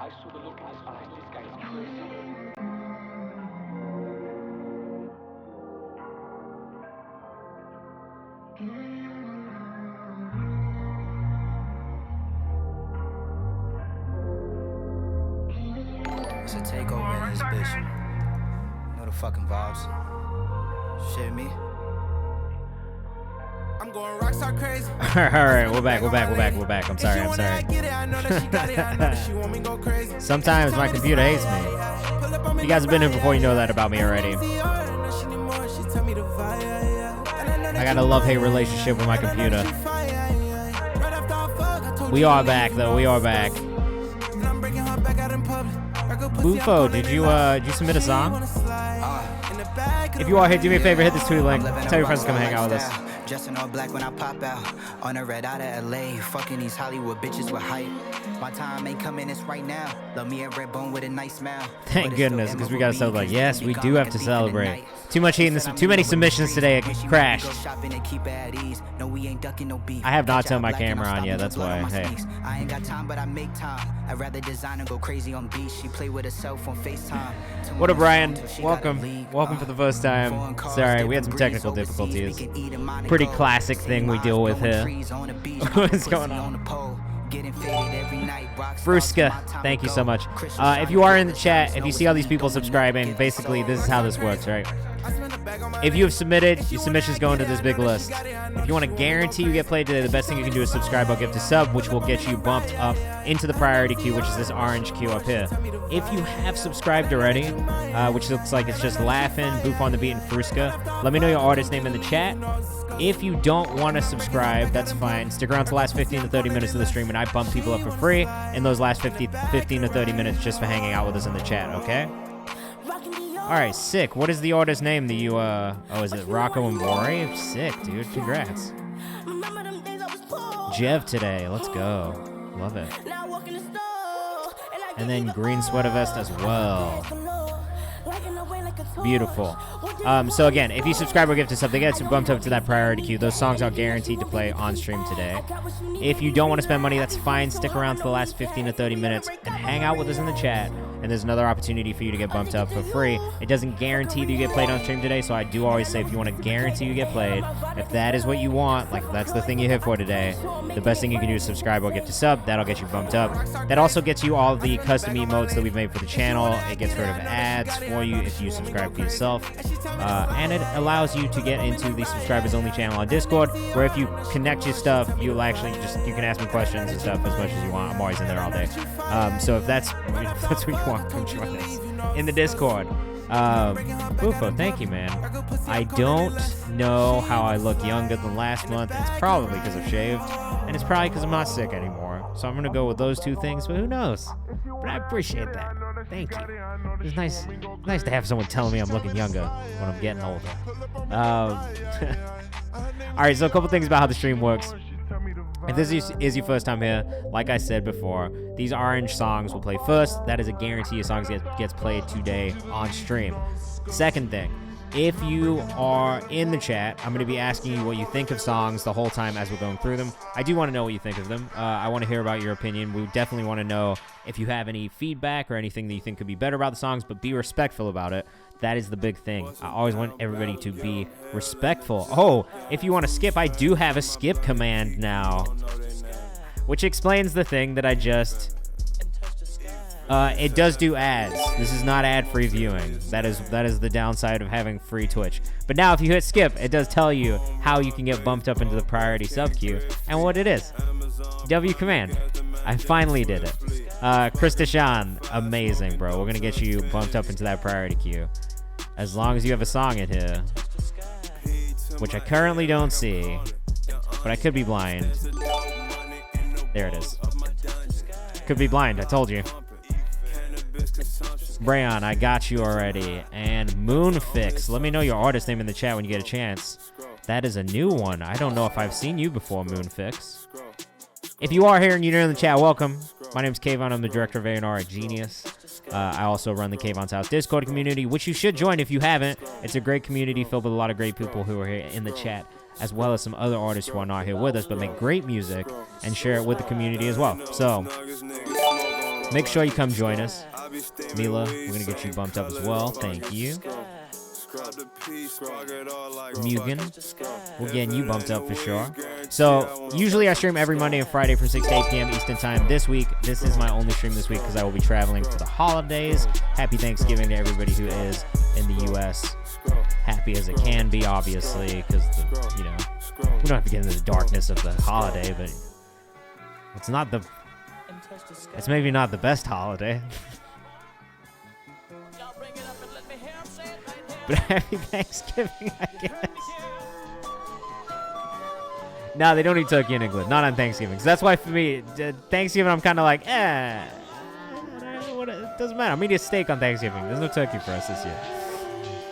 It's a takeover in this bitch. Know the fucking vibes. Shit me. I'm going rockstar crazy. Alright, we're back. I'm sorry. Sometimes my computer hates me. If you guys have been here before, you know that about me already. I got a love-hate relationship with my computer. We are back, though. We are back. Bufo, did you submit a song? If you are here, do me a favor, hit this tweet link. Tell your friends to come hang out with us. Just in all black when I pop out on a red out of LA, fucking these Hollywood bitches with hype. My time ain't coming, it's right now. Love me a red bone with a nice smile. Thank goodness, because we gotta celebrate. Yes, we do have to celebrate. Too much heat in this. Too many submissions today. It crashed. I have not turned my camera on yet. That's why. Hey. I ain't got time, but I make time. I'd rather design and go crazy on beats. She play with herself on FaceTime. What up, Brian? Welcome. Welcome for the first time. Sorry, we had some technical difficulties. Pretty classic thing we deal with here. What's going on? Fruska, thank you so much. If you are in the chat, if you see all these people subscribing, basically this is how this works, right? If you have submitted, your submissions go into this big list. If you want to guarantee you get played today, the best thing you can do is subscribe or gift a sub, which will get you bumped up into the priority queue, which is this orange queue up here. If you have subscribed already, which looks like it's just Laughing, Boof on the Beat, and Fruska, let me know your artist name in the chat. If you don't want to subscribe, that's fine. Stick around to the last 15 to 30 minutes of the stream, and I bump people up for free in those last 15 to 30 minutes just for hanging out with us in the chat, okay? All right, sick. What is the artist name that you, oh, is it Rocco and Bori? Sick, dude. Congrats. Jev today. Let's go. Love it. And then green sweater vest as well. Beautiful. So again, if you subscribe or gift us something, get bumped up to that priority queue. Those songs are guaranteed to play on stream today. If you don't want to spend money, that's fine. Stick around to the last 15 to 30 minutes and hang out with us in the chat. And there's another opportunity for you to get bumped up for free. It doesn't guarantee that you get played on stream today, so I do always say if you want to guarantee you get played, if that is what you want, like if that's the thing you're here for today, the best thing you can do is subscribe or gift a sub. That'll get you bumped up. That also gets you all the custom emotes that we've made for the channel. It gets rid of ads for you if you subscribe for yourself. And it allows you to get into the subscribers only channel on Discord, where if you connect your stuff, you'll actually you can ask me questions and stuff as much as you want. I'm always in there all day. So if that's what you want, come join us in the Discord. Bufo, thank you, man. I don't know how I look younger than last month. It's probably because I've shaved, and it's probably because I'm not sick anymore. So I'm going to go with those two things, but who knows? But I appreciate that. Thank you. It's nice to have someone telling me I'm looking younger when I'm getting older. All right, so a couple things about how the stream works. If this is your first time here, like I said before, these orange songs will play first. That is a guarantee your songs gets played today on stream. Second thing, if you are in the chat, I'm going to be asking you what you think of songs the whole time as we're going through them. I do want to know what you think of them. I want to hear about your opinion. We definitely want to know if you have any feedback or anything that you think could be better about the songs, but be respectful about it. That is the big thing. I always want everybody to be respectful. Oh, if you want to skip, I do have a skip command now, which explains the thing that I just... it does do ads. This is not ad-free viewing. That is the downside of having free Twitch. But now if you hit skip, it does tell you how you can get bumped up into the priority sub queue and what it is. W command. I finally did it. Chris Deshawn, amazing, bro. We're going to get you bumped up into that priority queue. As long as you have a song in here, which I currently don't see, but I could be blind. There it is. Could be blind, I told you. Brayon, I got you already. And Moonfix, let me know your artist name in the chat when you get a chance. That is a new one. I don't know if I've seen you before, Moonfix. If you are here and you're in the chat, welcome. My name is Kayvan. I'm the director of A&R at Genius. I also run the Kayvan's House Discord community, which you should join if you haven't. It's a great community filled with a lot of great people who are here in the chat, as well as some other artists who are not here with us, but make great music and share it with the community as well. So, Make sure you come join us. Mila, we're going to get you bumped up as well. Thank you. Mugen, we're getting you bumped up for sure. So, usually I stream every Monday and Friday from 6 to 8 p.m. Eastern Time. This week, this is my only stream this week because I will be traveling for the holidays. Happy Thanksgiving to everybody who is in the U.S. Happy as it can be, obviously, because, you know, we don't have to get into the darkness of the holiday, but it's maybe not the best holiday. But happy Thanksgiving, I guess. No, they don't eat turkey in England. Not on Thanksgiving. So that's why for me, Thanksgiving, I'm kind of like, it doesn't matter. I'm eating a steak on Thanksgiving. There's no turkey for us this year.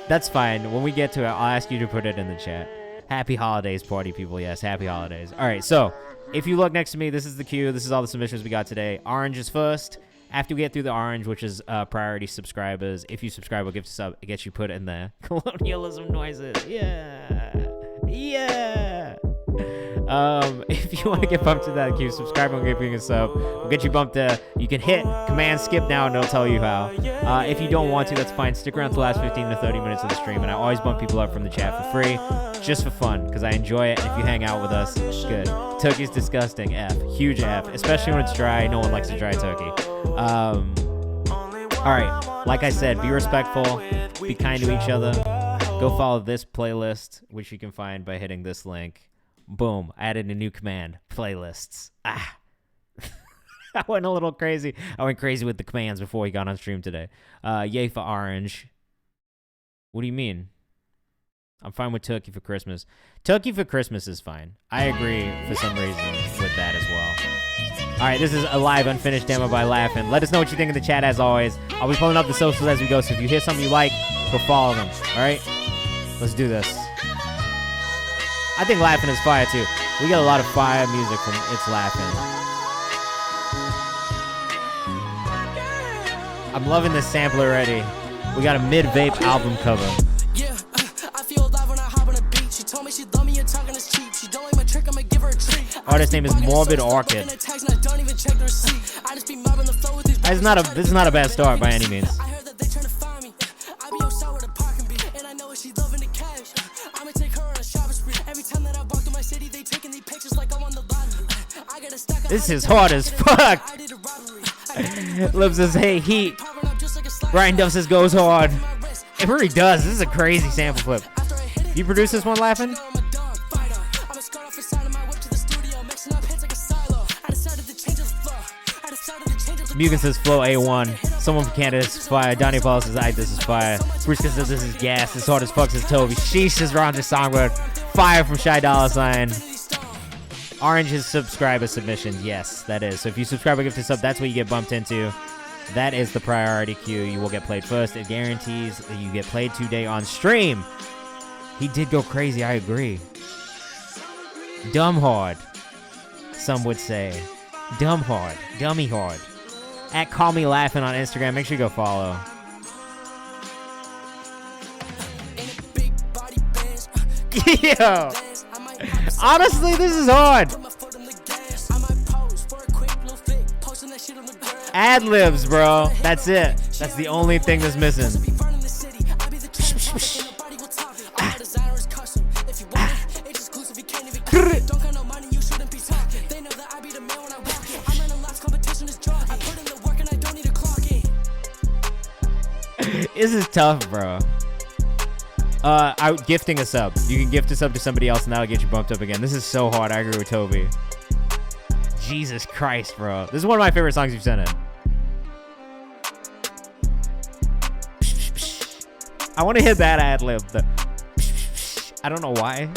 That's fine. When we get to it, I'll ask you to put it in the chat. Happy holidays, party people. Yes, happy holidays. All right, so if you look next to me, this is the queue. This is all the submissions we got today. Orange is first. After we get through the orange, which is priority subscribers, if you subscribe, we'll give you a sub. It gets you put in there. Colonialism noises. Yeah. Yeah. If you want to get bumped to that queue, subscribe and we'll give you a sub. We'll get you bumped to. You can hit command skip now and it'll tell you how. If you don't want to, that's fine. Stick around for the last 15 to 30 minutes of the stream. And I always bump people up from the chat for free. Just for fun, because I enjoy it. And if you hang out with us, it's good. Turkey's disgusting. F. Huge F. Especially when it's dry. No one likes a dry turkey. Alright, like I said, be respectful, be kind to each other. Go follow this playlist, which you can find by hitting this link. Boom, added a new command, playlists. I went a little crazy. I went crazy with the commands before we got on stream today. Yay for orange. What do you mean? I'm fine with turkey for Christmas. Turkey for Christmas is fine. I agree for some reason with that as well. All right, this is a live unfinished demo by Laughin'. Let us know what you think in the chat as always. I'll be pulling up the socials as we go, so if you hear something you like, go follow them. All right? Let's do this. I think Laughin' is fire too. We got a lot of fire music from It's Laughin'. I'm loving this sample already. We got a mid-vape album cover. Yeah, I feel alive when I hop on a beat. She told me she love me and talking is cheap. She don't like my trick, I'ma give her a treat. Artist name is Morbid Orchid. This is not a bad start by any means. I heard that they trying to find me. I be outside where the parking be, and I know what she loving the cash. I'ma take her on a shopping spree. Every time that I walk through my city, they taking these pictures like I'm on the lottery. I got a stack. This is hard as fuck. Lives says, hey, heat. Ryan Duff says, goes hard. It really does. This is a crazy sample flip. You produce this one, Laughin'? Mugen says, flow A1. Someone from Canada says, fire. Donnie Paul says, this is fire. Bruce says, this is gas. This hard as fuck says, Toby. Sheesh says, Ron just Songbird. Fire from Shy Dollar Sign. Orange is subscriber submissions. Yes, that is. So if you subscribe or give to sub, that's what you get bumped into. That is the priority queue. You will get played first. It guarantees that you get played today on stream. He did go crazy. I agree. Dumb hard. Some would say. Dumb hard. Dummy hard. At Call Me Laughin' on Instagram. Make sure you go follow. Yo. Honestly, this is hard. Ad-libs, bro. That's it. That's the only thing that's missing. This is tough, bro. Gifting a sub. You can gift a sub to somebody else and that'll get you bumped up again. This is so hard. I agree with Toby. Jesus Christ, bro. This is one of my favorite songs you've sent in. I want to hit that ad lib. I don't know why.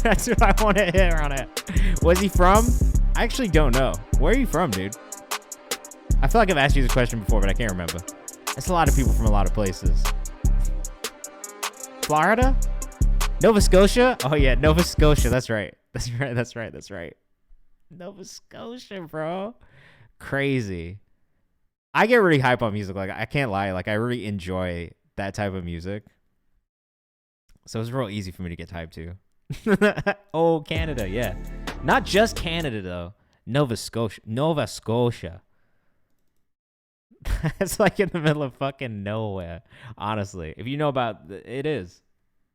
That's what I want to hit around it. Where's he from? I actually don't know. Where are you from, dude? I feel like I've asked you this question before, but I can't remember. It's a lot of people from a lot of places. Florida? Nova Scotia? Oh, yeah, Nova Scotia. That's right. That's right. That's right. That's right. Nova Scotia, bro. Crazy. I get really hype on music. Like, I can't lie. Like, I really enjoy that type of music. So it's real easy for me to get hyped to. Oh, Canada. Yeah. Not just Canada, though. Nova Scotia. Nova Scotia. It's like in the middle of fucking nowhere, honestly. If you know about it is.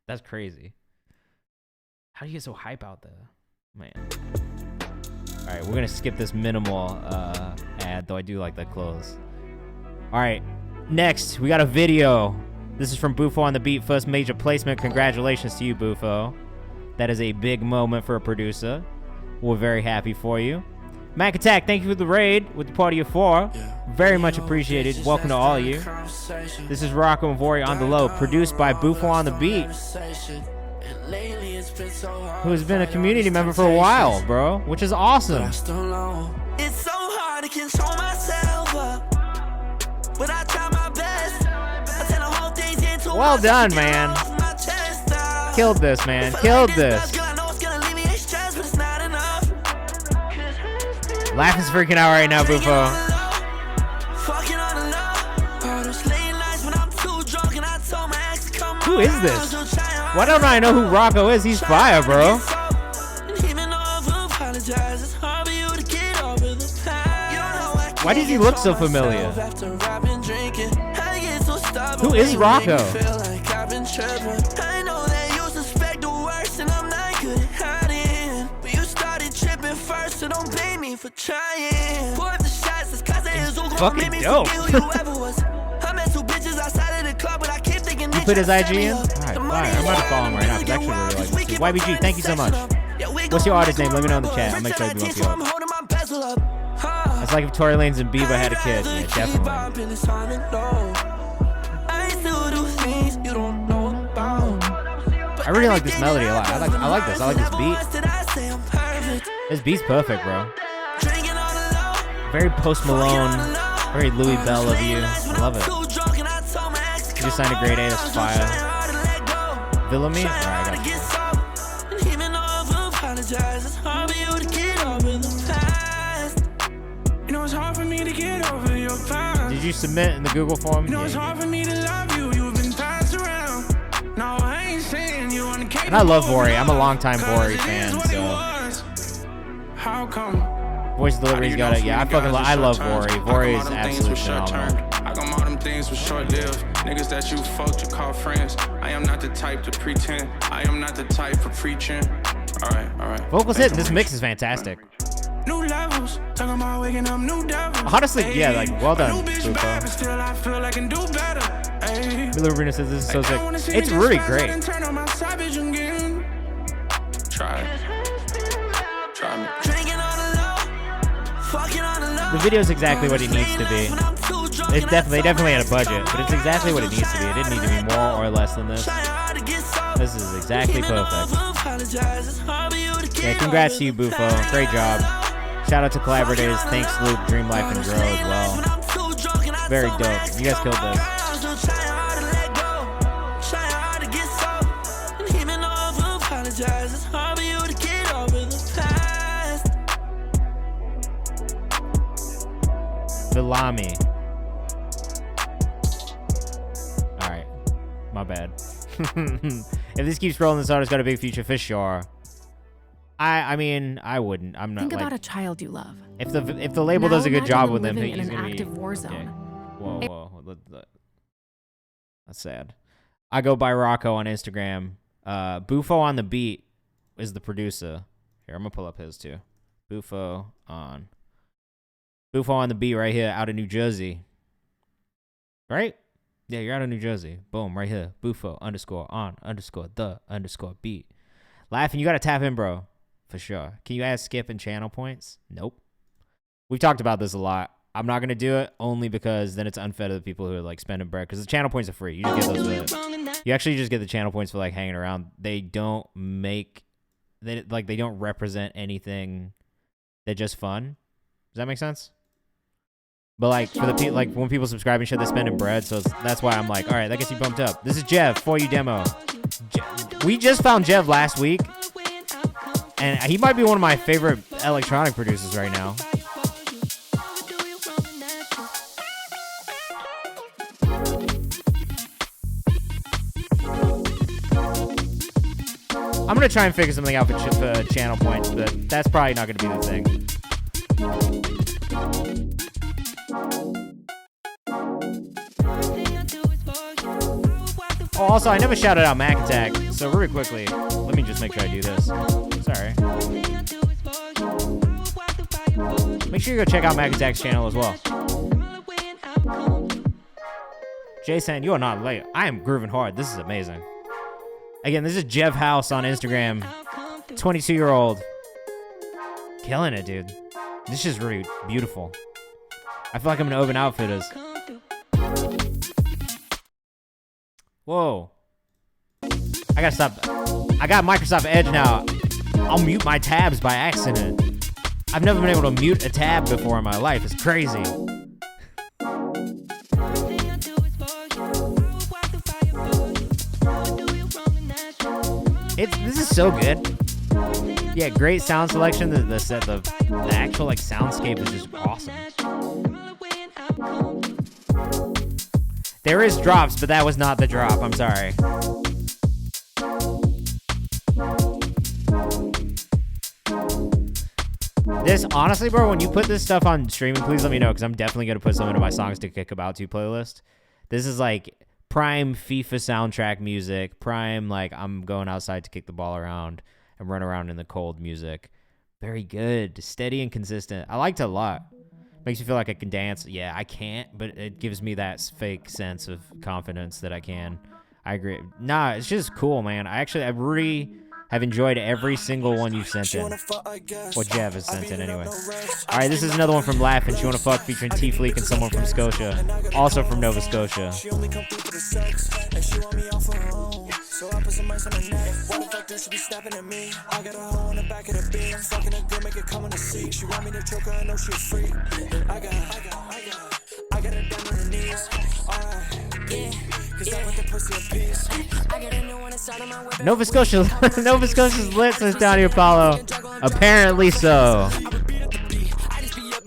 That's crazy. How do you get so hype out there? Man. All right, we're going to skip this minimal ad, though I do like that close. All right, next, we got a video. This is from Bufo on the Beat, first major placement. Congratulations to you, Bufo. That is a big moment for a producer. We're very happy for you. Mac Attack, thank you for the raid with the party of 4. Very much appreciated. Welcome to all of you. This is Rocco and Vori on the Low, produced by Bufo on the Beat, who has been a community member for a while, bro, which is awesome. It's so hard to control myself, but I try my best. I tell the whole thing's into well done, man. Killed this, man. Killed this. Laugh is freaking out right now, Bufo. Who is this? Why don't I know who Rocco is? He's fire, bro. Why does he look so familiar? Who is Rocco? For trying. Fucking dope. You put his IG in? Alright, fire. I'm about to follow him right now because I actually really like this. YBG, thank you so much. What's your artist name? Let me know in the chat. I'll make sure I do you up. It's like if Tory Lanez and Bieber had a kid. Yeah, definitely. I really like this melody a lot. I like this. I like this beat. This beat's perfect, bro. Very Post Malone, very Louis Bell of you. I love it. You just signed a grade A, that's fire. Villamy? Alright, I got you. Did you submit in the Google form? Yeah, and I love Vori. I'm a longtime Vori fan, so. How come? Voice delivery's got it. Yeah, I love Vori. Vori is absolutely phenomenal. I got all them things for short-lived. Niggas that you fucked, you call friends. I am not the type to pretend. I am not the type for preaching. All right. Vocals hit. This mix is fantastic. New levels, talking about waking up new devils. Honestly, yeah, like, well done, Bufo. Still I feel like I can do better. Miller Arena says this is so sick. It's really great. Try me. The video is exactly what it needs to be. They definitely had a budget, but it's exactly what it needs to be. It didn't need to be more or less than this. This is exactly perfect. Yeah, congrats to you, Bufo. Great job. Shout out to collaborators. Thanks, Luke, Dream Life, and Grow as well. Very dope. You guys killed this. Villamy. Alright. My bad. If this keeps rolling, this artist got a big future for sure. I mean, I wouldn't. I'm not. Think like, about a child you love. If the label does a good job with him, he's in an gonna active be war zone. Okay. Whoa. That's sad. I go by Rocco on Instagram. Bufo on the Beat is the producer. Here, I'm gonna pull up his too. Bufo on the Beat right here, out of New Jersey. Right? Yeah, you're out of New Jersey. Boom, right here. Bufo _on_the_beat. Laughing, you gotta tap in, bro. For sure. Can you add skip and channel points? Nope. We've talked about this a lot. I'm not gonna do it only because then it's unfair to the people who are like spending bread. Because the channel points are free. You just get those with it. You actually just get the channel points for like hanging around. They don't represent anything. They're just fun. Does that make sense? But like for the people, like when people subscribe and shit, they're spending bread. So that's why I'm like, all right, that gets you bumped up. This is Jev for you demo. We just found Jev last week, and he might be one of my favorite electronic producers right now. I'm gonna try and figure something out for channel points, but that's probably not gonna be the thing. Oh, also, I never shouted out Mac Attack, so really quickly, let me just make sure I do this. Sorry. Make sure you go check out Mac Attack's channel as well. Jason, you are not late. I am grooving hard. This is amazing. Again, this is Jeff House on Instagram. 22-year-old. Killing it, dude. This is really beautiful. I feel like I'm in Urban Outfitters. Whoa. I gotta stop. I got Microsoft Edge now. I'll mute my tabs by accident. I've never been able to mute a tab before in my life. It's crazy. This is so good. Yeah, great sound selection. The actual like soundscape is just awesome. There is drops, but that was not the drop. I'm sorry. This, honestly, bro, when you put this stuff on streaming, please let me know, because I'm definitely going to put some into my Songs to Kick About To playlist. This is like prime FIFA soundtrack music, prime like I'm going outside to kick the ball around and run around in the cold music. Very good. Steady and consistent. I liked it a lot. Makes you feel like I can dance. Yeah, I can't, but it gives me that fake sense of confidence that I can. I agree. Nah, it's just cool, man. I really have enjoyed every single one you've sent in. Or Jeff has sent in, anyway. All right, this is another one from Laughin'. She Wanna Fuck featuring T-Fleek and someone from Scotia. Also from Nova Scotia. So I put some ice on her neck. What the fuck does she be snapping at me? I got a hole in the back of the beam. Fucking a girl, make it come on the seat. She want me to choke her, I know she a freak. I got her down on her knees. Alright, yeah. Cause I want the pussy a piece. I got a new one inside of my whip. Nova Scotia's lit, says Donnie Apollo. Apparently so.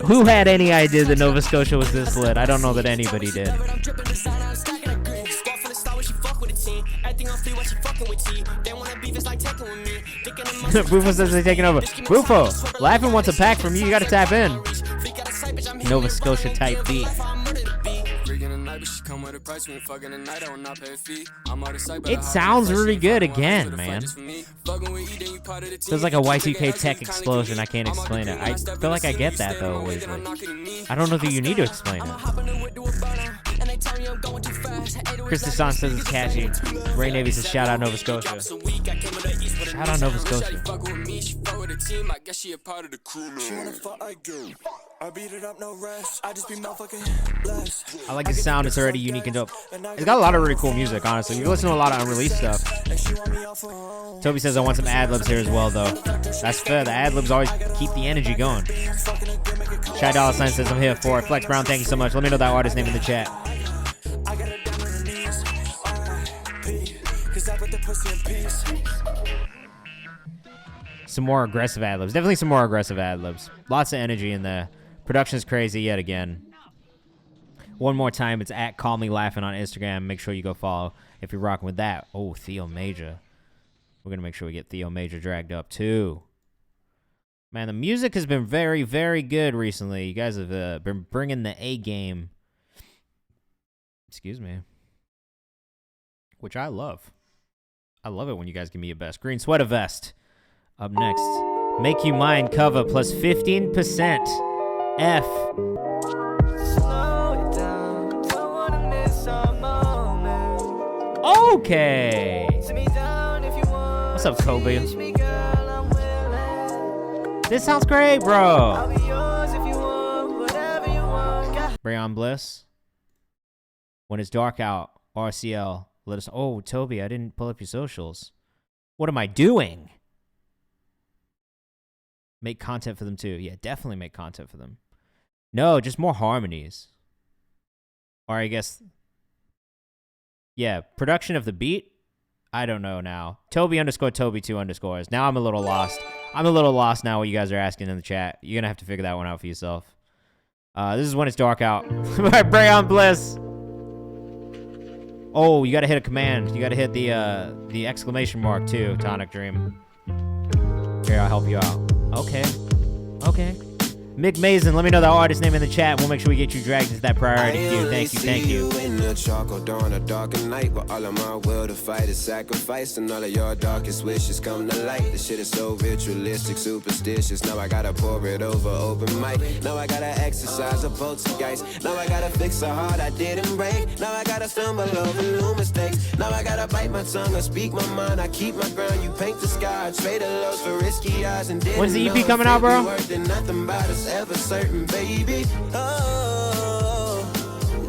Who had any idea that Nova Scotia was this lit? I don't know that anybody did. Bufo says they're taking over. Bufo, Laughing wants a pack from you. You gotta tap in. Nova Scotia type beat. It sounds really good again, man. Feels like a Y2K tech explosion. I can't explain it. I feel like I get that though, weirdly. I don't know that you need to explain it. Chris Desant says it's catchy. Ray Navy says shout out Nova Scotia. Shout out Nova Scotia. I like the sound. It's already unique and dope. It's got a lot of really cool music, honestly. You can listen to a lot of unreleased stuff. Toby says I want some ad-libs here as well, though. That's fair. The ad-libs always keep the energy going. Shy Dollar Sign says I'm here for it. Flex Brown, thank you so much. Let me know that artist name in the chat. Some more aggressive ad-libs. Definitely some more aggressive ad-libs. Lots of energy in there. Production's crazy yet again. One more time, it's at Call Me Laughing on Instagram. Make sure you go follow if you're rocking with that. Oh, Theo Major. We're going to make sure we get Theo Major dragged up, too. Man, the music has been very, very good recently. You guys have been bringing the A game. Excuse me. Which I love. I love it when you guys give me your best. Green Sweater Vest. Up next. Make You Mine cover plus 15%. F. Slow it down. Don't wanna miss our moment. Okay. Sit me down if you want. What's up, Kobe? This sounds great, bro. I'll be yours if you want, whatever you want. Breon Bliss. When it's dark out, RCL. Let us. Oh, Toby, I didn't pull up your socials. What am I doing? Make content for them too. Yeah, definitely make content for them. No, just more harmonies. Or I guess. Yeah, production of the beat. I don't know now. Toby _ Toby 2 _. Now I'm a little lost. I'm a little lost now what you guys are asking in the chat. You're going to have to figure that one out for yourself. This is When It's Dark Out. By Breon Bliss. Oh, you got to hit a command. You got to hit the exclamation mark too, Tonic Dream. Here, I'll help you out. Okay. Mick Mason, let me know the artist name in the chat. We'll make sure we get you dragged into that priority queue. Thank you. In the charcoal during a darker night, but all of my will to fight is sacrifice, and all of your darkest wishes come to light. This shit is so ritualistic, superstitious. Now I gotta pour it over open mic. Now I gotta exercise a poltergeist. Now I gotta fix a heart I didn't break. Now I gotta stumble over new mistakes. Now I gotta bite my tongue or speak my mind. I keep my ground. You paint the sky. I trade the lows for risky eyes and when's the EP coming out, bro? Nothing about us ever certain, baby. Oh,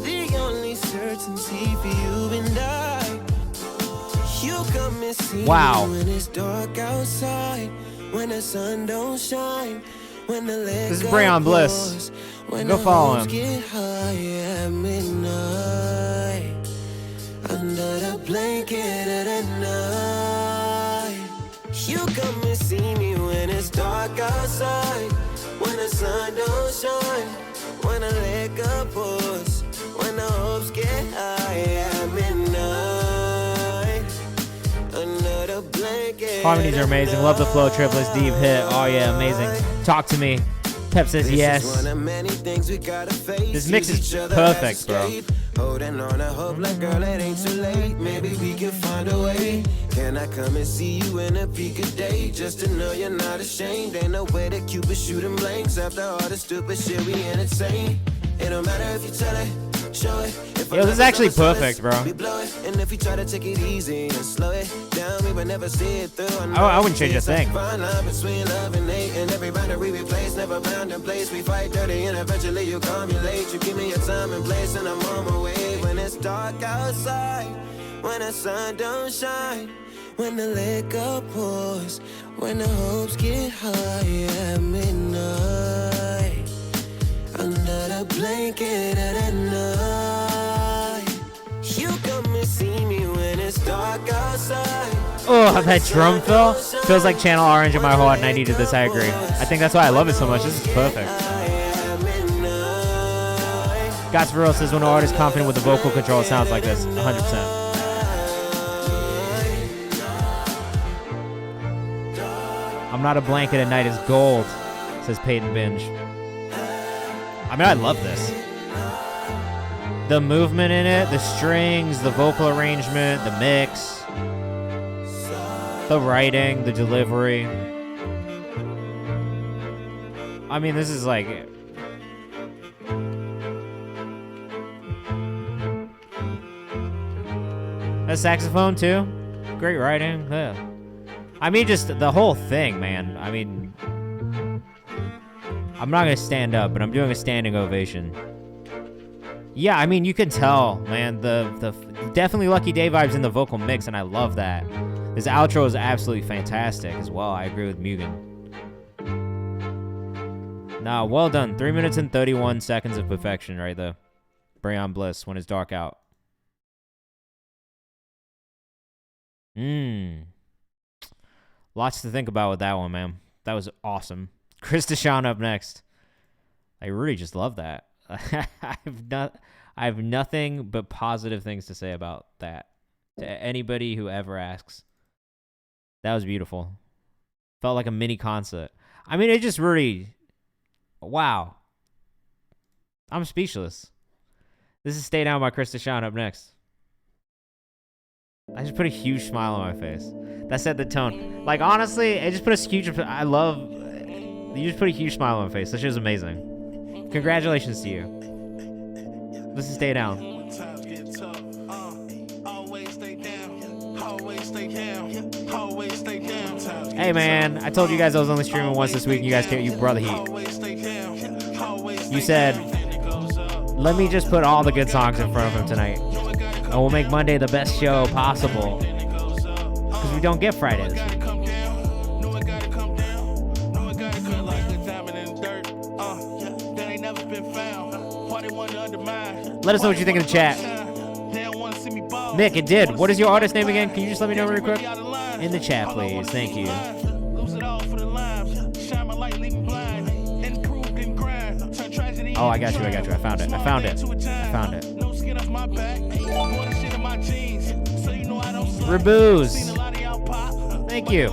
the only certainty for you and I. You come and see me when it's dark outside, when the sun don't shine, when the legs this is Breon Bliss. Go follow him. Get high at midnight, under the blanket of the night. You come and see me when it's dark outside, when the sun don't shine, when the liquor pours, when the hopes get high at midnight, under the blanket. Harmonies are amazing. Love the flow, triplets, deep hit. Oh yeah, amazing. Talk to me. Pep says yes. This mix is perfect, bro. Holding on, I hope like girl, it ain't too late. Maybe we can find a way. Can I come and see you in a peak of day, just to know you're not ashamed? Ain't no way that Cupid shooting blanks after all the stupid shit we entertain. It don't matter if you tell it, show it. Yo, this is actually perfect, bro. We blow it, and if you try to take it easy and slow it down, we would never see it through. I wouldn't change a thing. Fine line between love and hate, and every boundary we place, never bound in place. We fight dirty, and eventually you call me late. You give me your time and place, and I'm on my way. When it's dark outside, when the sun don't shine, when the liquor pours, when the hopes get high at midnight, under the blanket of the night. You come and see me when it's dark outside. Oh, that drum fill feels like Channel Orange in my heart, and I needed this. I agree. I think that's why I love it so much. This is perfect. Gots Viral says when an artist confident with the vocal control, it sounds like this. 100%. I'm not a blanket at night is gold, says Peyton Binge. I mean, I love this. The movement in it, the strings, the vocal arrangement, the mix, the writing, the delivery. I mean, this is like... a saxophone, too. Great writing. Yeah. I mean, just the whole thing, man. I mean... I'm not gonna stand up, but I'm doing a standing ovation. Yeah, I mean, you can tell, man, the definitely Lucky Day vibes in the vocal mix, and I love that. This outro is absolutely fantastic as well. I agree with Mugen. Nah, well done. 3 minutes and 31 seconds of perfection right there. Breon Bliss, When It's Dark Out. Lots to think about with that one, man. That was awesome. Chris Deshawn up next. I really just love that. I have nothing but positive things to say about that. To anybody who ever asks. That was beautiful. Felt like a mini concert. I mean, it just really... Wow. I'm speechless. This is Stay Down by Chris Deshawn up next. I just put a huge smile on my face. That set the tone. Like, honestly, it just put a huge... I love... You just put a huge smile on my face. That shit was amazing. Congratulations to you. This is Stay Down. Hey, man. I told you guys I was only streaming once this week, and you guys can't... You brother heat. You said, let me just put all the good songs in front of him tonight. And we'll make Monday the best show possible. Because we don't get Friday this week. Let us know what you think in the chat. Nick, it did. What is your artist name again? Can you just let me know real quick? In the chat, please. Thank you. Oh, I got you. I found it. Rebooze. Thank you.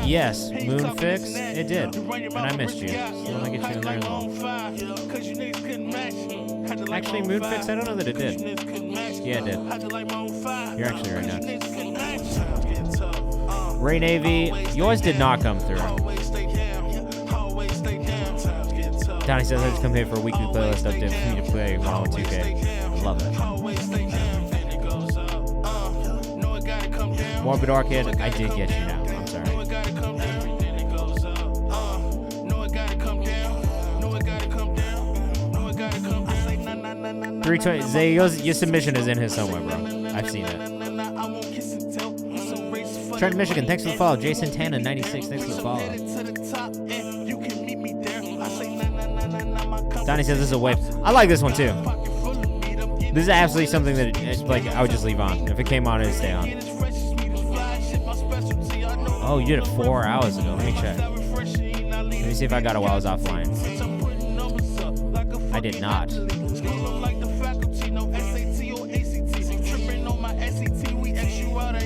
Yes, Moonfix, it did, and I missed you. So let me get you in there as well. Actually, Moonfix, I don't know that it did. Yeah, it did. You're actually right next. Ray Navy, yours did not come through. Donnie says I just come here for a weekly playlist update for me to play 102K. I love it. Morbid Orchid, I did get you now. I'm sorry. 320. Zay, your submission is in here somewhere, bro. I've seen it. Trenton, Michigan, thanks for the follow. Jason Tanner, 96, thanks for the follow. Donnie says this is a wave. I like this one too. This is absolutely something that like I would just leave on. If it came on, it'd stay on. Oh, you did it 4 hours ago. Let me check. Let me see if I got it while I was offline. I did not.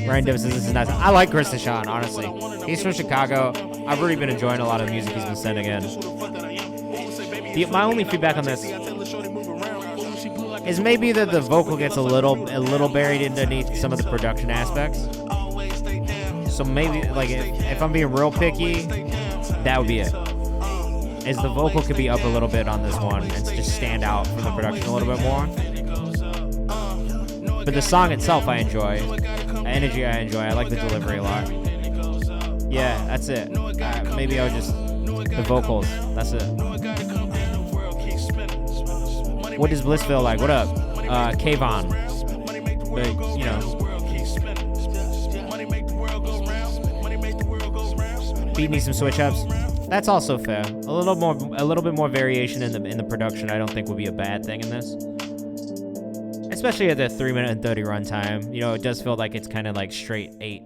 Ryan Davis says this is nice. I like Chris Deshawn, honestly. He's from Chicago. I've really been enjoying a lot of the music he's been sending in. My only feedback on this is maybe that the vocal gets a little buried underneath some of the production aspects. So maybe, like, if I'm being real picky, that would be it. Is the vocal could be up a little bit on this one and just stand out from the production a little bit more. But the song itself I enjoy. The energy I enjoy. I like the delivery a lot. Yeah, that's it. Maybe I would just... The vocals. That's it. What does Bliss feel like? What up? Kayvan. But, you know. Beat needs some switch ups. That's also fair. A little bit more variation in the production I don't think would be a bad thing in this. Especially at the 3 minute and 30 runtime. You know, it does feel like it's kind of like straight 8.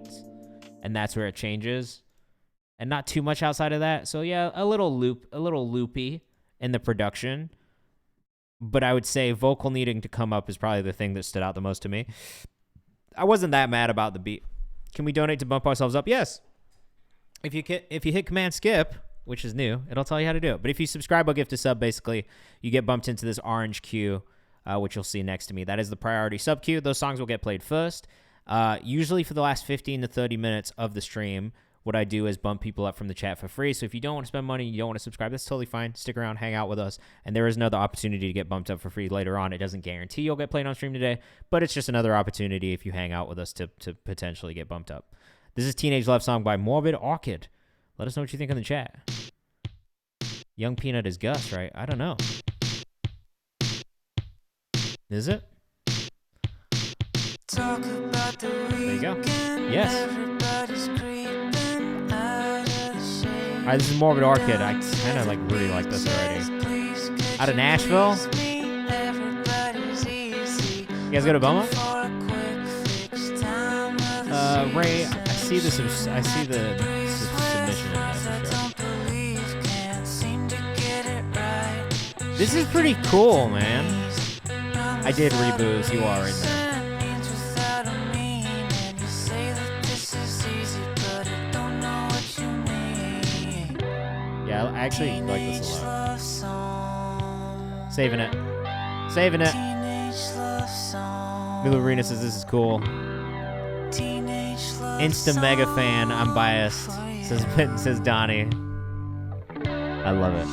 And that's where it changes. And not too much outside of that. So yeah, a little loopy in the production. But I would say vocal needing to come up is probably the thing that stood out the most to me. I wasn't that mad about the beat. Can we donate to bump ourselves up? Yes. If you hit Command Skip, which is new, it'll tell you how to do it. But if you subscribe or gift a sub, basically, you get bumped into this orange queue, which you'll see next to me. That is the priority sub queue. Those songs will get played first. Usually for the last 15 to 30 minutes of the stream, what I do is bump people up from the chat for free. So if you don't want to spend money, you don't want to subscribe, that's totally fine. Stick around, hang out with us. And there is another opportunity to get bumped up for free later on. It doesn't guarantee you'll get played on stream today, but it's just another opportunity if you hang out with us to potentially get bumped up. This is Teenage Love Song by Morbid Orchid. Let us know what you think in the chat. Young Peanut is Gus, right? I don't know. Is it? There you go. Yes. Alright, this is Morbid Orchid. I kind of really like this already. Out of Nashville. You guys go to Boma? Ray, I see the submission in that for sure. This is pretty cool, man. I did reboost. You are in there. Yeah, I actually like this a lot. Saving it. Saving it. Mila Arena says this is cool. Insta mega fan. I'm biased. Says Donnie. I love it.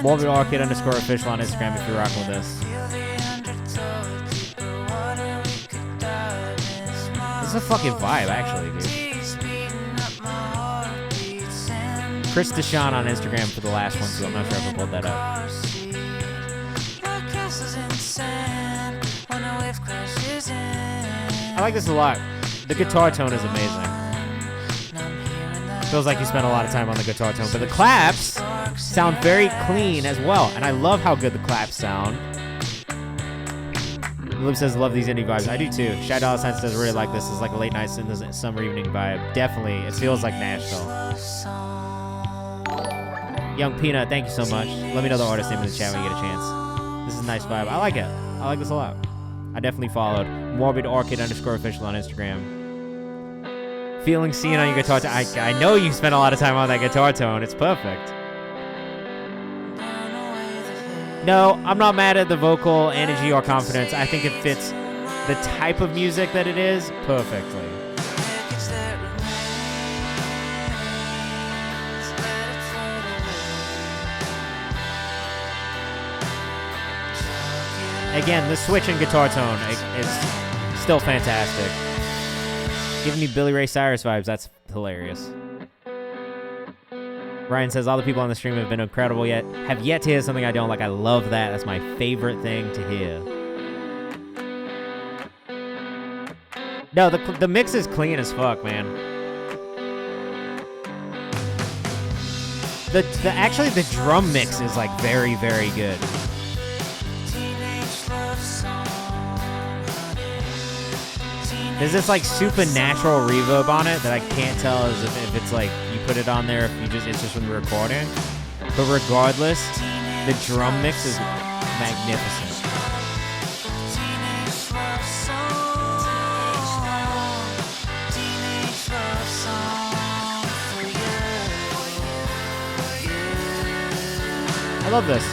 Morbid Orchid _official on Instagram if you're rocking with this. This is a fucking vibe, actually, dude. Chris Deshawn on Instagram for the last one, too. I'm not sure if I pulled that up. I like this a lot. The guitar tone is amazing. Feels like you spent a lot of time on the guitar tone, but the claps sound very clean as well, and I love how good the claps sound. Lib says, love these indie vibes. I do too. Shy Dollar Sign says, really like this. It's like a late night summer evening vibe. Definitely. It feels like Nashville. Young Peanut, thank you so much. Let me know the artist name in the chat when you get a chance. This is a nice vibe. I like it. I like this a lot. I definitely followed. Morbid Orchid _official on Instagram. Feeling seen on your guitar tone. I know you spent a lot of time on that guitar tone. It's perfect. No, I'm not mad at the vocal energy or confidence. I think it fits the type of music that it is perfectly. Again, the switch in guitar tone is still fantastic. Giving me Billy Ray Cyrus vibes. That's hilarious. Ryan says, all the people on the stream have been incredible have yet to hear something I don't like. I love that. That's my favorite thing to hear. No, the mix is clean as fuck, man. Actually, the drum mix is like very, very good. There's this like supernatural reverb on it that I can't tell as if it's like you put it on there it's just from the recording. But regardless, the drum mix is magnificent. I love this.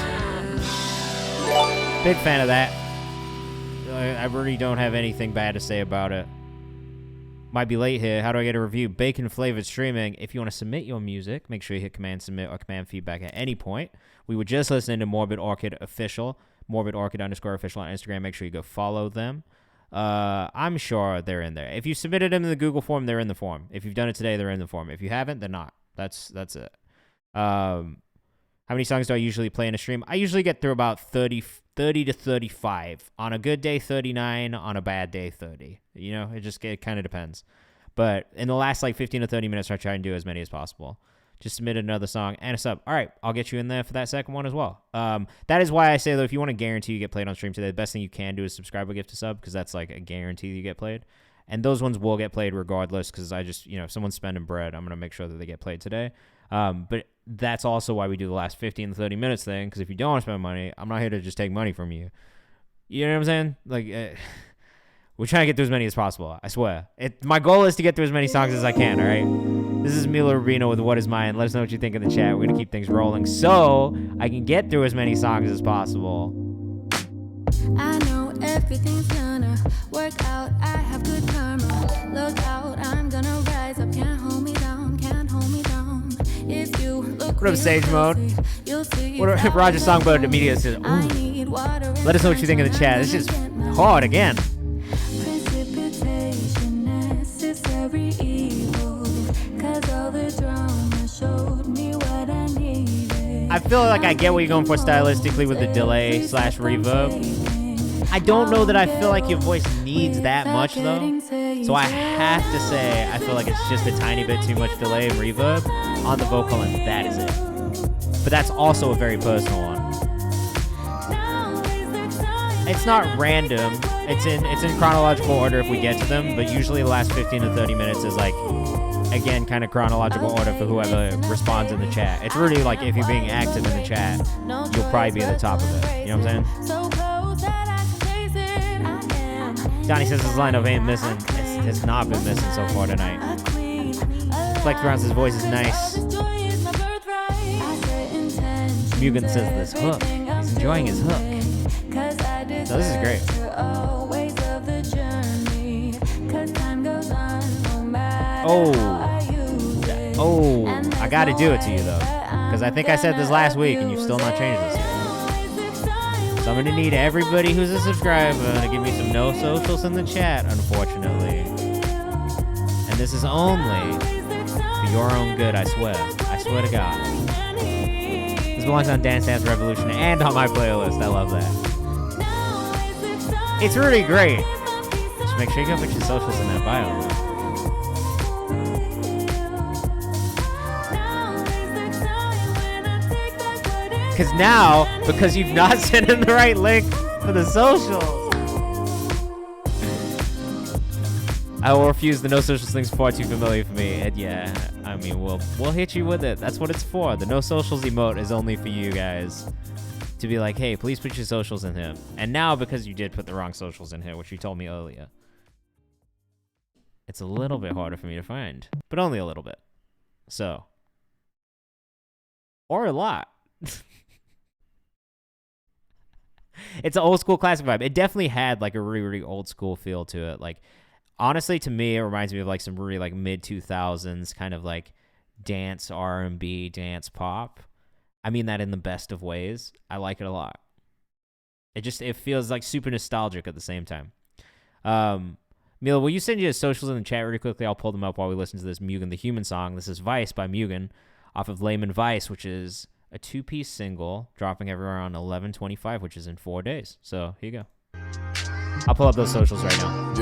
Big fan of that. I really don't have anything bad to say about it. Might be late here. How do I get a review? Bacon flavored streaming. If you want to submit your music, make sure you hit command submit or command feedback at any point. We were just listening to Morbid Orchid official, Morbid Orchid _official on Instagram. Make sure you go follow them. I'm sure they're in there. If you submitted them in the Google form, they're in the form. If you've done it today, they're in the form. If you haven't, they're not. That's it. How many songs do I usually play in a stream? I usually get through about 30 to 35. On a good day, 39. On a bad day, 30. You know, it kind of depends. But in the last like 15 to 30 minutes, I try and do as many as possible. Just submit another song and a sub. All right, I'll get you in there for that second one as well. That is why I say, though, if you want to guarantee you get played on stream today, the best thing you can do is subscribe or gift a sub, because that's like a guarantee you get played. And those ones will get played regardless, because I just, if someone's spending bread, I'm going to make sure that they get played today. But that's also why we do the last 15 to 30 minutes thing, because if you don't want to spend money, I'm not here to just take money from you. You know what I'm saying? Like, we're trying to get through as many as possible, I swear. My goal is to get through as many songs as I can, all right? This is Mila Rubino with What Is Mine. Let us know what you think in the chat. We're going to keep things rolling so I can get through as many songs as possible. I know everything's gonna work out. I have good karma. Look out, I'm gonna rise up. Can't hold me down, can't hold me down. If you look What up, Sage Mode? What up, Roger Songbird immediately says, ooh. Let us know what you think in the chat. This is hard again. Precipitation, necessary evil. 'Cause all the drama showed me what I needed. I feel like I get what you're going for stylistically with the delay / reverb. I don't know that I feel like your voice needs that much, though. So I have to say, I feel like it's just a tiny bit too much delay and reverb on the vocal, and that is it. But that's also a very personal one. It's not random. It's in chronological order if we get to them, but usually the last 15 to 30 minutes is like, again, kind of chronological order for whoever responds in the chat. It's really like if you're being active in the chat, you'll probably be at the top of it. You know what I'm saying? Donnie says his lineup ain't missing. It's not been missing so far tonight. Flex Brown's voice is nice. Mugen says this hook. He's enjoying his hook. So this is great. Oh, I gotta do it to you though, because I think I said this last week and you've still not changed this yet. So I'm gonna need everybody who's a subscriber to give me some no socials in the chat, unfortunately. And this is only for your own good, I swear. I swear to God. This belongs on Dance Dance Revolution and on my playlist. I love that. It's really great. Just make sure you go put your socials in that bio. Because you've not sent in the right link for the socials, I will refuse. The no socials thing's far too familiar for me. And yeah, I mean, we'll hit you with it. That's what it's for. The no socials emote is only for you guys. to be like, hey, please put your socials in here. And now, because you did put the wrong socials in here, which you told me earlier, it's a little bit harder for me to find, but only a little bit. So, or a lot. It's an old school classic vibe. It definitely had like a really, really old school feel to it. Like, honestly, to me, it reminds me of like some really like mid 2000s kind of like dance R&B, dance pop. I mean that in the best of ways. I like it a lot. It feels like super nostalgic at the same time. Mila, will you send your socials in the chat really quickly? I'll pull them up while we listen to this Mugen the Human song. This is Vice by Mugen off of Layman Vice, which is a 2-piece single dropping everywhere on 11/25, which is in 4 days. So here you go. I'll pull up those socials right now.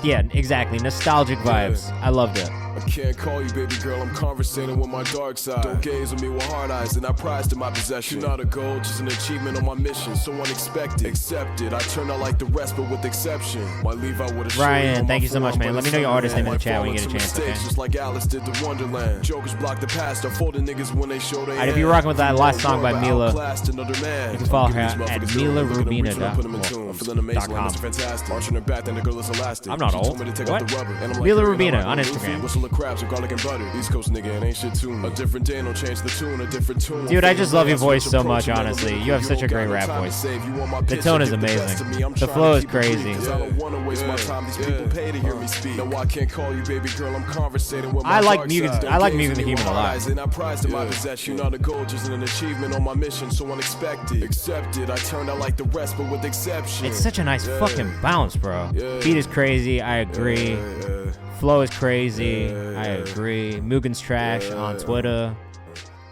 Yeah, exactly. Nostalgic vibes. I loved it. I can't call you baby girl, I'm conversating with my dark side. Don't gaze at me with hard eyes, and I prize to my possession. You're not a goal, just an achievement on my mission. So unexpected, accepted. I turn out like the rest, but with exception. Might leave out with a Ryan, thank you so much, man. Let me know your artist name in the chat when you get a chance, okay? Just like Alice did the Wonderland. Jokers block the past, are folding niggas when they show their Alright, if you're rocking with that last song by Mila, you can follow her at milarubina.com. I'm not old. What? Mila Rubina on Instagram. East Coast nigga, it ain't shit to me. A different day, don't change the tune, a different tune. Dude, I just love your voice so much, honestly. You have such a great rap voice. The tone is amazing. The flow is crazy. I like Mugen the Human a lot. And I prize to my possession. Not a goal, just an achievement on my mission, so unexpected. Accepted, I turned out like the rest, but with exception. It's such a nice fucking bounce, bro. Beat is crazy, I agree. Flow is crazy, I agree. Mugen's trash on Twitter.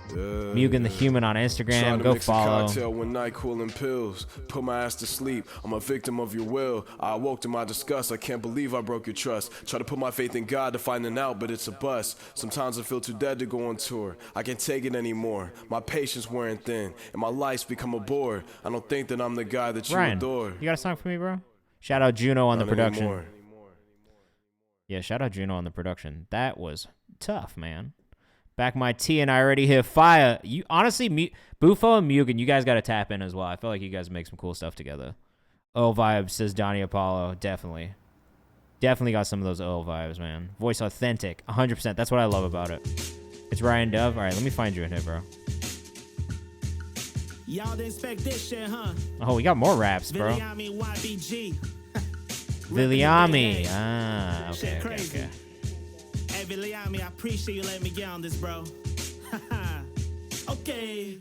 Mugen the Human on Instagram. Go follow. When night cooling pills, put my ass to sleep. I'm a victim of your will. I awoke to my disgust. I can't believe I broke your trust. Try to put my faith in God to find an out, but it's a bust. Sometimes I feel too dead to go on tour. I can't take it anymore. My patience wearing thin, and my life's become a bore. I don't think that I'm the guy that you adore. You got a song for me, bro? Shout out Juno on the production. Yeah, shout out Juno on the production. That was tough, man. Back my tea, and I already hear fire. You honestly, Bufo and Mugen, you guys got to tap in as well. I feel like you guys make some cool stuff together. Earl vibes, says Donnie Apollo. Definitely got some of those Earl vibes, man. Voice authentic, 100%. That's what I love about it. It's Ryan Dove. All right, let me find you in here, bro. Y'all didn't expect this shit, huh? Oh, we got more raps, bro. Viliami. Ah, okay. Hey, Viliami, I appreciate you letting me get on this, bro. Okay,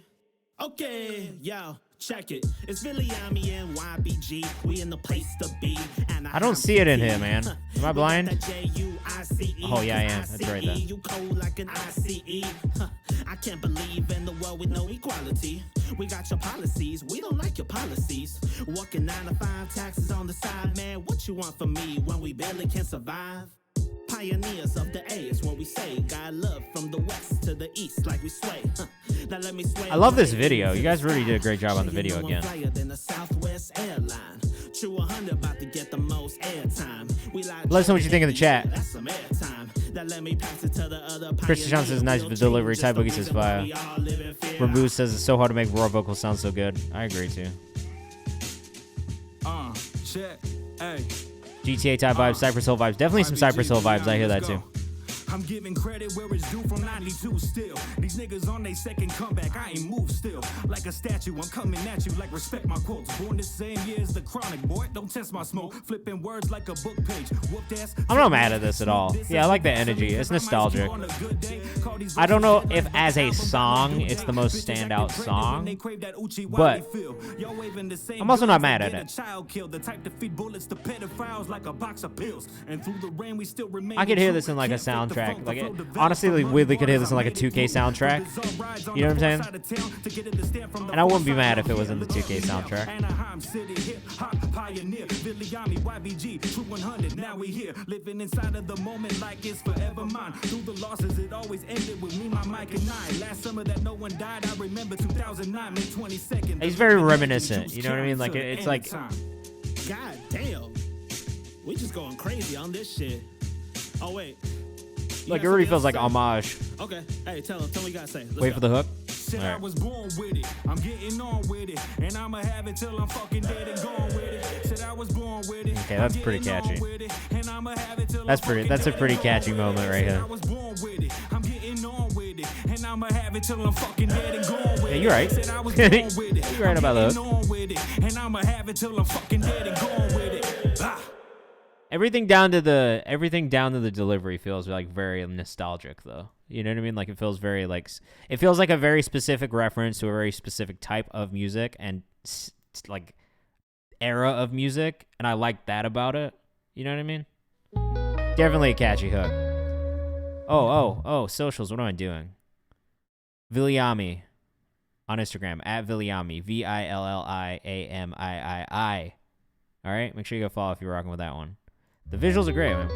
yo, check it. It's Viliami and YBG. We in the place to be. And I don't see it in here, man. Am I blind? Oh, yeah, I am. That's right there. You cold like an ICE. I can't believe in the world with no equality. We got your policies, we don't like your policies. Working 9 to 5, taxes on the side, man. What you want from me when we barely can survive? Pioneers of the A is what we say. God love from the west to the east, like we sway. Now let me sway. I love this video. You guys really did a great job on the video again. Let us know what you think in the chat. Christian Sean says nice delivery. Ty Boogie says fire. Rambu says it's so hard to make raw vocals sound so good. I agree too. Shit. Hey. GTA type vibes, Cypress Hill vibes. Definitely some Cypress Hill vibes. I hear that too. I'm giving credit where it's due from 92 still. These niggas on their second comeback, I ain't moved still. Like a statue, I'm coming at you like respect my quotes. Born the same year as the Chronic, boy, don't test my smoke. Flipping words like a book page. Whooped ass. I'm not mad at this at all. Yeah, I like the energy. It's nostalgic. I don't know if as a song, it's the most standout song, but I'm also not mad at it. I could hear this in like a soundtrack. Like honestly, like, weirdly could hear this in like a 2K soundtrack. You know what I'm saying? And I wouldn't be mad if it was in the 2K soundtrack. Now we here, living inside of the moment like it's forever mine. Through the losses, it always ended with me, my mic, and I. Last summer that no one died, I remember 2009, May 22nd. He's very reminiscent. You know what I mean? Like it's like. God damn, we just going crazy on this shit. Oh wait. Like it already feels like homage. Okay, hey, tell him what you gotta say. Let's Wait go. for the hook. Said All I right. was born with it. I'm getting on with it. And I'ma have it till I'm fucking dead and gone with it. Said I was born with it. Okay, that's pretty catchy. And I'ma have it till That's a pretty catchy moment right here. I was born with it. I'm getting on with it. And I'ma have it till I'm fucking dead and gone with it. Yeah, you're right. Said I was born with it. You're right about I'm that. getting on with it. And I'ma have it till I'm fucking dead and gone with it. Ah. Everything down to the delivery feels like very nostalgic though. You know what I mean? Like it feels very like it feels like a very specific reference to a very specific type of music and like era of music, and I like that about it. You know what I mean? Definitely a catchy hook. Oh, socials. What am I doing? Viliami on Instagram at Viliami, VILLIAMIII. All right, make sure you go follow if you're rocking with that one. The visuals are great, man.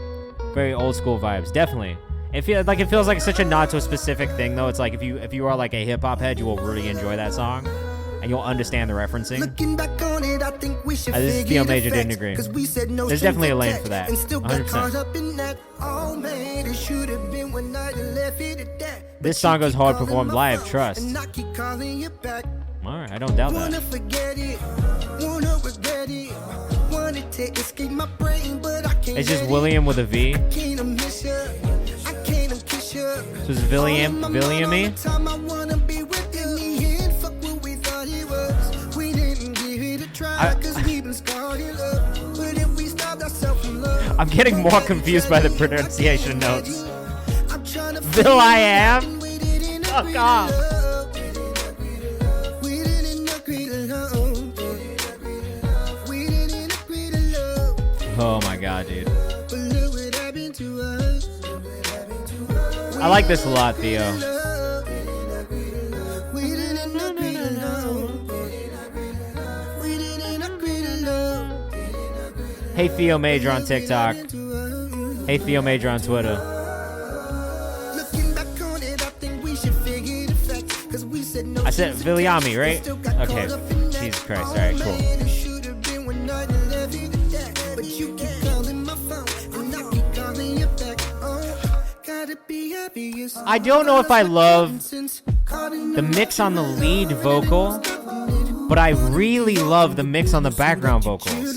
Very old school vibes, definitely. It feels like such a nod to a specific thing, though. It's like if you are like a hip hop head, you will really enjoy that song, and you'll understand the referencing. Looking back on it, I think we should This is figure Theo Major the didn't facts, agree. 'cause we said no There's strings definitely a lane attached, for that. and still got 100%. caught up in that. Oh man, it should have been one night and left it at that. This But song you goes keep hard calling performed my live, phone, trust. and I keep calling you back. All right, I don't doubt Wanna that. forget it, wanna regret it. Wanted to escape my brain, but I can't. It's just let it. William with a V. Can't miss you. I can't kiss you. So it's William, Williamy. Time I wanna be with you. In the end, fuck what we thought it was. We didn't give it a try, 'cause we've been scarred in love. But if we stopped ourselves in love, I'm getting more confused by the pronunciation notes. I'm trying to Will I am? Fuck off. We didn't agree to love. We didn't agree to love. Oh my god, dude. But look what happened to us. I like this a lot, Theo. We didn't agree to love. We didn't agree to love. Hey Theo Major on TikTok. Hey Theo Major on Twitter. Looking back on it, I think we should figure the facts, 'cause we said no. I said Viliami, right? Okay. Jesus Christ. All right, cool. It should have been one night and left it at that. But you keep calling my phone, and I keep calling you back. Oh, gotta be obvious. I don't know if I love the mix on the lead vocal, but I really love the mix on the background vocals.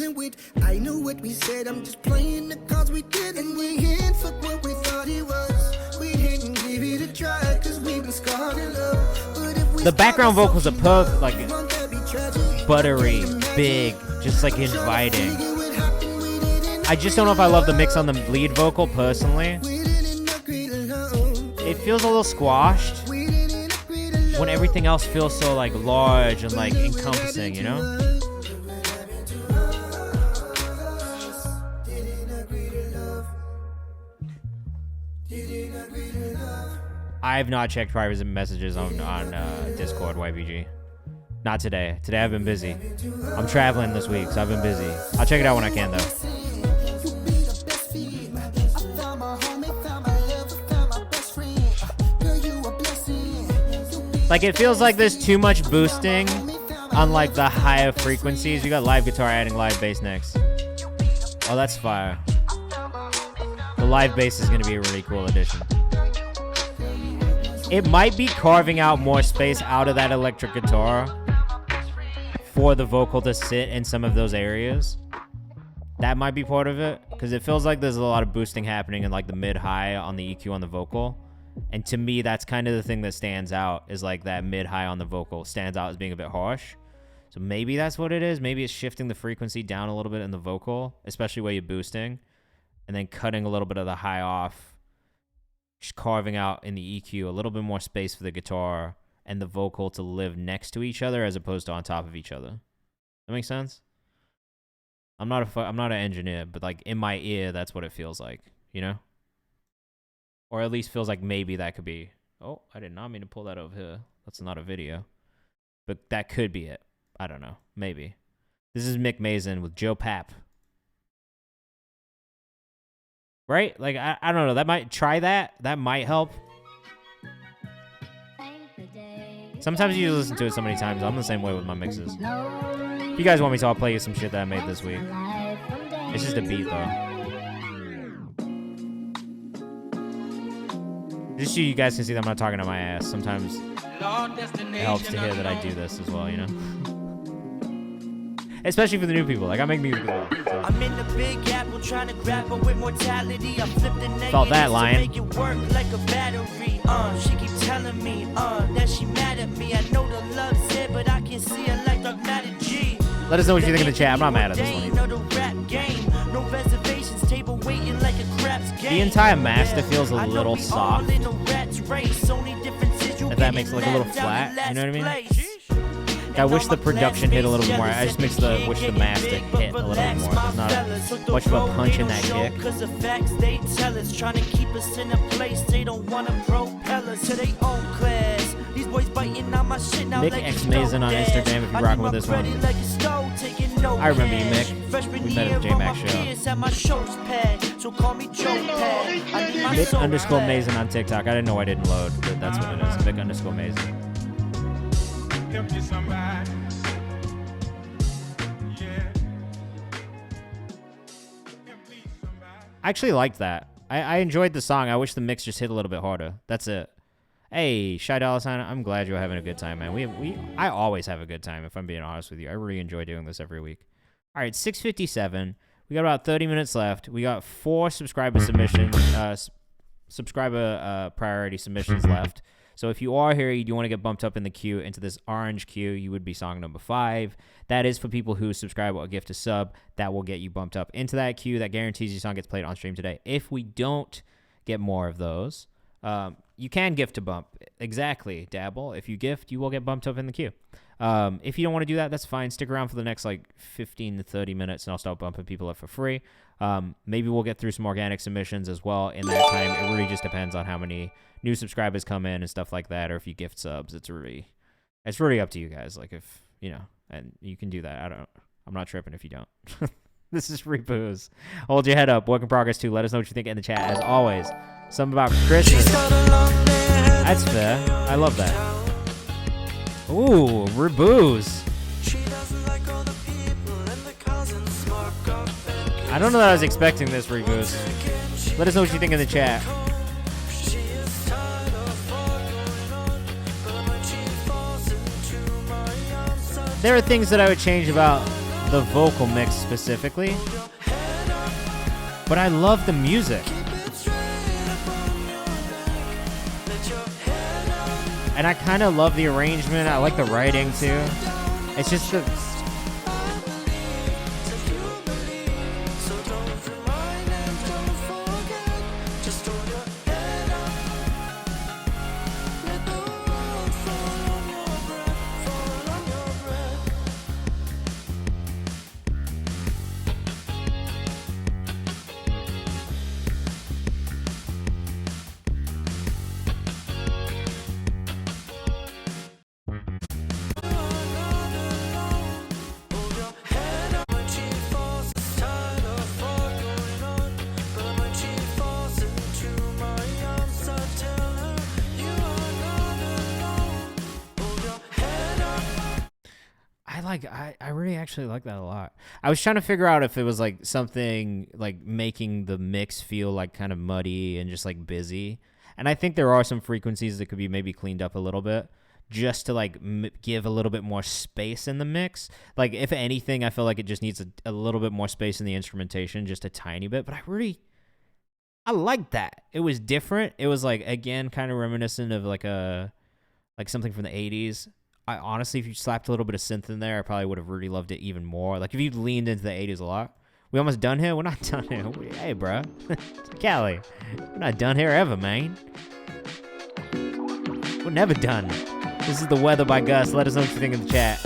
I know what we said, I'm just playing the cards we did, and we ain't fuck what we thought it was. We didn't give it a try, 'cause we've been scarred in love. But if we The background vocals are perfect, like won't that be tragic? buttery, big, just like inviting. I just don't know if I love the mix on the lead vocal personally. It feels a little squashed when everything else feels so like large and like encompassing, you know? I have not checked private messages on Discord, YBG. Not today. Today I've been busy. I'm traveling this week, so I've been busy. I'll check it out when I can, though. Like, it feels like there's too much boosting on, like, the higher frequencies. You got live guitar adding live bass next. Oh, that's fire. The live bass is going to be a really cool addition. It might be carving out more space out of that electric guitar for the vocal to sit in some of those areas. That might be part of it, because it feels like there's a lot of boosting happening in like the mid-high on the EQ on the vocal. And to me, that's kind of the thing that stands out, is like that mid-high on the vocal stands out as being a bit harsh. So maybe that's what it is. Maybe it's shifting the frequency down a little bit in the vocal, especially where you're boosting, and then cutting a little bit of the high off, just carving out in the EQ a little bit more space for the guitar and the vocal to live next to each other as opposed to on top of each other. That makes sense? I'm not an engineer, but like in my ear, that's what it feels like, you know? Or at least feels like maybe that could be. Oh, I did not mean to pull that over here. That's not a video. But that could be it. I don't know. Maybe. This is Mick Mason with Joe Papp. Right? Like, I don't know. That might try that. That might help. Sometimes you listen to it so many times. I'm the same way with my mixes. If you guys want me to, I'll play you some shit that I made this week. It's just a beat, though. Just so you guys can see that I'm not talking to my ass. Sometimes it helps to hear that I do this as well, you know? Especially for the new people. Like, I make music as well. So. I'm in the big apple trying to grapple with mortality. I flip the negatives Felt that, Lion. to make it work like a battery. She keep telling me that she mad at me. I know the love's there, but I can see her like I'm mad at G. Let us know what you think in the chat. I'm not mad at this one either. No reservations, table waiting like a craps game. The entire master feels a little soft. If that makes it look a little flat, you know what I mean? I wish the production hit a little bit more. I just wish the master hit a little bit more. There's not much of a punch in that kick. Cause the facts they tell us, trying to keep us in a place they don't want to propel us to their own class. These boys biting on my shit now. Mick X Mason on Instagram if you're rocking with this one. I remember you, Mick. We met at the J-Mac show. Mick_Mason on TikTok. I didn't know I didn't load, but that's what it is. Mick_Mason. I actually liked that. I enjoyed the song. I wish the mix just hit a little bit harder. That's it. Hey, Shy Dollar Sign, I'm glad you're having a good time, man. I always have a good time, if I'm being honest with you. I really enjoy doing this every week. All right, 6:57. We got about 30 minutes left. We got 4 subscriber submissions, priority submissions left. So if you are here, you do want to get bumped up in the queue into this orange queue, you would be song number 5. That is for people who subscribe or gift a sub. That will get you bumped up into that queue. That guarantees your song gets played on stream today. If we don't get more of those, you can gift a bump. Exactly, Dabble. If you gift, you will get bumped up in the queue. If you don't want to do that, that's fine. Stick around for the next 15 to 30 minutes, and I'll start bumping people up for free. Maybe we'll get through some organic submissions as well in that time. It really just depends on how many new subscribers come in and stuff like that, or if you gift subs. It's really up to you guys. If and you can do that. I'm not tripping if you don't. This is free booze. Hold your head up. Work in progress too. Let us know what you think in the chat. As always, something about Christmas. That's fair. I love that. Ooh, Rebooze. I don't know that I was expecting this, Rebooze. Let us know what you think in the chat. There are things that I would change about the vocal mix specifically, but I love the music. And I kind of love the arrangement. I like the writing too. It's just the... I really actually like that a lot. I was trying to figure out if it was something making the mix feel kind of muddy and just busy. And I think there are some frequencies that could be maybe cleaned up a little bit just to give a little bit more space in the mix. If anything, I feel like it just needs a little bit more space in the instrumentation, just a tiny bit. But I like that. It was different. It was again, kind of reminiscent of something from the 80s. I honestly, if you slapped a little bit of synth in there, I probably would have really loved it even more. If you leaned into the 80s a lot. We almost done here? We're not done here. Hey, bro. Cali, we're not done here ever, man. We're never done. This is The Weather by Gus. Let us know what you think in the chat.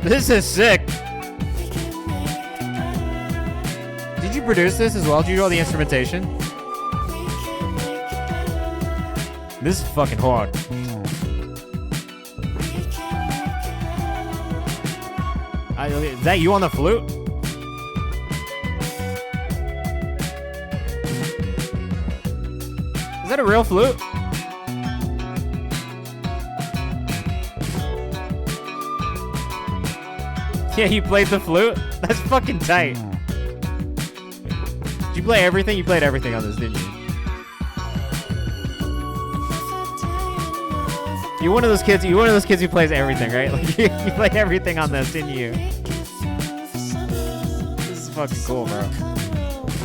This is sick. Did you produce this as well? Did you do all the instrumentation? This is fucking hard. Is that you on the flute? Is that a real flute? Yeah, you played the flute? That's fucking tight. Did you play everything? You played everything on this, didn't you? You're one of those kids who plays everything, right? Like you played everything on this, didn't you? This is fucking cool, bro.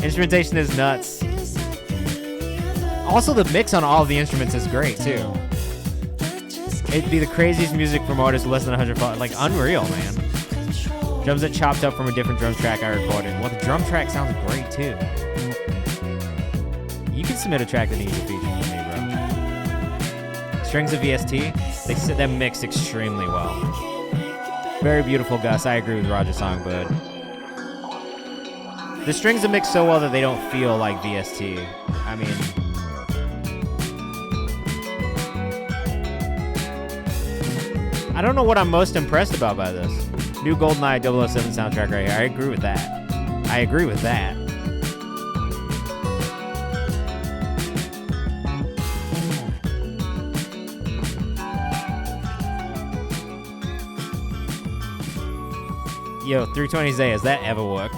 Instrumentation is nuts. Also, the mix on all of the instruments is great, too. It'd be the craziest music from artists less than 100 bucks. Like, unreal, man. Drums that chopped up from a different drum track I recorded. Well, the drum track sounds great, too. You can submit a track that needs a feature from me, bro. Strings of VST, they said that mixed extremely well. Very beautiful, Gus. I agree with Roger's Songbird. The strings are mixed so well that they don't feel like VST. I mean... I don't know what I'm most impressed about by this. New GoldenEye 007 soundtrack right here. I agree with that. I agree with that. Yo, 320Z, has that ever worked?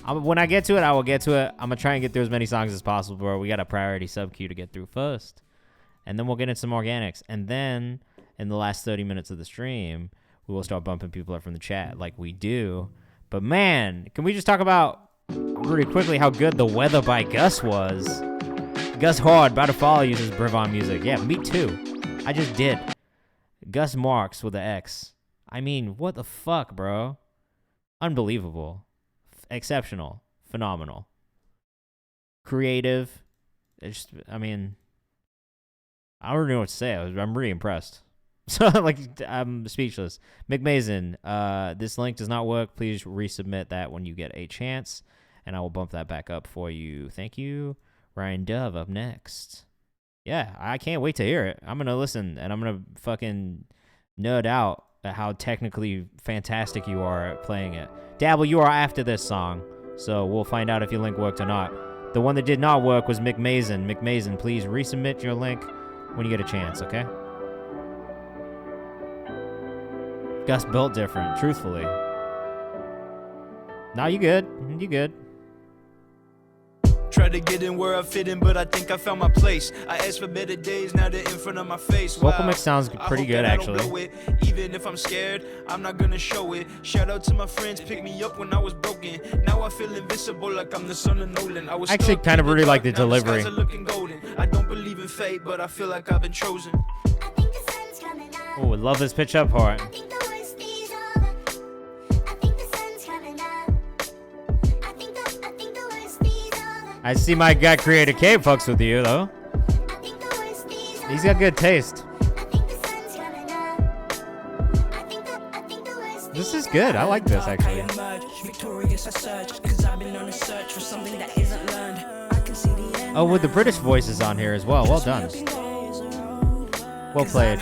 When I get to it, I will get to it. I'm going to try and get through as many songs as possible, bro. We got a priority sub queue to get through first. And then we'll get into some organics. And then, in the last 30 minutes of the stream, we will start bumping people up from the chat like we do. But man, can we just talk about, really quickly, how good The Weather by Gus was? Gus Hard, about to follow you, this Brivon music. Yeah, me too. I just did. Gus Marks with the X. I mean, what the fuck, bro? Unbelievable. Exceptional. Phenomenal. Creative. It's just, I mean... I don't know what to say. I'm really impressed. So, like, I'm speechless. McMason, this link does not work. Please resubmit that when you get a chance, and I will bump that back up for you. Thank you. Ryan Dove up next. Yeah, I can't wait to hear it. I'm going to listen, and I'm going to fucking nerd out at how technically fantastic you are at playing it. Dabble, you are after this song, so we'll find out if your link worked or not. The one that did not work was McMason. McMason, please resubmit your link when you get a chance, okay? Gus built different, truthfully. No, you good. You good. Try to get in where I fit in, but I think I found my place. I asked for better days, now they're in front of my face. Vocal mix sounds pretty good, actually. Even if I'm scared, I'm not gonna show it. Shout out to my friends, pick me up when I was broken. Now I feel invincible like I'm the son of Nolan. I was actually kind of really like the delivery. I don't believe in fate, but I feel like I've been chosen. Oh, I love this pitch up part. I see my guy Creator K fucks with you, though. He's got good taste. This is good. I like this, actually. Oh, with the British voices on here as well. Well done. Well played.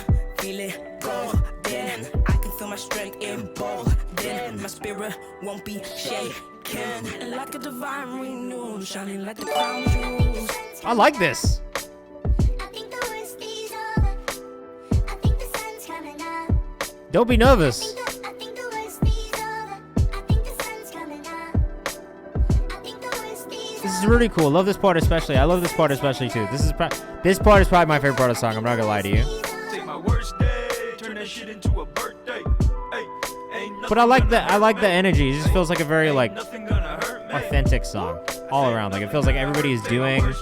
My spirit won't be shaken. Like a divine renewal, shining like the crown jewels. I like this. Don't be nervous. This is really cool. Love this part especially. I love this part especially too. This part is probably my favorite part of the song. I'm not gonna lie to you. Take my worst day, turn that shit into a birthday. But I like the energy. It just feels like a very like authentic song all around. Like it feels like everybody is doing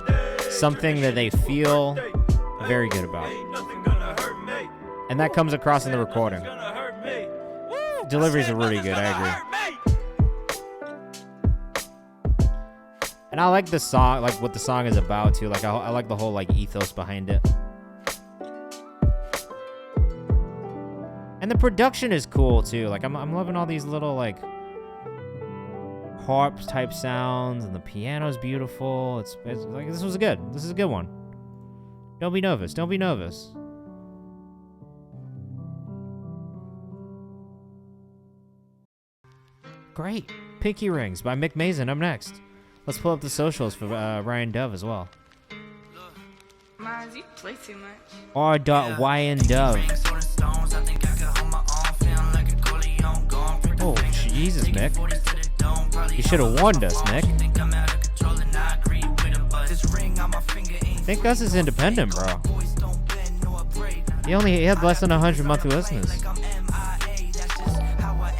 something that they feel very good about. And that comes across in the recording. Deliveries are really good, I agree. And I like the song, like what the song is about too. Like I like the whole like ethos behind it. And the production is cool too. Like I'm loving all these little like harp type sounds, and the piano's beautiful. It's like this is a good one. Don't be nervous. Don't be nervous. Great. Pinky Rings by Mick Mason. Up next. Let's pull up the socials for Ryan Dove as well. Mars, you play too much. R.YN Dove. Oh, Jesus, Mick. You should have warned us, Mick. I think Gus is independent, bro. He had less than 100 monthly listeners.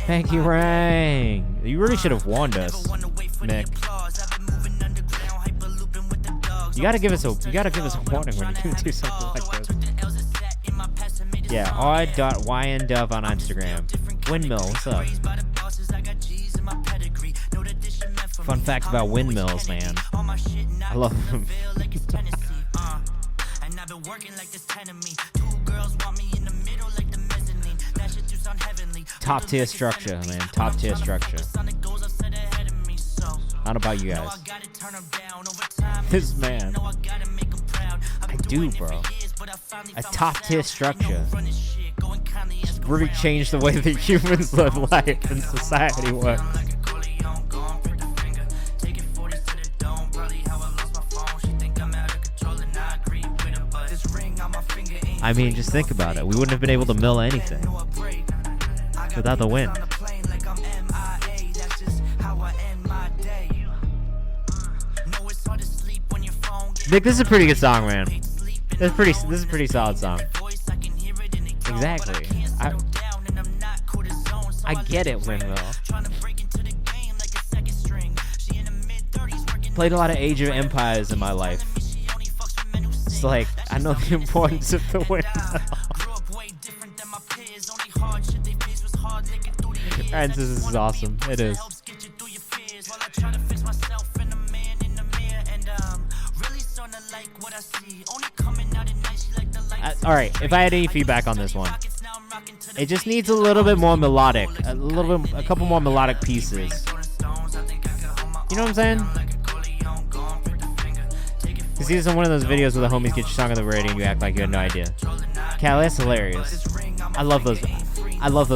Thank you, Rang. You really should have warned us, Mick. You gotta give us a warning when you do something like this. Yeah, R.YN Dove on Instagram. Windmill, what's up? Fun fact about windmills, man. I love them. Top tier structure, man. Top tier structure. Not about you guys. This man. I do, bro. A top tier structure. Just really changed the way that humans live life and society works. I mean, just think about it. We wouldn't have been able to mill anything without the wind. Nick, this is a pretty good song, man. This is a pretty solid song. Exactly. I get it, Windmill. Played a lot of Age of Empires in my life. It's like, I know the importance of the windmill. And this is awesome. It is. Alright, if I had any feedback on this one, it just needs a little bit more melodic. A couple more melodic pieces. You know what I'm saying? Because this is one of those videos where the homies get your song on the radio and you act like you had no idea. Cal, that's hilarious. I love those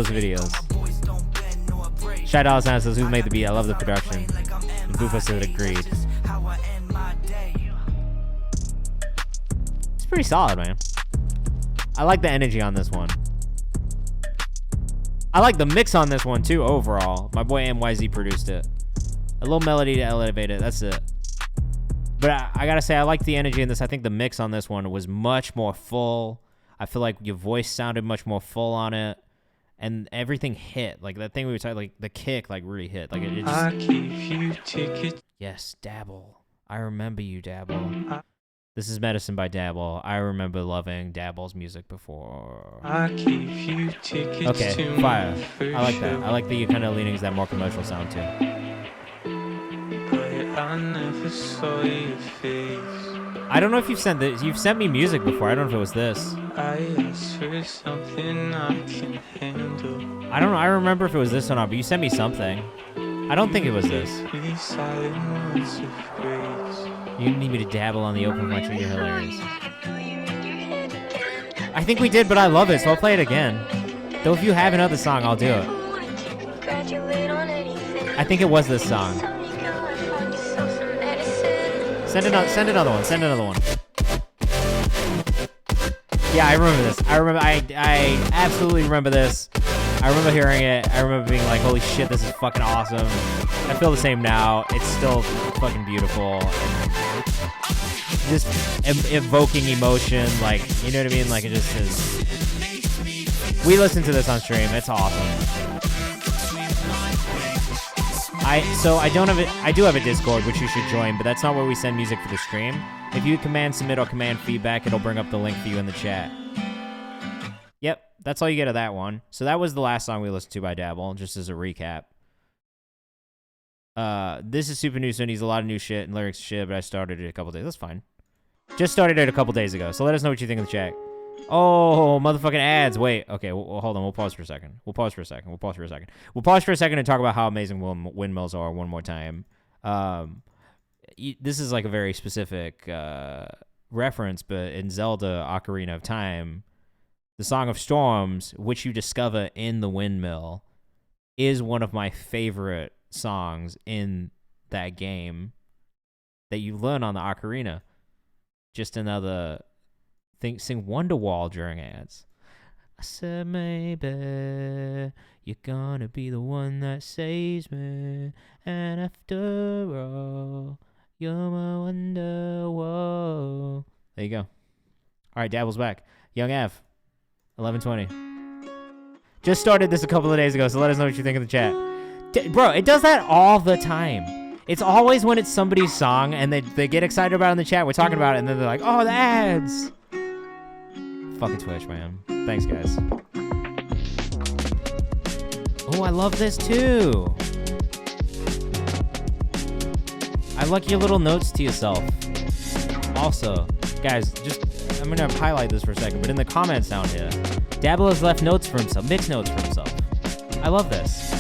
videos. Shy Dollar Sign says, who made the beat? I love the production. And Boofa said agreed. It's pretty solid, man. I like the energy on this one. I like the mix on this one too, overall. My boy MYZ produced it. A little melody to elevate it, that's it. But I gotta say, I like the energy in this. I think the mix on this one was much more full. I feel like your voice sounded much more full on it. And everything hit. Like that thing we were talking, like the kick like really hit. Like it just... I give you tickets. Yes, Dabble. I remember you, Dabble. This is Medicine by Dabble. I remember loving Dabble's music before. I give you tickets. Okay, fire. I like that. I like that you kind of leaning to that more commercial sound too. I never saw your face. I don't know if you've sent this. You've sent me music before. I don't know if it was this. I asked for something I can handle. I don't know. I remember if it was this or not, but you sent me something. I don't think it was this. You need me to dabble on the open mic. You're hilarious. I think we did, but I love it, so I'll play it again. Though if you have another song, I'll do it. I think it was this song. Send another one. Send another one. Yeah, I remember this. I absolutely remember this. I remember hearing it. I remember being like, holy shit, this is fucking awesome. I feel the same now. It's still fucking beautiful. And just evoking emotion. Like, you know what I mean? Like, it just is. We listened to this on stream. It's awesome. I do have a Discord, which you should join, but that's not where we send music for the stream. If you command submit or command feedback, it'll bring up the link for you in the chat. Yep, that's all you get of that one. So that was the last song we listened to by Dabble, just as a recap. This is super new, so it needs a lot of new shit and lyrics shit, but I started it a couple days. That's fine. Just started it a couple days ago, so let us know what you think in the chat. Oh, motherfucking ads. Wait, okay, well, hold on. We'll pause for a second. We'll pause for a second and talk about how amazing windmills are one more time. This is like a very specific reference, but in Zelda Ocarina of Time, the Song of Storms, which you discover in the windmill, is one of my favorite songs in that game that you learn on the ocarina. Just another thing. Sing Wonderwall during ads. I said maybe you're gonna be the one that saves me, and after all, you're my Wonderwall. There you go. All right, Dabble's back. Young Av, 1120. Just started this a couple of days ago, so let us know what you think in the chat. Bro, it does that all the time. It's always when it's somebody's song and they get excited about it in the chat. We're talking about it, and then they're like, oh, the ads. Fucking Twitch, man. Thanks, guys. Oh, I love this too. I like your little notes to yourself. Also, guys, I'm gonna highlight this for a second, but in the comments down here, Dabble has left notes for himself, mixed notes for himself. I love this.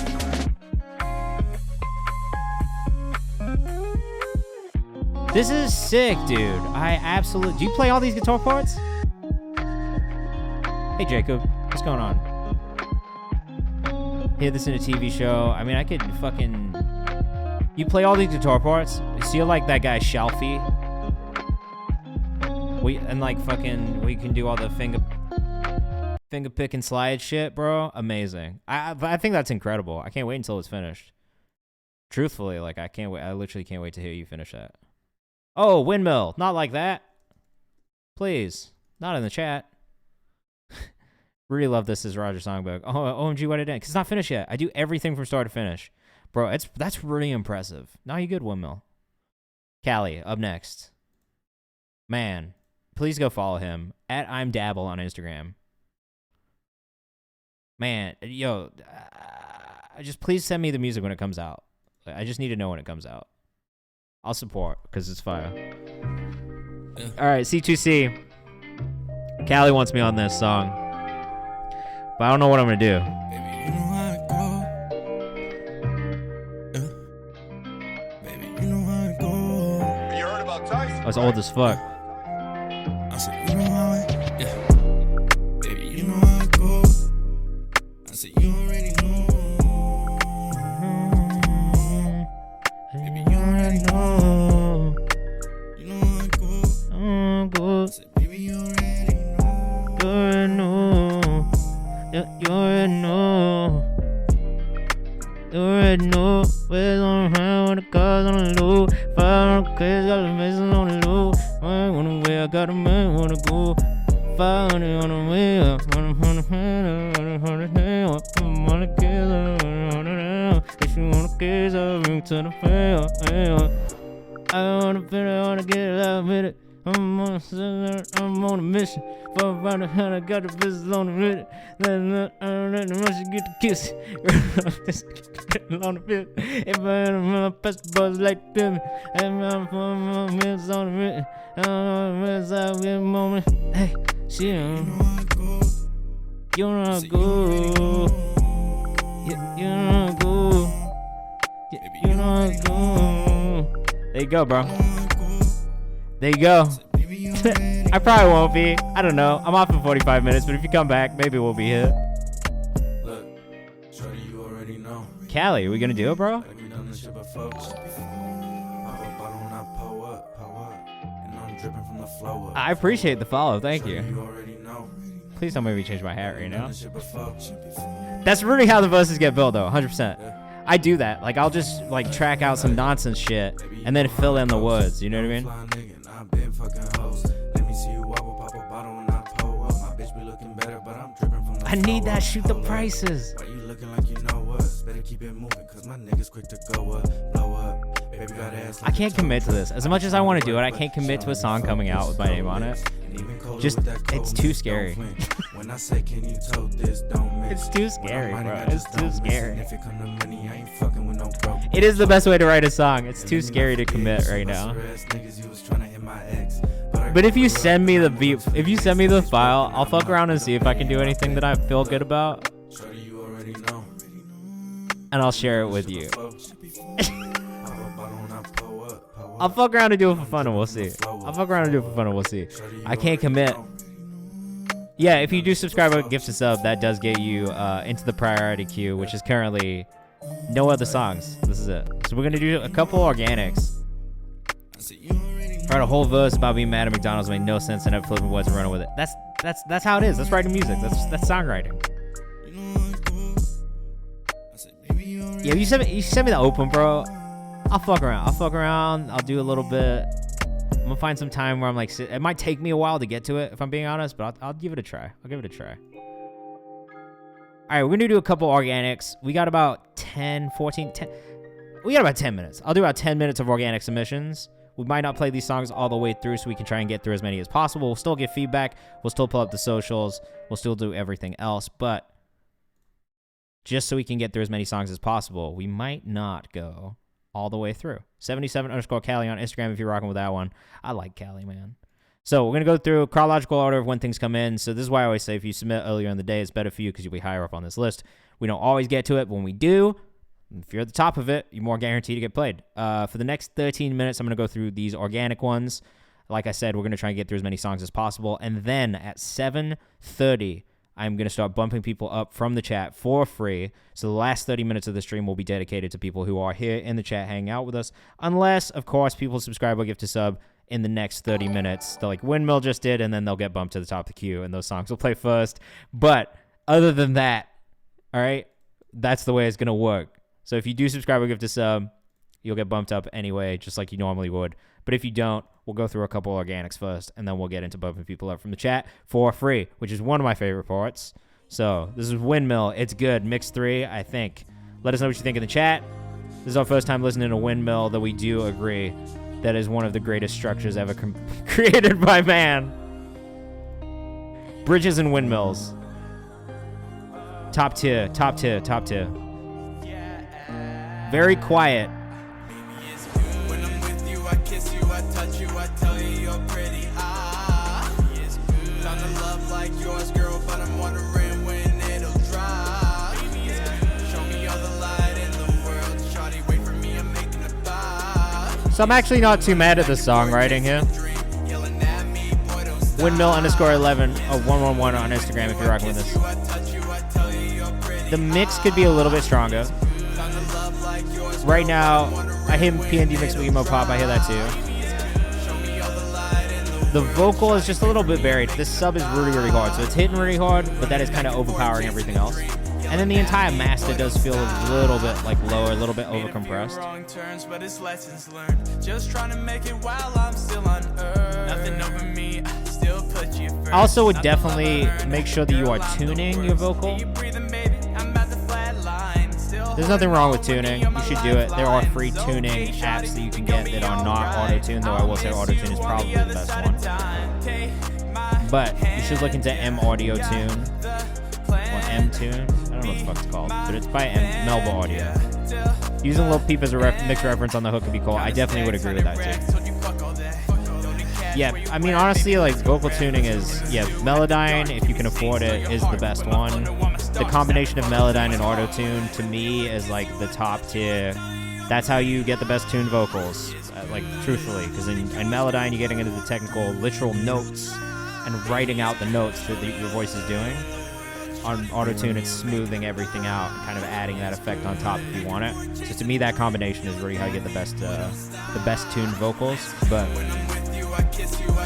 This is sick, dude. I absolutely... Do you play all these guitar parts? Hey, Jacob. What's going on? Hear this in a TV show. I mean, I could fucking... You play all these guitar parts? So you're like that guy, Shalfie? We can do all the finger pick and slide shit, bro. Amazing. I think that's incredible. I can't wait until it's finished. Truthfully, like, I can't wait. I literally can't wait to hear you finish that. Oh, windmill. Not like that. Please. Not in the chat. Really love this as Roger Songbook. Oh, OMG, what I did. Because it's not finished yet. I do everything from start to finish. Bro, that's really impressive. Now you good, windmill. Callie, up next. Man, please go follow him. At I'm Dabble on Instagram. Man, yo, just please send me the music when it comes out. I just need to know when it comes out. I'll support, because it's fire. Yeah. All right, C2C. Callie wants me on this song. But I don't know what I'm going to do. Baby, you know how it go. Baby, you know how it go. You heard about Tyson? Oh, it's old as fuck. I said, you know how it, yeah. Baby, you know how it go. I said, you already know. Baby, you already know. You know how it goes. I said, baby, you already know. You already know. You already know. You already know. Where's on the high when the cars on the low. Fire on the crazy, got the messes on the low. I wanna way, I got a man, wanna go. 500 on the way, I wanna kiss her, if you wanna kiss her, bring to the fair. I wanna feel it, I wanna get it out with it. I'm on a mission. For around the hand, I got the business on the minute. Let the Russian get the kiss. On the bit. If I had a pass the buzz like them. And I'm from my minutes on the written. I don't know where's out with a moment. Hey, she don't know how it goes. You know how it goes. You know how it goes. You know how it goes. There you go, bro. There you go. I probably won't be. I don't know. I'm off in 45 minutes, but if you come back, maybe we'll be here. Look, shorty, you already know. Callie, are we gonna do it, bro? Like we done this shit before. Pop up, I don't not pull up. And I'm dripping from the flow up. I appreciate the follow. Thank you. You already know. Please don't make me change my hat right now. That's really how the verses get built, though. 100%. I do that. Like, I'll just, like, track out some nonsense shit and then fill in the words. You know what I mean? I need that. Shoot the prices. Why you looking like you know us? Better keep it moving, cause my niggas quick to go up, blow up. Baby got ass like I can't commit to this. As much as I want to do it, I can't commit to a song coming out with my name on it. Just, it's too scary. When I say, can you tote this, don't miss. It's too scary, bro. It's too scary. If it come to money, I ain't fucking with no broke. It is the best way to write a song. It's too scary to commit right now. But if you send me the beat, if you send me the file, I'll fuck around and see if I can do anything that I feel good about. And I'll share it with you. I'll fuck around and do it for fun and we'll see. I can't commit. Yeah, if you do subscribe or gift a sub, that does get you into the priority queue, which is currently no other songs. This is it. So we're gonna do a couple organics. Write a whole verse about being mad at McDonald's made no sense and I'm flipping words and running with it. That's how it is. That's writing music. That's songwriting. Yeah, you send me the open, bro. I'll fuck around. I'll do a little bit. I'm gonna find some time where I'm like, it might take me a while to get to it, if I'm being honest, but I'll give it a try. All right, we're gonna do a couple organics. We got about 10. We got about 10 minutes. I'll do about 10 minutes of organic submissions. We might not play these songs all the way through so we can try and get through as many as possible. We'll still get feedback. We'll still pull up the socials. We'll still do everything else, but just so we can get through as many songs as possible, we might not go all the way through. 77_Cali on Instagram if you're rocking with that one. I like Cali, man. So we're going to go through chronological order of when things come in. So this is why I always say if you submit earlier in the day, it's better for you because you'll be higher up on this list. We don't always get to it, but when we do, if you're at the top of it, you're more guaranteed to get played. For the next 13 minutes, I'm going to go through these organic ones. Like I said, we're going to try and get through as many songs as possible. And then at 7:30, I'm going to start bumping people up from the chat for free. So the last 30 minutes of the stream will be dedicated to people who are here in the chat hanging out with us. Unless, of course, people subscribe or gift a sub in the next 30 minutes. They're like Windmill just did, and then they'll get bumped to the top of the queue, and those songs will play first. But other than that, all right, that's the way it's going to work. So if you do subscribe or gift a sub, you'll get bumped up anyway, just like you normally would. But if you don't, we'll go through a couple organics first, and then we'll get into bumping people up from the chat for free, which is one of my favorite parts. So this is Windmill. It's good. Mix 3, I think. Let us know what you think in the chat. This is our first time listening to Windmill, though we do agree that is one of the greatest structures ever created by man. Bridges and windmills. Top tier. Very quiet. When I'm with you, I kiss you, I touch you, I tell you you're pretty. Found a love like yours, girl, but I'm wondering when it'll drop. Show me all the light in the world, shawty, wait for me, I'm making a thought. So I'm actually not too mad at the songwriting here. Windmill_11 of 111 on Instagram if you're rocking with us. The mix could be a little bit stronger. Right now, I hear PND mix with emo pop. I hear that too. The vocal is just a little bit buried. This sub is really, really hard. So it's hitting really hard, but that is kind of overpowering everything else. And then the entire master does feel a little bit like lower, a little bit overcompressed. I also would definitely make sure that you are tuning your vocal. There's nothing wrong with tuning. You should do it. There are free tuning apps that you can get that are not auto-tune, though I will say auto-tune is probably the best one. But you should look into M Audio Tune or M Tune. I don't know what the fuck it's called, but it's by Melba Audio. Using Lil Peep as a mix reference on the hook would be cool. I definitely would agree with that too. Yeah, I mean, honestly, like, vocal tuning is, yeah, Melodyne, if you can afford it, is the best one. The combination of Melodyne and auto-tune, to me, is, like, the top tier. That's how you get the best tuned vocals, like, truthfully. Because in Melodyne, you're getting into the technical, literal notes and writing out the notes that your voice is doing. On auto-tune, it's smoothing everything out and kind of adding that effect on top if you want it. So to me, that combination is really how you get the best tuned vocals. But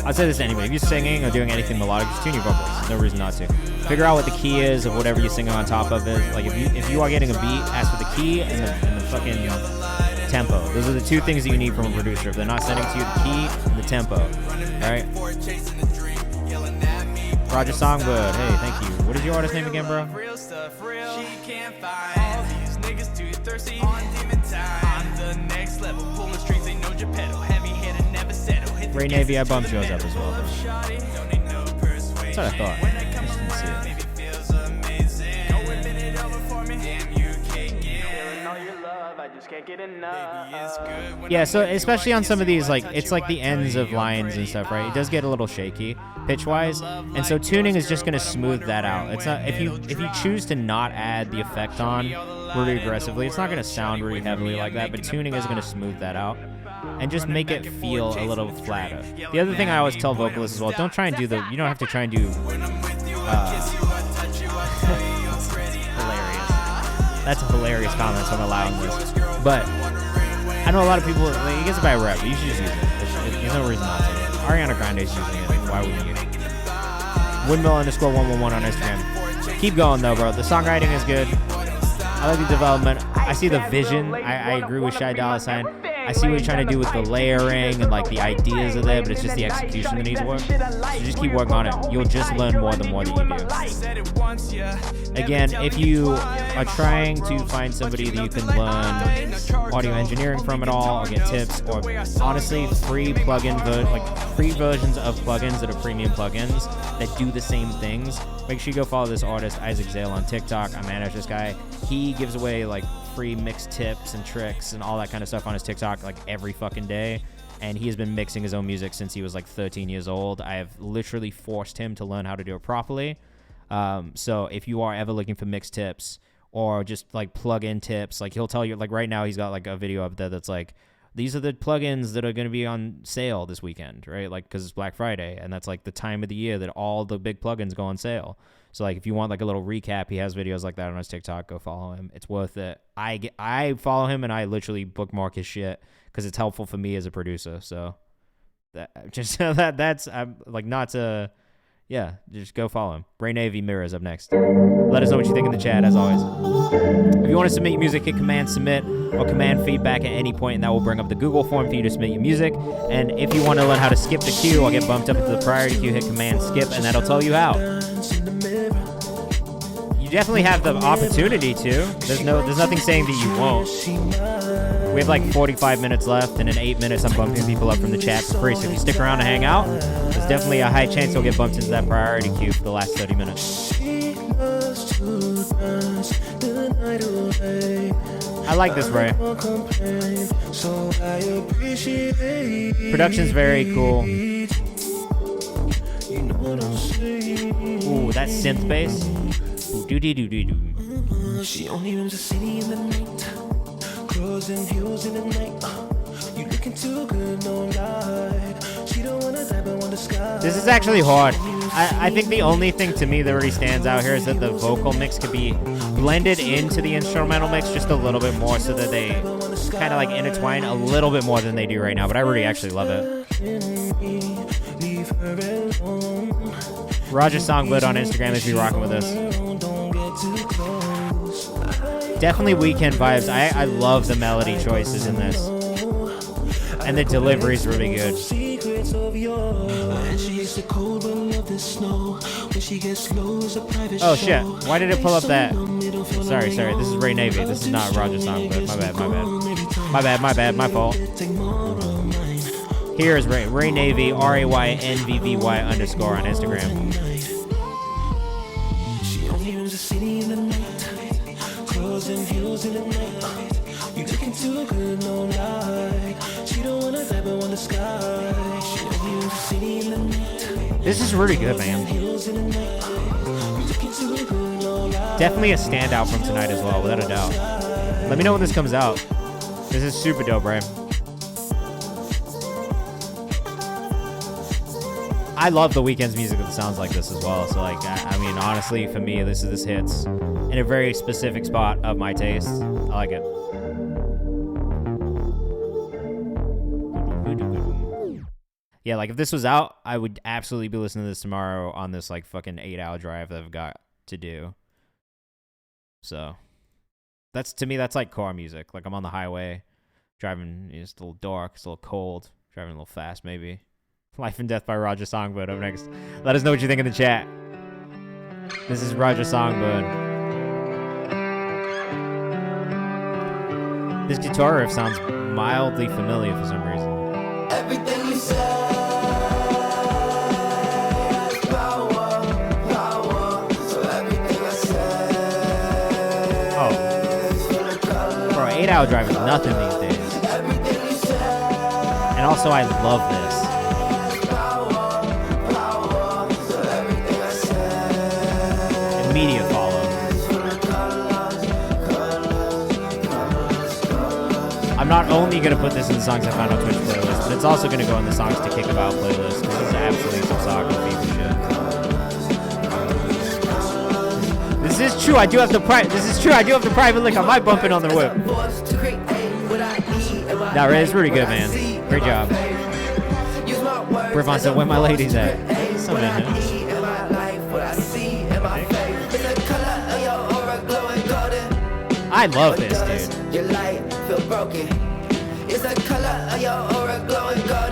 I'll say this anyway, if you're singing or doing anything melodic, just tune your vocals. There's no reason not to. Figure out what the key is of whatever you're singing on top of it. Like if you are getting a beat, ask for the key and the fucking tempo. Those are the two things that you need from a producer. If they're not sending to you the key and the tempo. Alright? Roger Songbird, hey, thank you. What is your artist name again, bro? Ray Navy, I bumped yours up as well, bro. That's what I thought. I just didn't see it. Yeah, so especially on some of these, like, it's like the ends of lines and stuff, right? It does get a little shaky pitch-wise, and so tuning is just gonna smooth that out. It's not if you choose to not add the effect on really aggressively, it's not gonna sound really heavily like that, but tuning is gonna smooth that out and just make it feel a little flatter. The other thing I always tell vocalists as well, don't try and do you don't have to try and do Hilarious. That's a hilarious comment, so I'm allowing this. But I know a lot of people, like, it gets a bad rep, but you should just use it. There's no reason not to. Ariana Grande's using it. Like, why wouldn't you? Windmill_111 on Instagram. Keep going, though, bro. The songwriting is good. I like the development. I see the vision. I agree with Shy Dollar Sign. I see what you're trying to do with the layering and like the ideas of it, but it's just the execution that needs work. So just keep working on it. You'll just learn more the more that you do. Again, if you are trying to find somebody that you can learn audio engineering from at all, or get tips, or honestly free free versions of plugins that are premium plugins that do the same things, make sure you go follow this artist Isaac Zale on TikTok. I manage this guy. He gives away like free mix tips and tricks and all that kind of stuff on his TikTok like every fucking day, and he has been mixing his own music since he was like 13 years old. I have literally forced him to learn how to do it properly. So if you are ever looking for mix tips or just like plug-in tips, like he'll tell you, like right now he's got like a video up there that's like, these are the plugins that are going to be on sale this weekend, right? Like, because it's Black Friday, and that's like the time of the year that all the big plugins go on sale. So like if you want like a little recap, he has videos like that on his TikTok. Go follow him. It's worth it. I follow him and I literally bookmark his shit because it's helpful for me as a producer. So that's I'm like not to. Yeah, just go follow him. Ray Navy Mirrors up next. Let us know what you think in the chat, as always. If you want to submit your music, hit Command Submit or Command Feedback at any point, and that will bring up the Google form for you to submit your music. And if you want to learn how to skip the queue or get bumped up into the priority queue, hit Command Skip, and that'll tell you how. You definitely have the opportunity to. There's nothing saying that you won't. We have like 45 minutes left, and in 8 minutes I'm bumping people up from the chat for free. So if you stick around and hang out, there's definitely a high chance you'll get bumped into that priority queue for the last 30 minutes. I like this, Ray. Production's very cool. Ooh, that synth bass. She only runs the city in the night. Clothes and heels in the night. You looking too good, no lie. She don't wanna die, but want the sky. This is actually hard. I think the only thing to me that really stands out here is that the vocal mix could be blended into the instrumental mix just a little bit more, so that they kind of like intertwine a little bit more than they do right now. But I really actually love it. Roger Songbird on Instagram is be rocking with us. Definitely weekend vibes. I love the melody choices in this. And the delivery is really good. Oh shit. Why did it pull up that? Sorry. This is Ray Navy. This is not Roger Songbird. My bad. My fault. Here is Ray Navy, RAYNVVY _ on Instagram. She only runs the city in the night. Clothes and heels in the night. You looking too good, no lie. She don't wanna die, but want the sky. She only runs the city in the night. This is really good, man. Definitely a standout from tonight as well, without a doubt. Let me know when this comes out. This is super dope, right? I love the weekend's music that sounds like this as well. So like, I mean, honestly, for me, this hits in a very specific spot of my taste. I like it. Yeah, like if this was out, I would absolutely be listening to this tomorrow on this like fucking 8-hour drive that I've got to do. So that's, to me, that's like car music. Like I'm on the highway driving, it's a little dark, it's a little cold, driving a little fast maybe. Life and Death by Roger Songbird up next. Let us know what you think in the chat. This is Roger Songbird. This guitar riff sounds mildly familiar for some reason. Everything you say. Oh. Bro, 8-hour drive is nothing these days. And also, I love this. Immediate follow. I'm not only going to put this in the Songs I Found on Twitch playlist, but it's also going to go in the Songs to Kick About playlist. This is absolutely some soccer people shit. This is true. I do have the private link. I might bump it on the whip. Nah, Ray, it's really good, man. Great job. Brivon said, where my ladies at? Something in here. I love this, dude.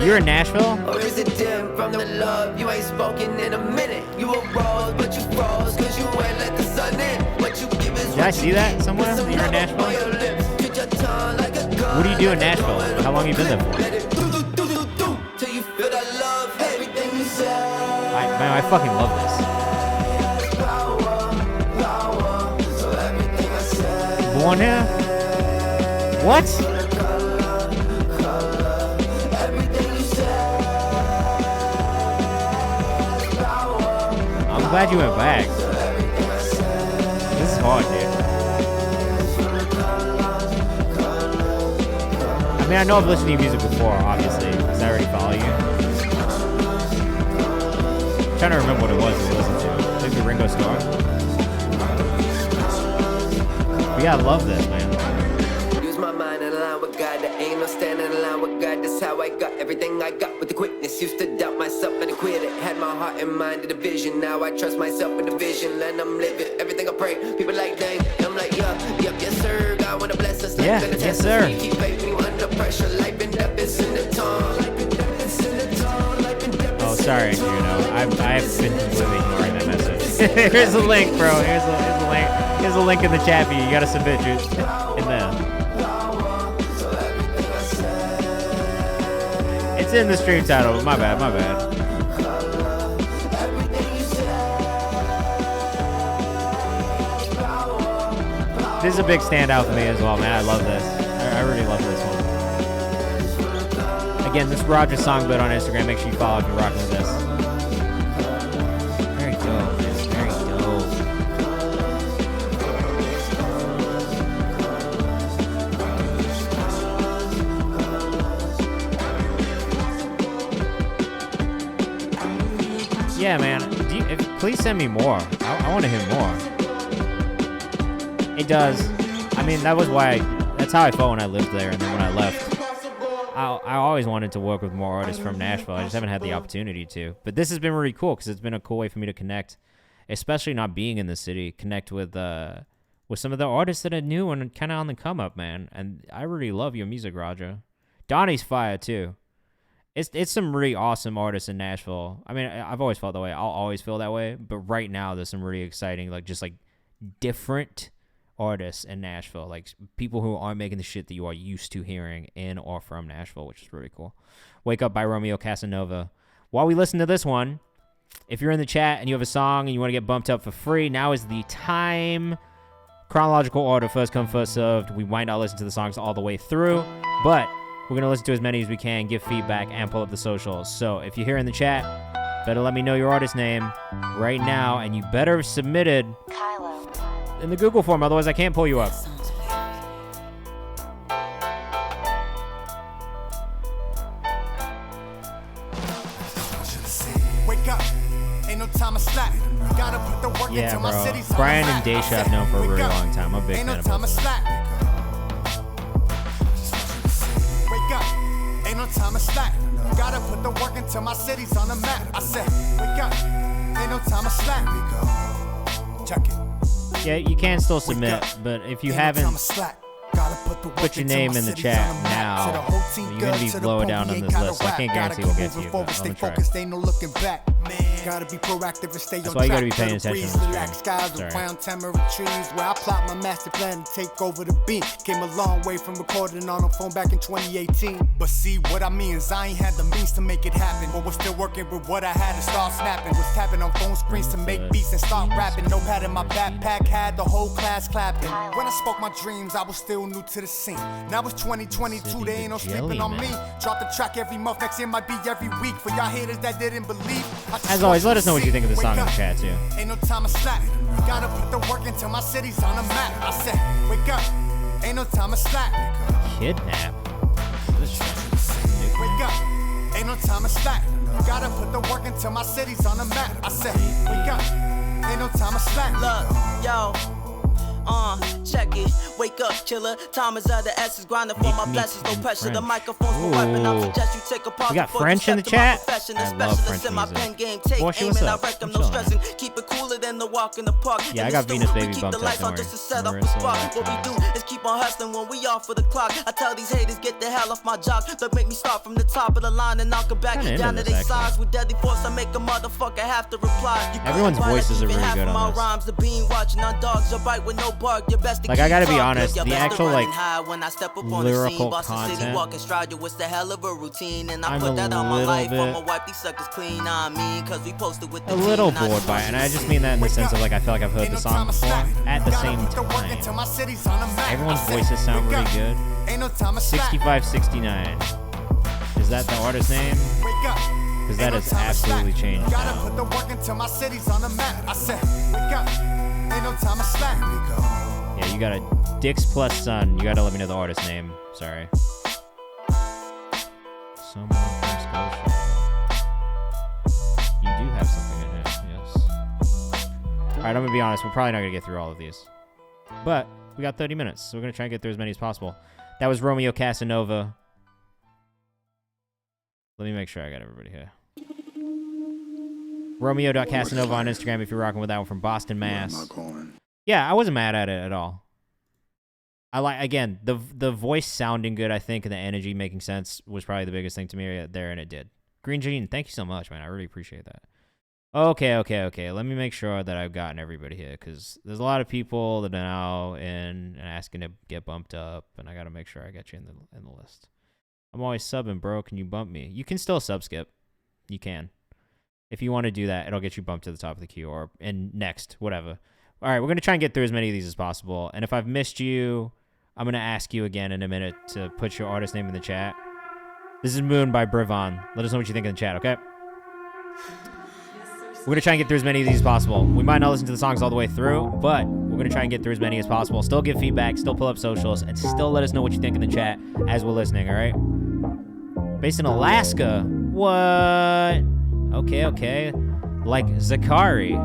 You're in Nashville? Or is it dim from the love? You ain't spoken in a minute. You a rose, but you froze, cause you ain't let the sun in. What you give is Did I see that somewhere? You're in Nashville? What do you do in Nashville? How long have you been there for? Man, I fucking love this. Born here? What? I'm glad you went back. This is hard, dude. I mean, I know I've listened to your music before, obviously, because I already follow you. I'm trying to remember what it was we listened to. Maybe Ringo Starr. But yeah, I love this, man. Use my mind and align with God. There ain't no standing in line with God. That's how I got everything I got with the quickness. Used to doubt myself and I quit it. Had my heart and mind in the vision. Now I trust myself with the vision. And I'm living everything I pray. People like, dang. I'm like, yup, yes, sir. God wanna bless us. Yeah, yes, sir. Keep faith when you under pressure. Life and death is in the tongue. Oh, sorry, you know, I've been completely ignoring that message. Here's a link, bro. Here's a link. Here's a link in the chat for you. You gotta submit yours in there. It's in the stream title. My bad. This is a big standout for me as well, man. I love this. I really love this one. Again, this Roger Songbird on Instagram. Make sure you follow if you're rocking with this. Very dope, man. Very dope. Yeah, man. Please send me more. I want to hear more. It does. I mean, that's how I felt when I lived there, and then when I left. I always wanted to work with more artists from Nashville. I just haven't had the opportunity to. But this has been really cool because it's been a cool way for me to connect, especially not being in the city, connect with some of the artists that are new and kind of on the come up, man. And I really love your music, Roger. Donnie's fire too. It's some really awesome artists in Nashville. I mean, I've always felt that way. I'll always feel that way. But right now, there's some really exciting, just different artists in Nashville, like people who aren't making the shit that you are used to hearing in or from Nashville, which is really cool. Wake Up by Romeo Casanova. While we listen to this one, if you're in the chat and you have a song and you want to get bumped up for free, now is the time. Chronological order, first come, first served. We might not listen to the songs all the way through, but we're going to listen to as many as we can, give feedback, and pull up the socials. So if you're here in the chat, better let me know your artist name right now, and you better have submitted in the Google form, otherwise I can't pull you up. Wake up, ain't no time to slack. Gotta put the work Yeah, into my bro. cities. Brian and Daisha I've known for a really long time. I'm a big fan of both of them. Wake up, ain't no time to slack. Gotta put the work into my cities on the map. I said, wake up, ain't no time to slack. Check it. Yeah, you can still submit, but if you haven't put your name in the chat now, you're going to be lower down on this list. I can't guarantee we'll get to you, but I'm going to try. Gotta be proactive and stay That's on why you track. gotta be paying attention to the Relax skies stream. around tamarind trees where I plot my master plan to take over the beat. Came a long way from recording on a phone back in 2018. But see what I mean is I ain't had the means to make it happen, but was still working with what I had to start snapping. Was tapping on phone screens to make beats and start rapping. Notepad in my backpack had the whole class clapping. When I spoke my dreams, I was still new to the scene. Now it's 2022, they ain't no sleeping on me. Drop the track every month, next year might be every week. For y'all haters that didn't believe, As always, let us know what you think of the song in the chat too. Ain't no time to slack. Gotta put the work into my cities on the map. I said, wake up. Ain't no time to slack. Kidnap. Wake up. Ain't no time to slack. Gotta put the work into my cities on the map. I said, wake up. Ain't no time to slack. Look, yo. Check it. Wake up, killer. Time is of the essence. Grinding for my blessings. No pressure. The microphone's for weapon. I suggest you take a pause. We got French in the chat. I love French music. Boy, what's up? I'm chilling. Keep it cooler than the walk in the park. Yeah, I got Venus Baby bumped up. Don't worry. What we do is keep on hustling when we off for the clock. I tell these haters get the hell off my jock. But make me start from the top of the line and knock it back down to their sides. With deadly force, I make a motherfucker have to reply. Everyone's voices are really good on this. Rhymes, the bean watching on dogs. Your bite with no bark. Your best to like, I gotta be honest, the actual like when I step up on lyrical the scene, content, city, walking stride, it's the hell of a routine, and I I'm put that on my little life. bit- I'ma wipe these suckers clean. I mean, cause we posted with the a little team, bored by it, and I just mean that in the sense of like I feel like I've heard the song before. At the same time, everyone's voices sound really good. 6569. Is that the artist name? Because that has absolutely changed Gotta now. put the work into my cities on the map. I said, wake up. Ain't no time to slack. Yeah, you got a Dix plus Sun. You gotta let me know the artist name. Sorry. Someone from Scotia. You do have something in it, yes. Alright, I'm gonna be honest. We're probably not gonna get through all of these. But we got 30 minutes, so we're gonna try and get through as many as possible. That was Romeo Casanova. Let me make sure I got everybody here. Romeo.Casanova on Instagram if you're rocking with that one from Boston, Mass. Yeah, I wasn't mad at it at all. I like, again, the voice sounding good, I think, and the energy making sense was probably the biggest thing to me there, and it did. Green Jean, thank you so much, man. I really appreciate that. Okay. Let me make sure that I've gotten everybody here, because there's a lot of people that are now in and asking to get bumped up, and I got to make sure I get you in the list. I'm always subbing, bro. Can you bump me? You can still sub skip. You can. If you want to do that, it'll get you bumped to the top of the queue or in next, whatever. All right, we're going to try and get through as many of these as possible. And if I've missed you, I'm going to ask you again in a minute to put your artist name in the chat. This is Moon by Brivon. Let us know what you think in the chat, okay? We're going to try and get through as many of these as possible. We might not listen to the songs all the way through, but we're going to try and get through as many as possible. Still give feedback, still pull up socials, and still let us know what you think in the chat as we're listening, all right? Based in Alaska. What? Okay. Like Zakari.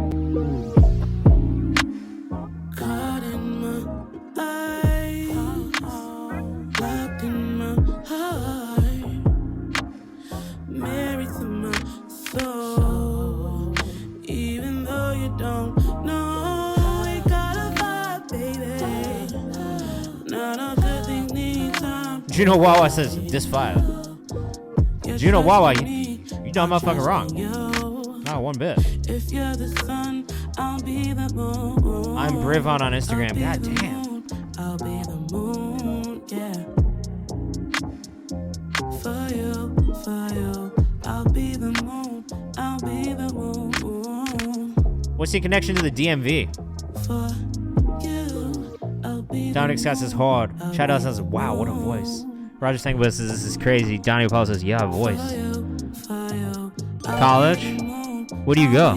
Caught in my eye, locked in my heart, married to my soul. Even though you don't know, we got a vibe, baby. Not all good things need time. Juno Wawa says, this fire. Juno Wawa, you done motherfucking wrong. Not one bit. If you're the sun, I'll be the moon. I'm Brivon on Instagram. God damn. I'll be the moon, yeah. For you, I'll be the moon. I'll be the moon. What's your connection to the DMV? For you, I'll be Dominic Scott says hard. Shadow says, wow, what a voice. Roger Stangbus says, this is crazy. Donnie Paul says, yeah, voice. College? Where do you go?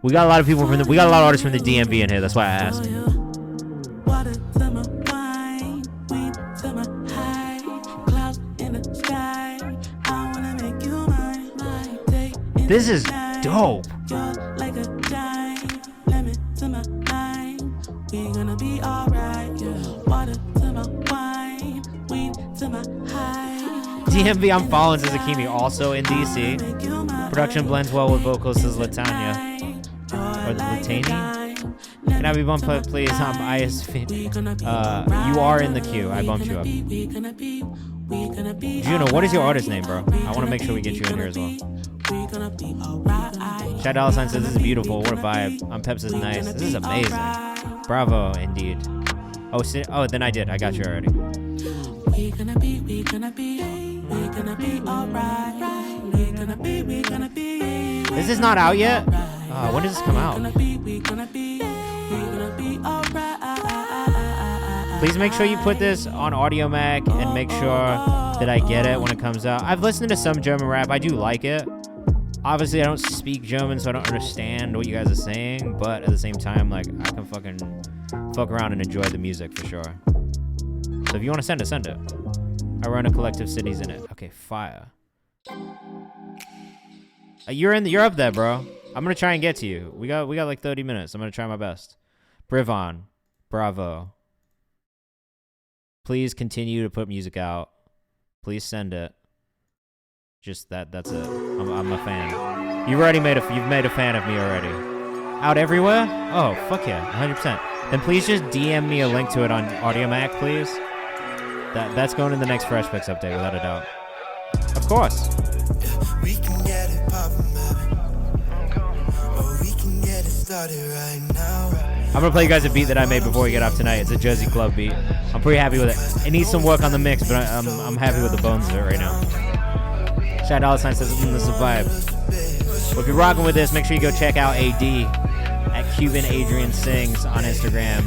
We got a lot of people from we got a lot of artists from the DMV in here. That's why I asked. This is dope. DMV, I'm following says Akimi, also in DC. Production blends well with vocals, says Latanya. Or Latani? Can I be bumped up, please? I'm ISV. You are in the queue. I bumped you up. Juno, what is your artist name, bro? I want to make sure we get you in here as well. Chad Dollarsign says, this is beautiful. What a vibe. Pep says, nice. This is amazing. Bravo, indeed. Oh, then I did. I got you already. Is this not out yet? When does this come out? Please make sure you put this on Audio Mac and make sure that I get it when it comes out. I've listened to some German rap. I do like it. Obviously, I don't speak German, so I don't understand what you guys are saying. But at the same time, like, I can fucking fuck around and enjoy the music for sure. So if you want to send it, send it. I run a collective cities in it. Okay, fire. You're up there, bro. I'm gonna try and get to you. We got like 30 minutes. I'm gonna try my best. Brivon, bravo. Please continue to put music out. Please send it. Just that's it. I'm a fan. You've made a fan of me already. Out everywhere? Oh, fuck yeah, 100%. Then please just DM me a link to it on AudioMac, please. That's going in the next Fresh Picks update, without a doubt. Of course. We can get it poppin', baby. Or we can get it started right now. I'm gonna play you guys a beat that I made before we get off tonight. It's a Jersey Club beat. I'm pretty happy with it. It needs some work on the mix, but I'm happy with the bones of it right now. Shad Dollar Sign says this is a vibe. Well, if you're rocking with this, make sure you go check out AD at Cuban Adrian Sings on Instagram.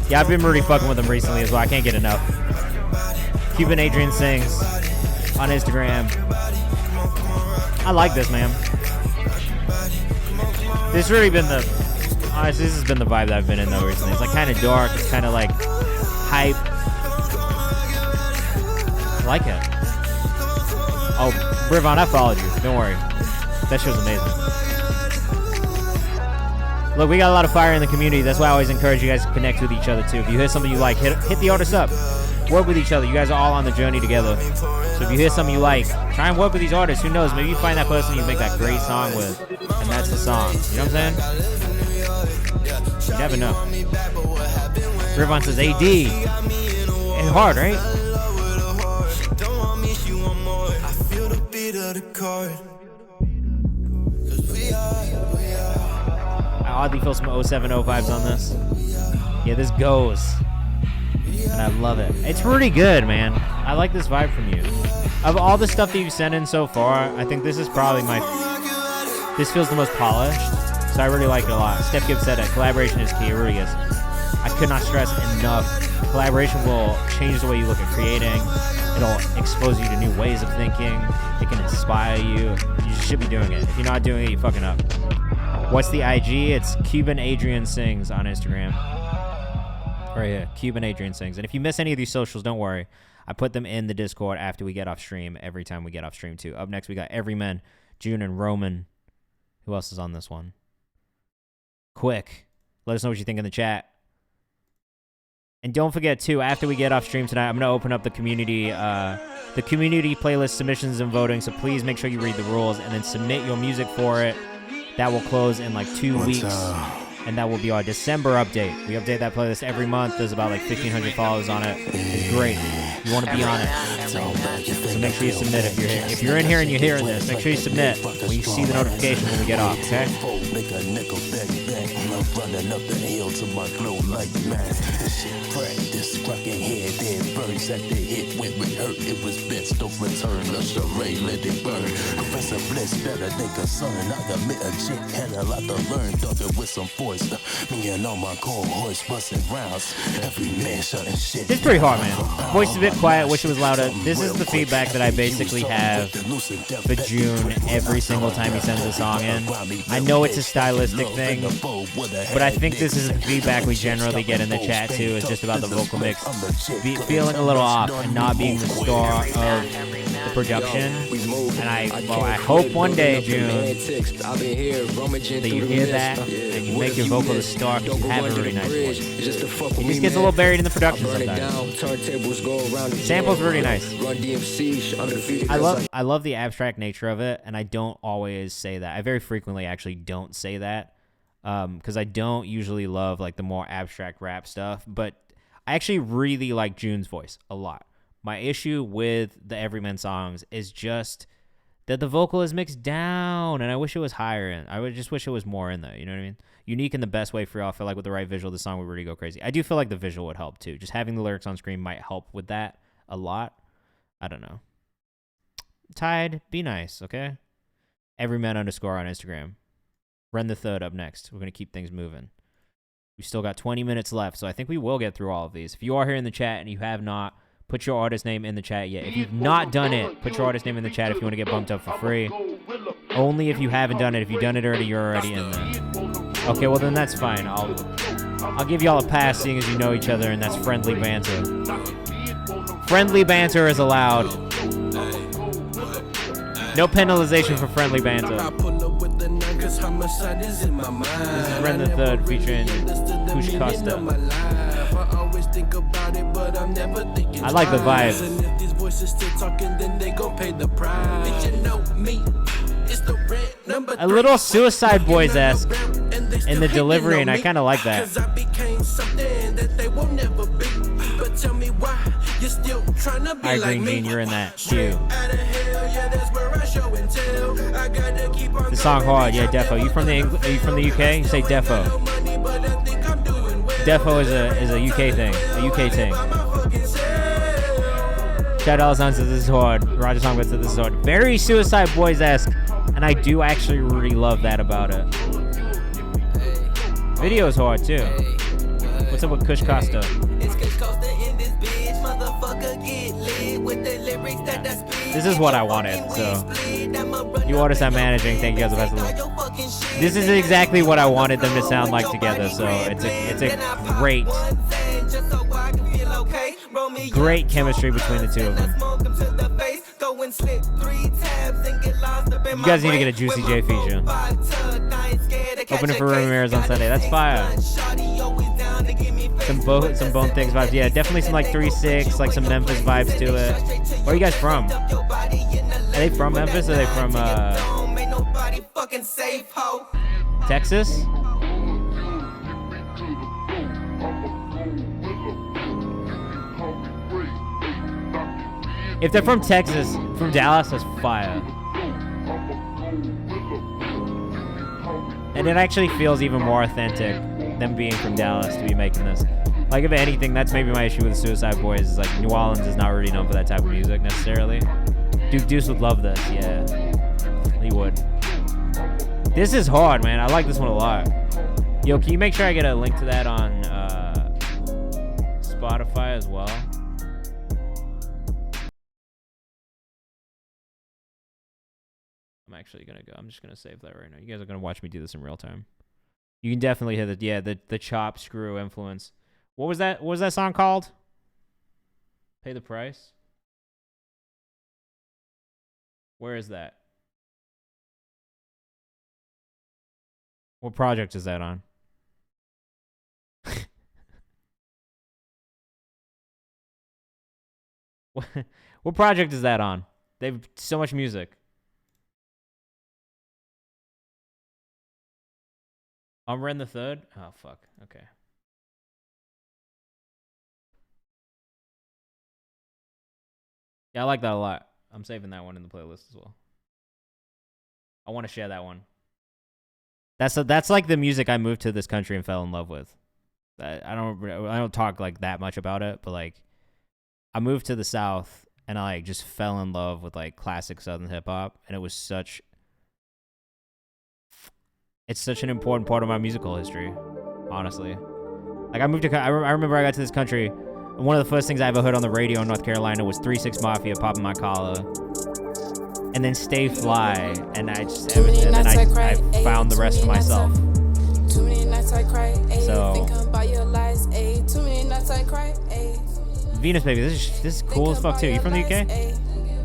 Yeah, I've been really fucking with him recently as well. I can't get enough. Cuban Adrian Sings on Instagram. I like this, man. This really been honestly, this has been the vibe that I've been in though recently. It's like kind of dark. It's kind of like hype. I like it. Oh, Brivon, I followed you. Don't worry. That show's amazing. Look, we got a lot of fire in the community. That's why I always encourage you guys to connect with each other too. If you hear something you like, hit the artists up. Work with each other. You guys are all on the journey together. So if you hear something you like, try and work with these artists. Who knows? Maybe you find that person you make that great song with, and that's the song. You know what I'm saying? You never know. Brivon says AD. It's hard, right? I oddly feel some 070 vibes on this. Yeah, this goes. And I love it. It's really good, man. I like this vibe from you. Of all the stuff that you've sent in so far, I think this is probably this feels the most polished. So I really like it a lot. Steph Gibbs said it. Collaboration is key. It really is. I could not stress enough. Collaboration will change the way you look at creating. It'll expose you to new ways of thinking. It can inspire you. You just should be doing it. If you're not doing it, you're fucking up. What's the IG? It's Cuban Adrian Sings on Instagram. Right here, Cuban Adrian Sings. And if you miss any of these socials, don't worry. I put them in the Discord after we get off stream, every time we get off stream too. Up next, we got Everyman, June, and Roman. Who else is on this one? Quick. Let us know what you think in the chat. And don't forget, too, after we get off stream tonight, I'm going to open up the community playlist submissions and voting. So please make sure you read the rules and then submit your music for it. That will close in like 2 weeks. And that will be our December update. We update that playlist every month. There's about like 1,500 followers on it. It's great. You want to be on it. So make sure you submit if you're here. If you're in here and you're hearing this, make sure you submit when you see the notification when we get off, okay? Running up the hill to my glow like man. This shit practice, rocking head, dead birds at the hit when we hurt. It was best of return, the charade, let it burn. Professor Bliss better than concern. I admit a chick had a lot to learn. Thugging with some boys, me and all my cohorts busting rounds. Every man shutting shit. It's pretty hard, man. Voice is a bit quiet, wish it was louder. This is the feedback that I basically have for June every single time he sends a song in. I know it's a stylistic thing, but I think this is the feedback we generally get in the chat too. Is just about the vocal mix feeling a little off and not being the star of the production. And I hope one day, June, that you hear that and you make your vocal the star because you have a really nice voice. It just gets a little buried in the production sometimes. Sample's really nice. I love the abstract nature of it, and I don't always say that. I very frequently actually don't say that. Because I don't usually love like the more abstract rap stuff, but I actually really like June's voice a lot. My issue with the Everyman songs is just that the vocal is mixed down, and I wish it was higher in. I would just wish it was more in there, you know what I mean? Unique in the best way for y'all. I feel like with the right visual, the song would really go crazy. I do feel like the visual would help too. Just having the lyrics on screen might help with that a lot. I don't know. Tide, be nice, okay? Everyman _ on Instagram. Ren the Third up next. We're going to keep things moving. We've still got 20 minutes left, so I think we will get through all of these. If you are here in the chat and you have not put your artist name in the chat yet, if you've not done it, put your artist name in the chat if you want to get bumped up for free. Only if you haven't done it. If you've done it already, you're already in there. Okay, well then that's fine. I'll give y'all a pass seeing as you know each other, and that's friendly banter. Friendly banter is allowed. No penalization for friendly banter. I pull up with the 9 cause homicide is in my mind. This is Ren the Third featuring Kush Costa. I always think about it, but I'm never thinking. I like the vibe. And if these voices still talking, then they gon' pay the price. Bitch, you know me. It's the red number A little Suicide Boys-esque in the delivery, and I kind of like that. Cause I became something that they will never be. But tell me why you're still trying to be Hi, like Green me. Bean, you're in that too. Out of hell, yeah, that's where I show and tell. I gotta keep on The song hard, yeah, Defo. You from the UK? You say Defo. Defo is a UK thing, a UK thing. Chad Alazan says this is hard. Roger Songwood says this is hard. Very Suicide Boys-esque, and I do actually really love that about it. Video is hard too. What's up with Kush Costa? This is what I wanted, so you artists I'm managing, thank you guys the best of luck. This is exactly what I wanted them to sound like together, so it's a great chemistry between the two of them. You guys need to get a Juicy J feature. Opening for Ramirez on Sunday, that's fire. Some Bone Things vibes, yeah, definitely some like 3-6, like some Memphis vibes to it. Where are you guys from? Are they from Memphis or are they from Texas? If they're from Texas, from Dallas, that's fire. And it actually feels even more authentic them being from Dallas to be making this. Like, if anything, that's maybe my issue with the Suicide Boys, is like New Orleans is not really known for that type of music necessarily. Duke Deuce would love this, yeah. He would. This is hard, man. I like this one a lot. Yo, can you make sure I get a link to that on Spotify as well? I'm actually gonna go. I'm just gonna save that right now. You guys are gonna watch me do this in real time. You can definitely hear the chop screw influence. What was that? What was that song called? Pay the Price. Where is that? What project is that on? What project is that on? They have so much music. I'm Ren the Third? Oh, fuck. Okay. Yeah, I like that a lot. I'm saving that one in the playlist as well. I want to share that one. That's like the music I moved to this country and fell in love with. I don't talk like that much about it, but like I moved to the South and I like just fell in love with like classic Southern hip hop, and it's such an important part of my musical history, honestly. Like I remember I got to this country, and one of the first things I ever heard on the radio in North Carolina was 3-6 Mafia, Poppin' My Collar, and then Stay Fly, and I found the rest for myself. Too many nights I cry, So, think about your lies, too many nights I cry, Venus Baby, this is cool as fuck too. You from the UK?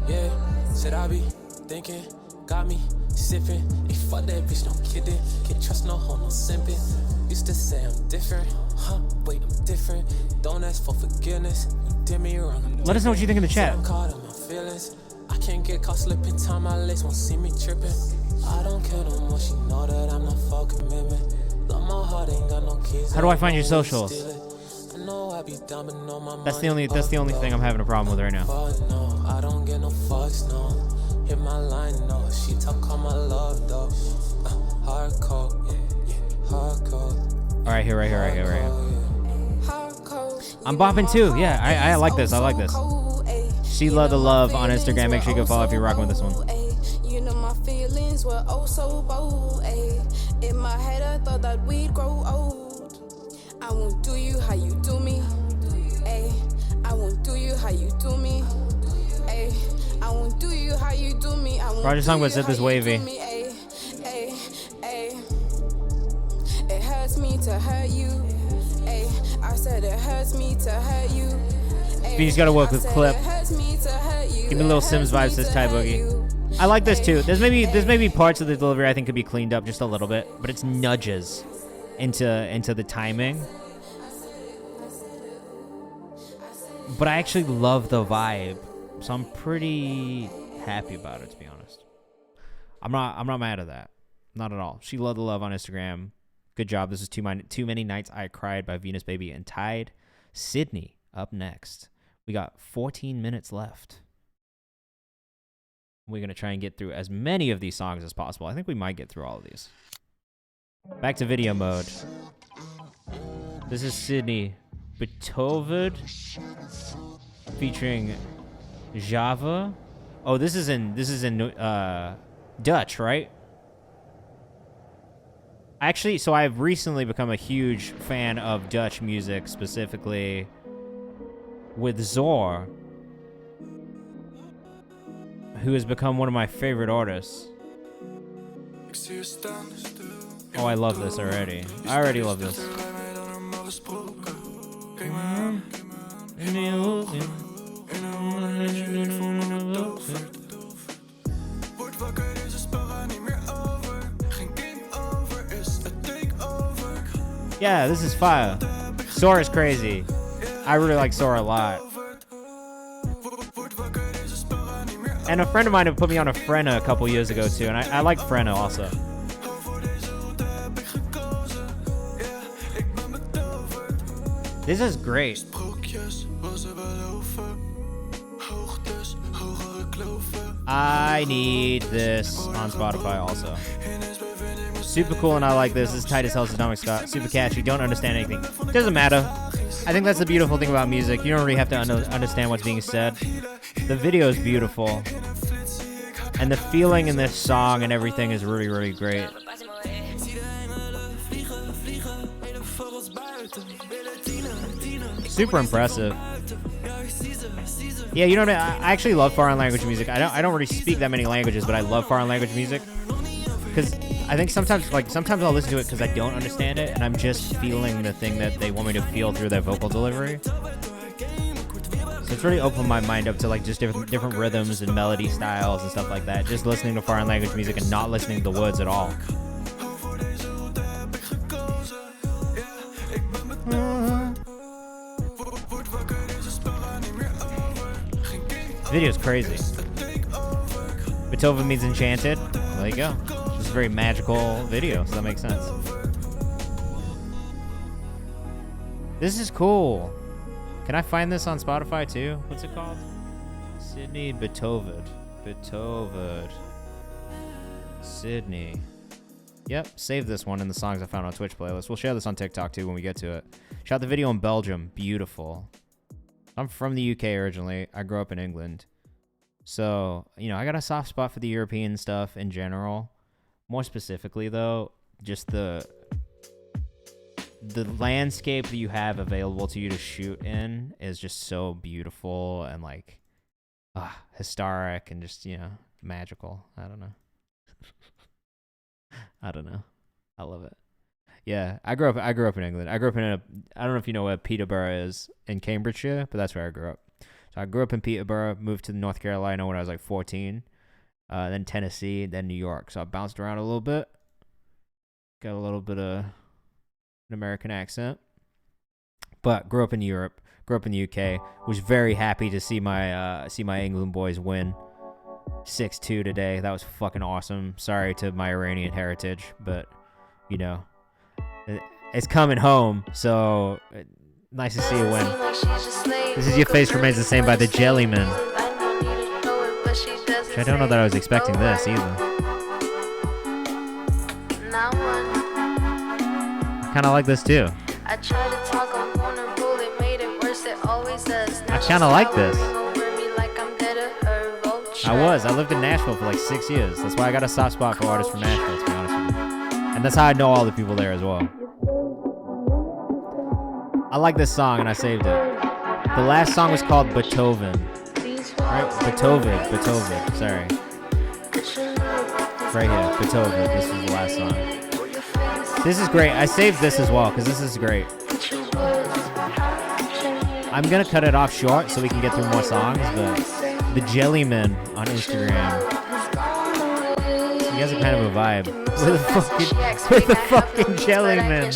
Yeah, said I be thinking, got me sipping. They fuck that bitch, no kidding. Can't trust no hoe, no simping. Used to say I'm different, wait, I'm different. Don't ask for forgiveness. You did me wrong. Let us know what you think in the chat. I'm caught in my feelings. I can't get caught slipping. Time my legs won't see me tripping. I don't care no more. She know that I'm not for commitment. Love my heart ain't got no keys. How do I find your socials? That's the only thing I'm having a problem with right now. No, I don't get no fucks, no. Hit my line, no. She talk on my love, though. Hardcore, yeah, hardcore. All right, here. I'm bopping too. Yeah, I like this. I like this. Sheila the Love on Instagram. Make sure you go follow if you're rocking with this one. You know my feelings were oh so bold. In my head I thought that we'd grow old. I won't do you how you do me. I won't do you how you do me. I won't do you how you do me. Roger Songwood said this wavy. It hurts me to hurt you. I said it hurts me to hurt you. You just gotta work with clip. Give me a little Sims vibes this Ty Boogie. I like this too. There's maybe parts of the delivery I think could be cleaned up just a little bit, but it's nudges into the timing. But I actually love the vibe, so I'm pretty happy about it, to be honest. I'm not mad at that. Not at all. She loved the love on Instagram. Good job. This is Too Many Nights I Cried by Venus Baby and Tide. Sydney up next. We got 14 minutes left. We're going to try and get through as many of these songs as possible. I think we might get through all of these. Back to video mode. This is Sydney Betoved featuring Java. Oh, this is in Dutch, right? Actually, so I've recently become a huge fan of Dutch music, specifically with Zor, who has become one of my favorite artists. Oh, I love this already. I already love this. Yeah, this is fire. Sora's crazy. I really like Sora a lot. And a friend of mine had put me on a Frenna a couple years ago too, and I like Frenna also. This is great. I need this on Spotify also. Super cool, and I like this. This is tight as hell, Dynamic Scott. Super catchy. Don't understand anything. Doesn't matter. I think that's the beautiful thing about music. You don't really have to understand what's being said. The video is beautiful. And the feeling in this song and everything is really, really great. Super impressive. Yeah, you know what? I actually love foreign language music. I don't really speak that many languages, but I love foreign language music. Because I think sometimes I'll listen to it because I don't understand it, and I'm just feeling the thing that they want me to feel through their vocal delivery. So it's really opened my mind up to like just different rhythms and melody styles and stuff like that. Just listening to foreign language music and not listening to the words at all. Video's crazy. Beethoven means enchanted. There you go. It's a very magical video, so that makes sense. This is cool. Can I find this on Spotify too? What's it called? Sydney Betoved. Betoved. Sydney. Yep, save this one in the songs I found on Twitch playlist. We'll share this on TikTok too when we get to it. Shot the video in Belgium. Beautiful. I'm from the UK originally. I grew up in England. So, you know, I got a soft spot for the European stuff in general. More specifically, though, just the landscape that you have available to you to shoot in is just so beautiful and, like, historic and just, you know, magical. I don't know. I don't know. I love it. Yeah, I grew up in England. I grew up in I don't know if you know where Peterborough is in Cambridgeshire, but that's where I grew up. So I grew up in Peterborough, moved to North Carolina when I was like 14, then Tennessee, then New York. So I bounced around a little bit. Got a little bit of an American accent. But grew up in Europe, grew up in the UK. Was very happy to see my England boys win 6-2 today. That was fucking awesome. Sorry to my Iranian heritage, but you know, it's coming home, so nice to see you win. This is Your Face Remains the Same by the Jellyman. I don't know that I was expecting this either. I kind of like this too. I kind of like this. I lived in Nashville for like 6 years. That's why I got a soft spot for artists from Nashville, to be honest with you. And that's how I know all the people there as well. I like this song and I saved it. The last song was called Beethoven. Right? Beethoven. Sorry. Right here. Beethoven. This is the last song. This is great. I saved this as well because this is great. I'm going to cut it off short so we can get through more songs, but the Jellyman on Instagram has a kind of a vibe with the fucking Jellyman.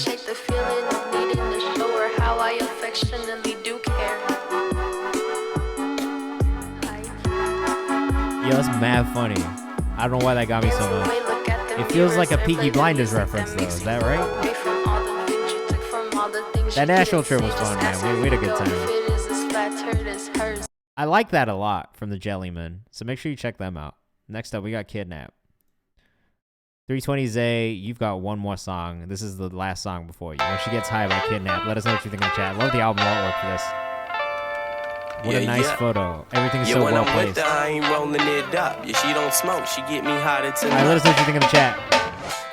Yo, that's mad funny. I don't know why that got me so much. It feels like a Peaky Blinders reference, though. Is that right? That national trip was fun, man. We had a good time. I like that a lot from the Jellyman, so make sure you check them out. Next up, we got Kidnap. 320 Zay, you've got one more song. This is the last song before you. When She Gets High by Kidnap. Let us know what you think in the chat. Love the album artwork for this. What a nice photo. Everything's so well placed. I ain't rolling it up. Yeah, she don't smoke. She get me hotter tonight. Alright, let us know what you think in the chat.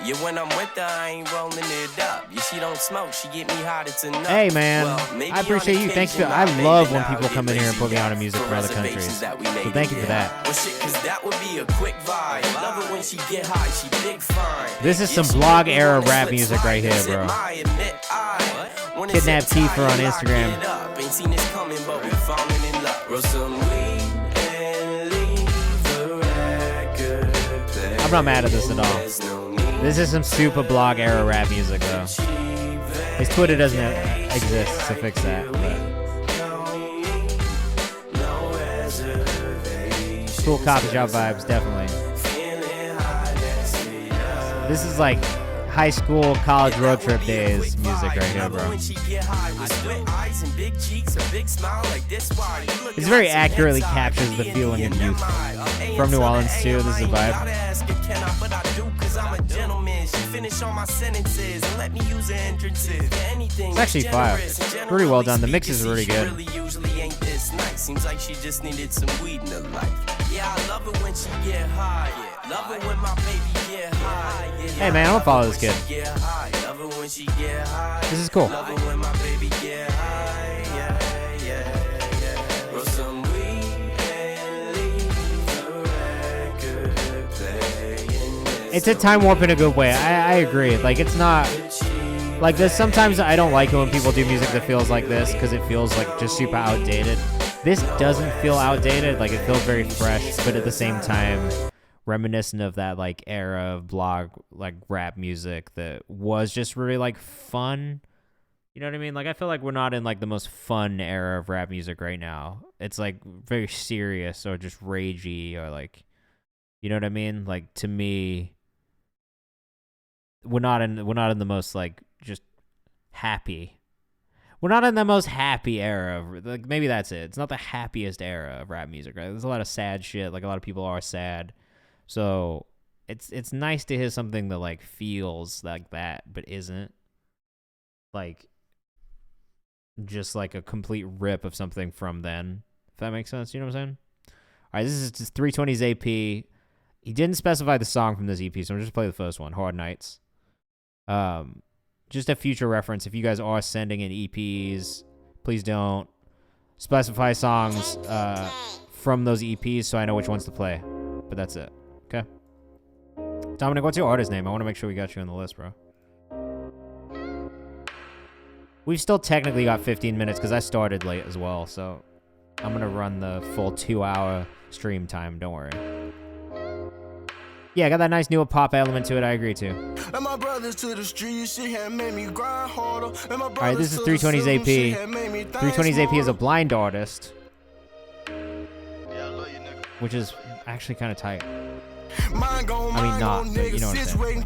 Yeah, when I'm with her, I ain't rolling it up. Yeah, she don't smoke. She get me hotter tonight. Hey, man. I appreciate you. Thanks for. I love when people come in here and put me on to music from other countries. So thank you for that. Well, shit, cause that would be a quick vibe. Love it when she get high. She big fine. This is some blog era rap music right here, bro. Kidnap Tifa on Instagram. Ain't seen this coming, but we falling in love. Roll some weed and leave the record play. I'm not mad at this at all. This is some super blog era rap music, though. His Twitter doesn't exist, so fix that. But. Cool copy shop vibes, definitely. This is like high school, college road trip days music right here, bro. This very accurately captures the feeling of youth. From New Orleans, too. This is a vibe. It's actually fire. Pretty well done. The mix is really good. Seems like she just needed some weed in her life. Yeah, I love it when she get high. Love it when my baby get high. Hey man, I'm gonna follow this kid. This is cool. It's a time warp in a good way. I agree. Like, it's not like this. Sometimes I don't like it when people do music that feels like this because it feels like just super outdated. This doesn't feel outdated. Like, it feels very fresh, but at the same time reminiscent of that like era of blog like rap music that was just really like fun. You know what I mean? Like, I feel like we're not in like the most fun era of rap music right now. It's like very serious or just ragey or like, you know what I mean? Like, to me, we're not in the most like just happy. We're not in the most happy era of, like, maybe that's it. It's not the happiest era of rap music, right? There's a lot of sad shit. Like, a lot of people are sad. So it's nice to hear something that like feels like that, but isn't like just like a complete rip of something from then. If that makes sense, you know what I'm saying? All right, this is just 320's AP. He didn't specify the song from this EP, so I'm just play the first one, Hard Nights. Just a future reference. If you guys are sending in EPs, please don't specify songs from those EPs so I know which ones to play. But that's it. Okay. Dominic, what's your artist name? I want to make sure we got you on the list, bro. We've still technically got 15 minutes because I started late as well, so I'm going to run the full 2-hour stream time. Don't worry. Yeah, I got that nice new pop element to it. I agree, too. Alright, this is 320's AP. 320's AP is a blind artist, which is actually kind of tight. I mean, not, but you know what I'm saying.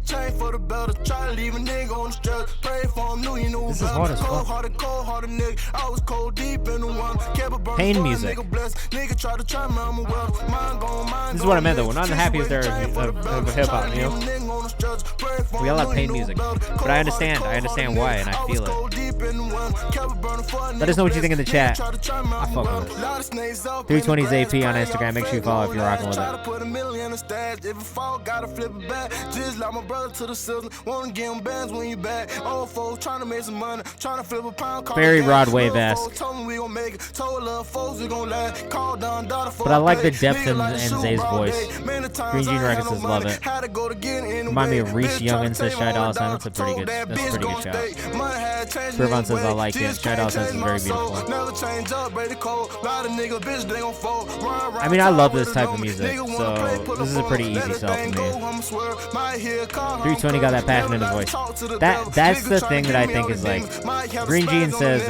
This is hard as fuck. Pain music. This is what I meant, though. We're not in the happiest era of hip-hop, you know? We got a lot of pain music. But I understand why, and I feel it. Let us know what you think in the chat. I fuck with it. 320's AP on Instagram. Make sure you follow if you're rocking with it. If it fall, gotta flip it back. Just like my brother to the system. Wanna give him bands when you back. Old folks trying to make some money. Trying to flip a pound. Very Broadway-esque. But I like the depth in Zay's voice. Green Jean Records says love it. Remind me of Reese Young and says Shy Dollar Sign. That's a pretty good shout. Scrivon says I like it. Shy Dollar Sign is very beautiful. I mean, I love this type of music, so this is a pretty easy sell for me. 320 got that passion in his voice. That's the thing that I think is like, Green Jean says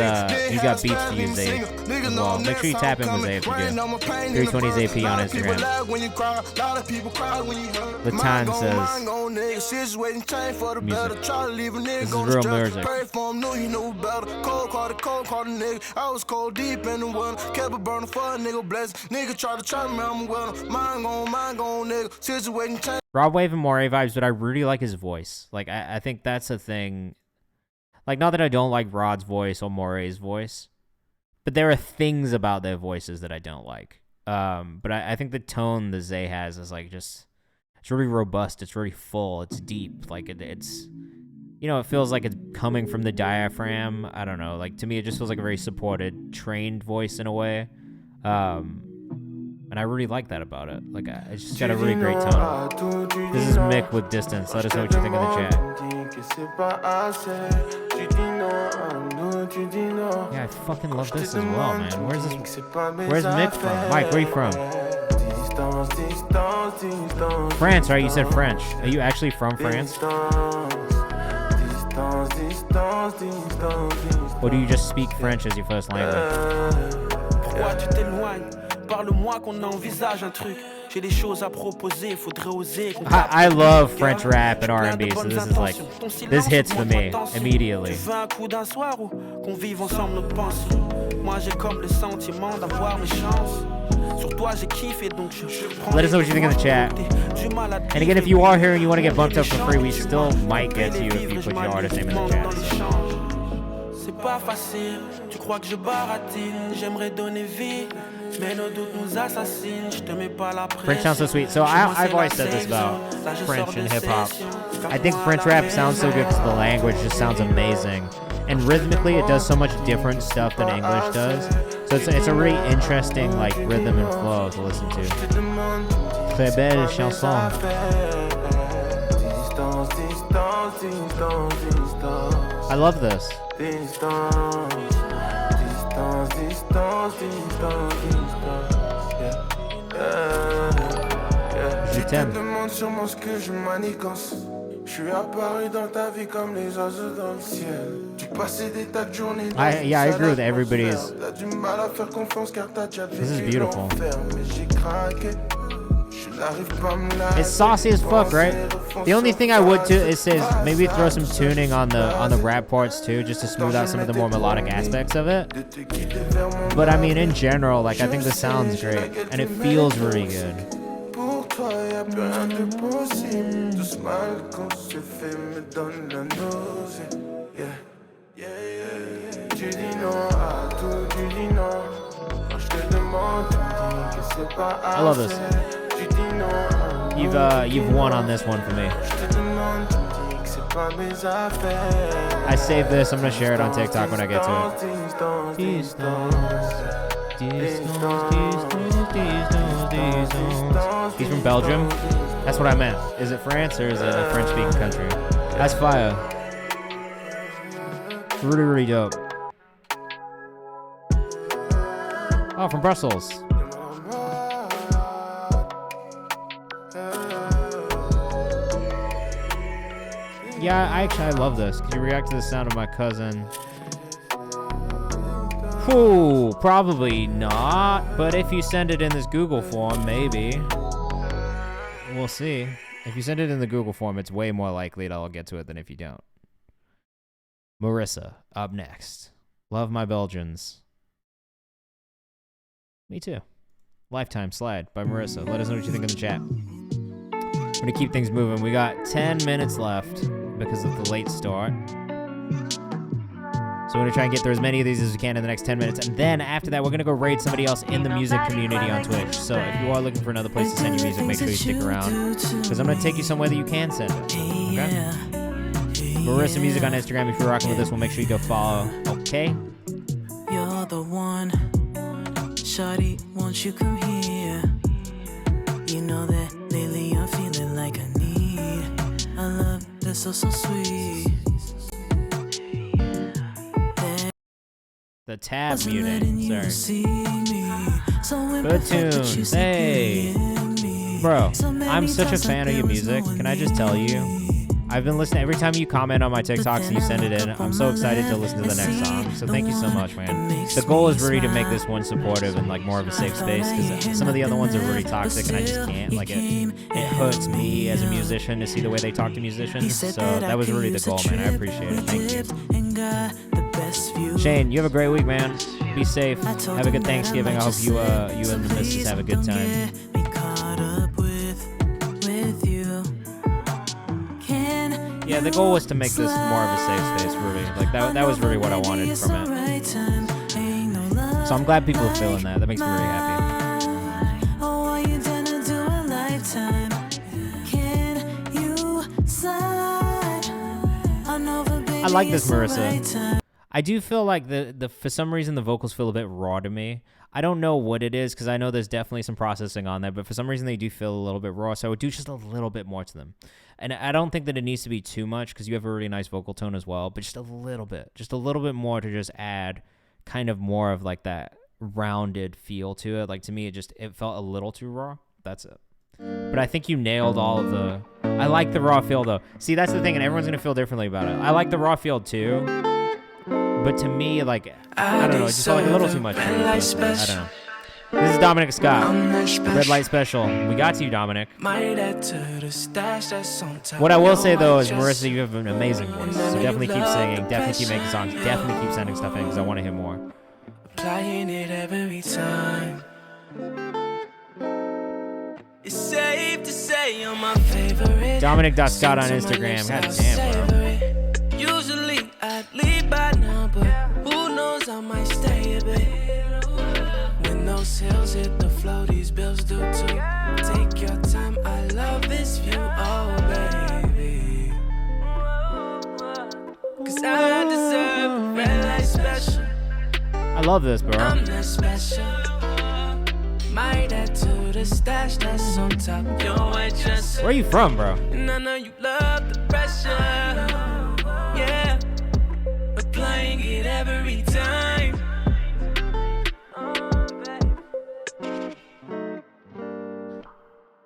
you got beats to use, Zay, as well. Make sure you tap in with Zay if you do. 320's AP on Instagram. Latan says music. This is real music. I was cold deep in the winter, kept a burner for a nigga blessed. Nigga try to trap me, I'm with him. Mine gone, nigga. Situating change. Rod Wave and Moray vibes, but I really like his voice. Like, I think that's a thing. Like, not that I don't like Rod's voice or Moray's voice, but there are things about their voices that I don't like. But I think the tone that Zay has is like just, it's really robust. It's really full. It's deep. Like, it's, you know, it feels like it's coming from the diaphragm. I don't know. Like, to me, it just feels like a very supported, trained voice in a way. And I really like that about it. Like, it's just got a really great tone. This is Mick with Distance. Let us know what you think in the chat. Yeah, I fucking love this as well, man. Where's Mick from? Mike, where are you from? France, right? You said French. Are you actually from France? Or do you just speak French as your first language? Pourquoi tu t'éloignes? Parle-moi qu'on envisage un truc. J'ai des choses à proposer, faudrait oser. I love French rap and R&B, so this is like, this hits for me immediately. Tu veux un coup d'un soir ou qu'on vive ensemble nos pensées? Moi j'ai comme le sentiment d'avoir mes chances. Sur toi j'ai kiffé donc je prends. Let us know what you think in the chat. And again, if you are here and you want to get bumped up for free, we still might get to you if you put your artist name in the chat. C'est pas facile, tu crois que je baratine, j'aimerais donner vie. French sounds so sweet. So I've always said this about French and hip-hop. I think French rap sounds so good because the language just sounds amazing. And rhythmically, it does so much different stuff than English does. So it's a really interesting like rhythm and flow to listen to. Très belle chanson. I love this. Je t'aime. Yeah, I agree with everybody's. This is beautiful. It's saucy as fuck, right? The only thing I would do is maybe throw some tuning on the rap parts too, just to smooth out some of the more melodic aspects of it. But I mean, in general, like, I think the sound's great and it feels really good. I love this. You've won on this one for me. I saved this. I'm gonna share it on TikTok when I get to it. He's from Belgium. That's what I meant. Is it France or is it a French-speaking country? That's fire. Really, really dope. Oh, from Brussels. Yeah, I love this. Could you react to the sound of my cousin? Ooh, probably not. But if you send it in this Google form, maybe. We'll see. If you send it in the Google form, it's way more likely that I'll get to it than if you don't. Marissa, up next. Love my Belgians. Me too. Lifetime Slide by Marissa. Let us know what you think in the chat. I'm going to keep things moving. We got 10 minutes left because of the late start. So we're going to try and get through as many of these as we can in the next 10 minutes. And then after that, we're going to go raid somebody else in the music community on Twitch. So if you are looking for another place to send your music, make sure you stick around. Because I'm going to take you somewhere that you can send it. Okay? Marissa Music on Instagram. If you're rocking with this, we'll make sure you go follow. Okay? You're the one. Shawty, won't you come here? You know that lately I'm feeling like I need a love that's so sweet. The tab muting, sorry. Good tunes, hey. Bro, I'm such a fan of your music. Can I just tell you? I've been listening every time you comment on my TikToks and you send it in. I'm so excited to listen to the next song. So thank you so much, man. The goal is really to make this one supportive and like more of a safe space, because some of the other ones are really toxic and I just can't. Like it hurts me as a musician to see the way they talk to musicians. So that was really the goal, man. I appreciate it. Thank you. Shane, you have a great week, man. Be safe. Have a good Thanksgiving. I hope you and the missus have a good time. Yeah, the goal was to make this more of a safe space, really. Like, that was really what I wanted from it. So I'm glad people are feeling that. That makes me really happy. I like this, Marissa. I do feel like the for some reason the vocals feel a bit raw to me. I don't know what it is, because I know there's definitely some processing on there, but for some reason they do feel a little bit raw, so I would do just a little bit more to them. And I don't think that it needs to be too much, because you have a really nice vocal tone as well, but just a little bit more to just add kind of more of like that rounded feel to it. Like, to me, it felt a little too raw. That's it. But I think you nailed all of the... I like the raw feel, though. See, that's the thing, and everyone's going to feel differently about it. I like the raw feel, too. But to me, like, I don't know, it just felt like a little too much. I don't know. This is Dominic Scott, Red Light Special. We got to you, Dominic. What I will say, though, is, Marissa, you have an amazing voice. So definitely keep singing, definitely keep making songs, definitely keep sending stuff in, because I want to hear more. Applying it every time. It's safe to say you're my favorite. Dominic.Scott on Instagram. God damn, bro. Usually I'd leave by now, but who knows, I might stay a bit. When those hills hit the flow, these bills do too. Take your time, I love this view, oh baby. Cause I deserve a red light special. I love this, bro. I'm that special. Might add to the stash that's on top of your white dress. Where are you from, bro? And I know you love the pressure. Yeah. Applying it every time.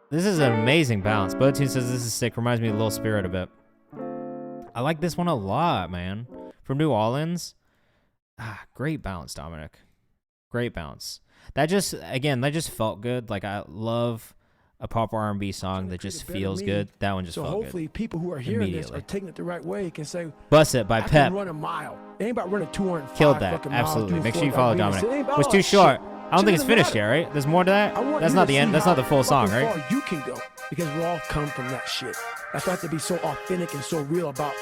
This is an amazing bounce. Botune says this is sick. Reminds me of Lil Spirit a bit. I like this one a lot, man. From New Orleans. Great bounce, Dominic. Great bounce. That just felt good. Like, I love a pop R&B song that just feels good. That one just felt good. So hopefully people who are hearing this are taking it the right way, can say, Bust It by I Pep. can run a mile. It ain't about running 205 Killed that. fucking miles, Absolutely. doing Make sure you 45 follow minutes. Dominic. It ain't about Was all too that short. shit. I don't think it's Doesn't finished matter. yet, right? There's more to that? I want That's you not to the see end. That's not the full song, how right? far you can go, because we all come from that shit. That's why I have to be so authentic and so real about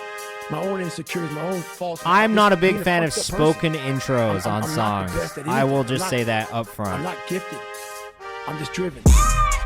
my own insecurities, my own faults. I'm not a big Being fan of fucked up person. spoken intros on I'm not the songs. best at I will anything. just I'm say not- that up front. I'm not gifted. I'm just driven.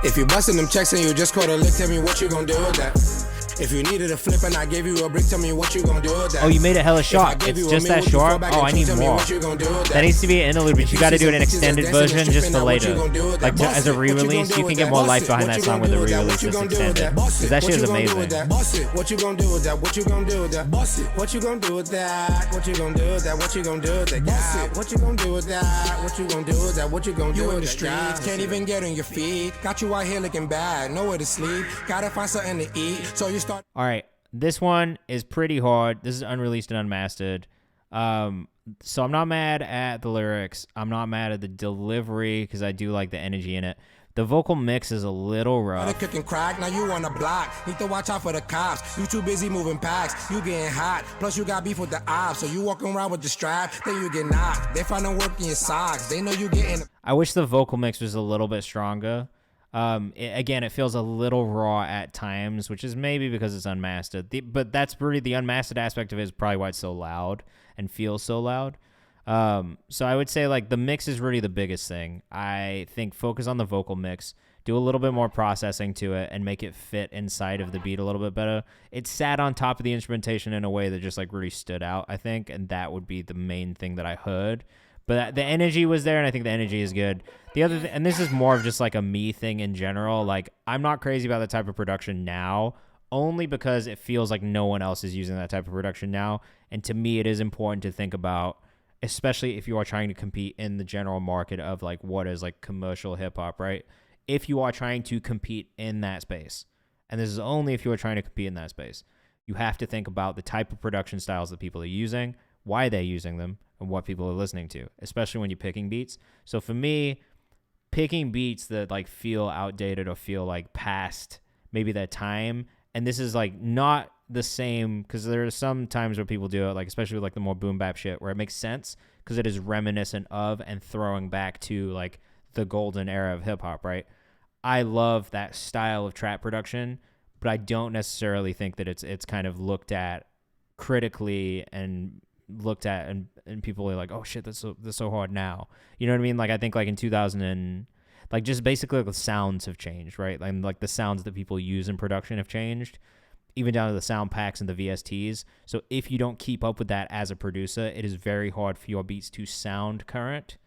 If you busting them checks and you just caught a lick, tell me what you gonna do with that. If you needed a flip and I gave you a brick, tell me what you gonna do with that. Oh, you made it hella If I short. gave It's you a just meal, that would you fall short? back Oh, and I tell need me more. what you gonna do with That needs to be an interlude, but you got to do an If you see some extended bitches dancing version and just tripping, for now what you later. gonna do with Like, that? as a Bust it. What you re-release, gonna you do can with get that? more Bust life it. behind What that you song gonna with do a with that? re-release What you that's gonna do with extended. that? Bust Because it. that What shit is you gonna do amazing. with that? Bust it. What you gonna do with that? What you gonna do with that? Bust it. What you gonna do with that? What you gonna do with that? What you gonna do with that? Bust it. What you gonna do with that? What you gonna do with that? What you gonna do with that? You in the streets, can't even get on your feet. Got you out here looking bad, nowhere to sleep. Gotta find something to eat, so you start. All right. This one is pretty hard. This is unreleased and unmastered. So I'm not mad at the lyrics. I'm not mad at the delivery, because I do like the energy in it. The vocal mix is a little rough. Cooking crack, now you on the block. Need to watch out for the cops. You too busy moving packs. You getting hot. Plus you got beef with the ops. So you walking around with the strap, then you get knocked. They finding work in your socks. They know you getting. I wish the vocal mix was a little bit stronger. Again, it feels a little raw at times, which is maybe because it's unmastered. But that's really the unmastered aspect of it is probably why it's so loud and feels so loud. So I would say, like, the mix is really the biggest thing. I think focus on the vocal mix, do a little bit more processing to it, and make it fit inside of the beat a little bit better. It sat on top of the instrumentation in a way that just, like, really stood out, I think, and that would be the main thing that I heard. But the energy was there, and I think the energy is good. The other and this is more of just like a me thing in general. Like, I'm not crazy about that type of production now, only because it feels like no one else is using that type of production now. And to me, it is important to think about, especially if you are trying to compete in the general market of, like, what is, like, commercial hip hop, right? if you are trying to compete in that space, and this is only if you are trying to compete in that space, you have to think about the type of production styles that people are using, why they're using them, and what people are listening to, especially when you're picking beats. So for me, picking beats that like feel outdated or feel like past maybe that time, and this is like not the same, because there are some times where people do it, like especially with like the more boom bap shit, where it makes sense because it is reminiscent of and throwing back to like the golden era of hip hop, right? I love that style of trap production, but I don't necessarily think that it's kind of looked at critically and looked at and people are like, oh shit, that's so hard now. You know what I mean? Like I think like in 2000 and like just basically like the sounds have changed, right? Like the sounds that people use in production have changed, even down to the sound packs and the VSTs. So if you don't keep up with that as a producer, it is very hard for your beats to sound current.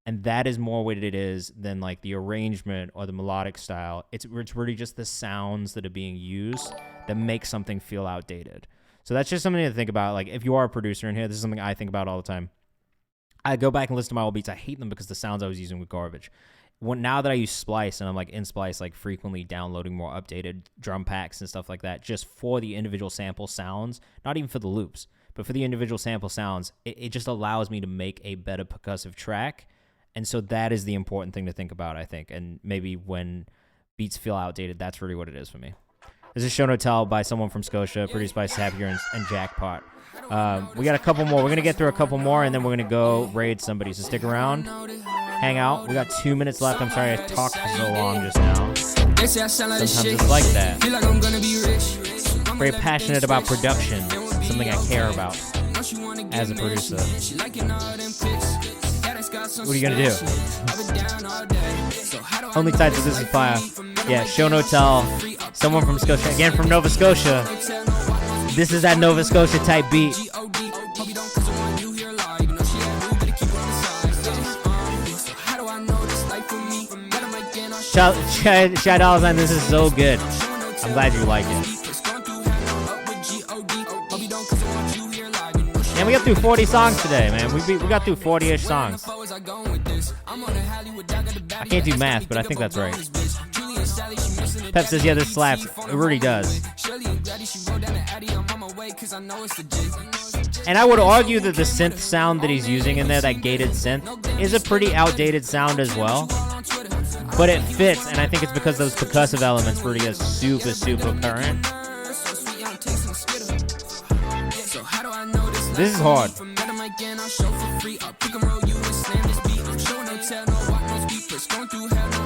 And that is more what it is than like the arrangement or the melodic style. It's really just the sounds that are being used that make something feel outdated. So that's just something to think about. Like if you are a producer in here, this is something I think about all the time. I go back and listen to my old beats. I hate them because the sounds I was using were garbage. Now that I use Splice and I'm like in Splice, like frequently downloading more updated drum packs and stuff like that, just for the individual sample sounds, not even for the loops, but for the individual sample sounds, it just allows me to make a better percussive track. And so that is the important thing to think about, I think. And maybe when beats feel outdated, that's really what it is for me. This is Show No Tell by someone from Scotia, produced by Sappier and Jackpot. We got a couple more. We're going to get through a couple more, and then we're going to go raid somebody. So stick around. Hang out. We got 2 minutes left. I'm sorry I talked so long just now. Sometimes it's like that. Very passionate about production. Something I care about as a producer. What are you gonna do? Only types of this is fire. Yeah, Show No Tell. Someone from Scotia. Again from Nova Scotia. This is that Nova Scotia type beat. Shout out, this is so good. I'm glad you like it. And we got through 40 songs today, man. We got through 40-ish songs. I can't do math, but I think that's right. Pep says, yeah, this slaps. It really does. And I would argue that the synth sound that he's using in there, that gated synth, is a pretty outdated sound as well. But it fits, and I think it's because those percussive elements really get super, super current. This is hard.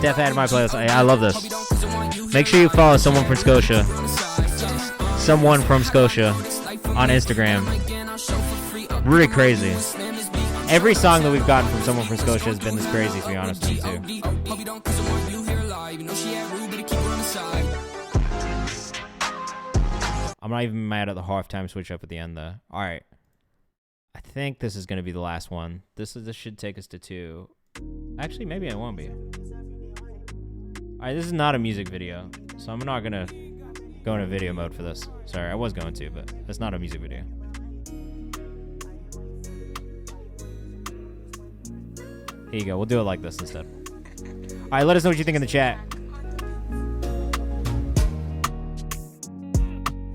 Def added my playlist. I love this. Make sure you follow someone from Scotia. Someone from Scotia on Instagram. Really crazy. Every song that we've gotten from someone from Scotia has been this crazy, to be honest with you, too. I'm not even mad at the halftime switch up at the end, though. All right. I think this is going to be the last one. This should take us to 2. Actually, maybe I won't be. All right, this is not a music video, so I'm not going to go into video mode for this. Sorry, I was going to, but it's not a music video. Here you go. We'll do it like this instead. All right, let us know what you think in the chat.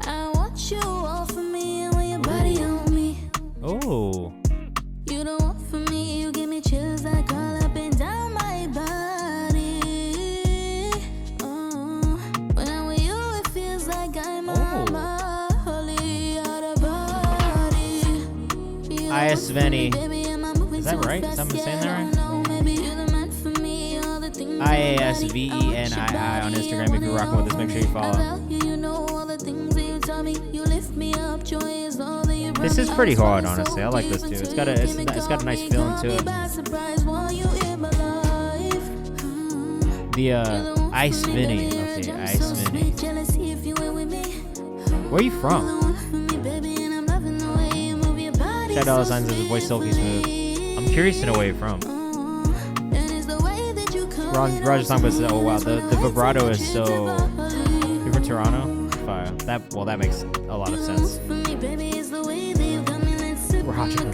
I want you all for me and when your body on me. Oh. You don't want for me, you give me chills that crawl up and down my body. Oh, when I'm with you, it feels like I'm on my holy out of body. I.S. Svenny. Is that right? Is that saying that right? IASVENII on Instagram. If you're rocking with us, make sure you follow. This is pretty hard, honestly. I like this too. It's got a nice feeling to it. The Ice Vinny. Okay, Ice Vinny. Where are you from? Shout out signs of the voice silky smooth. I'm curious to know where you're from. Roger's talking about, oh wow, the vibrato is so. You're from Toronto? Fire. That makes a lot of sense. Roger.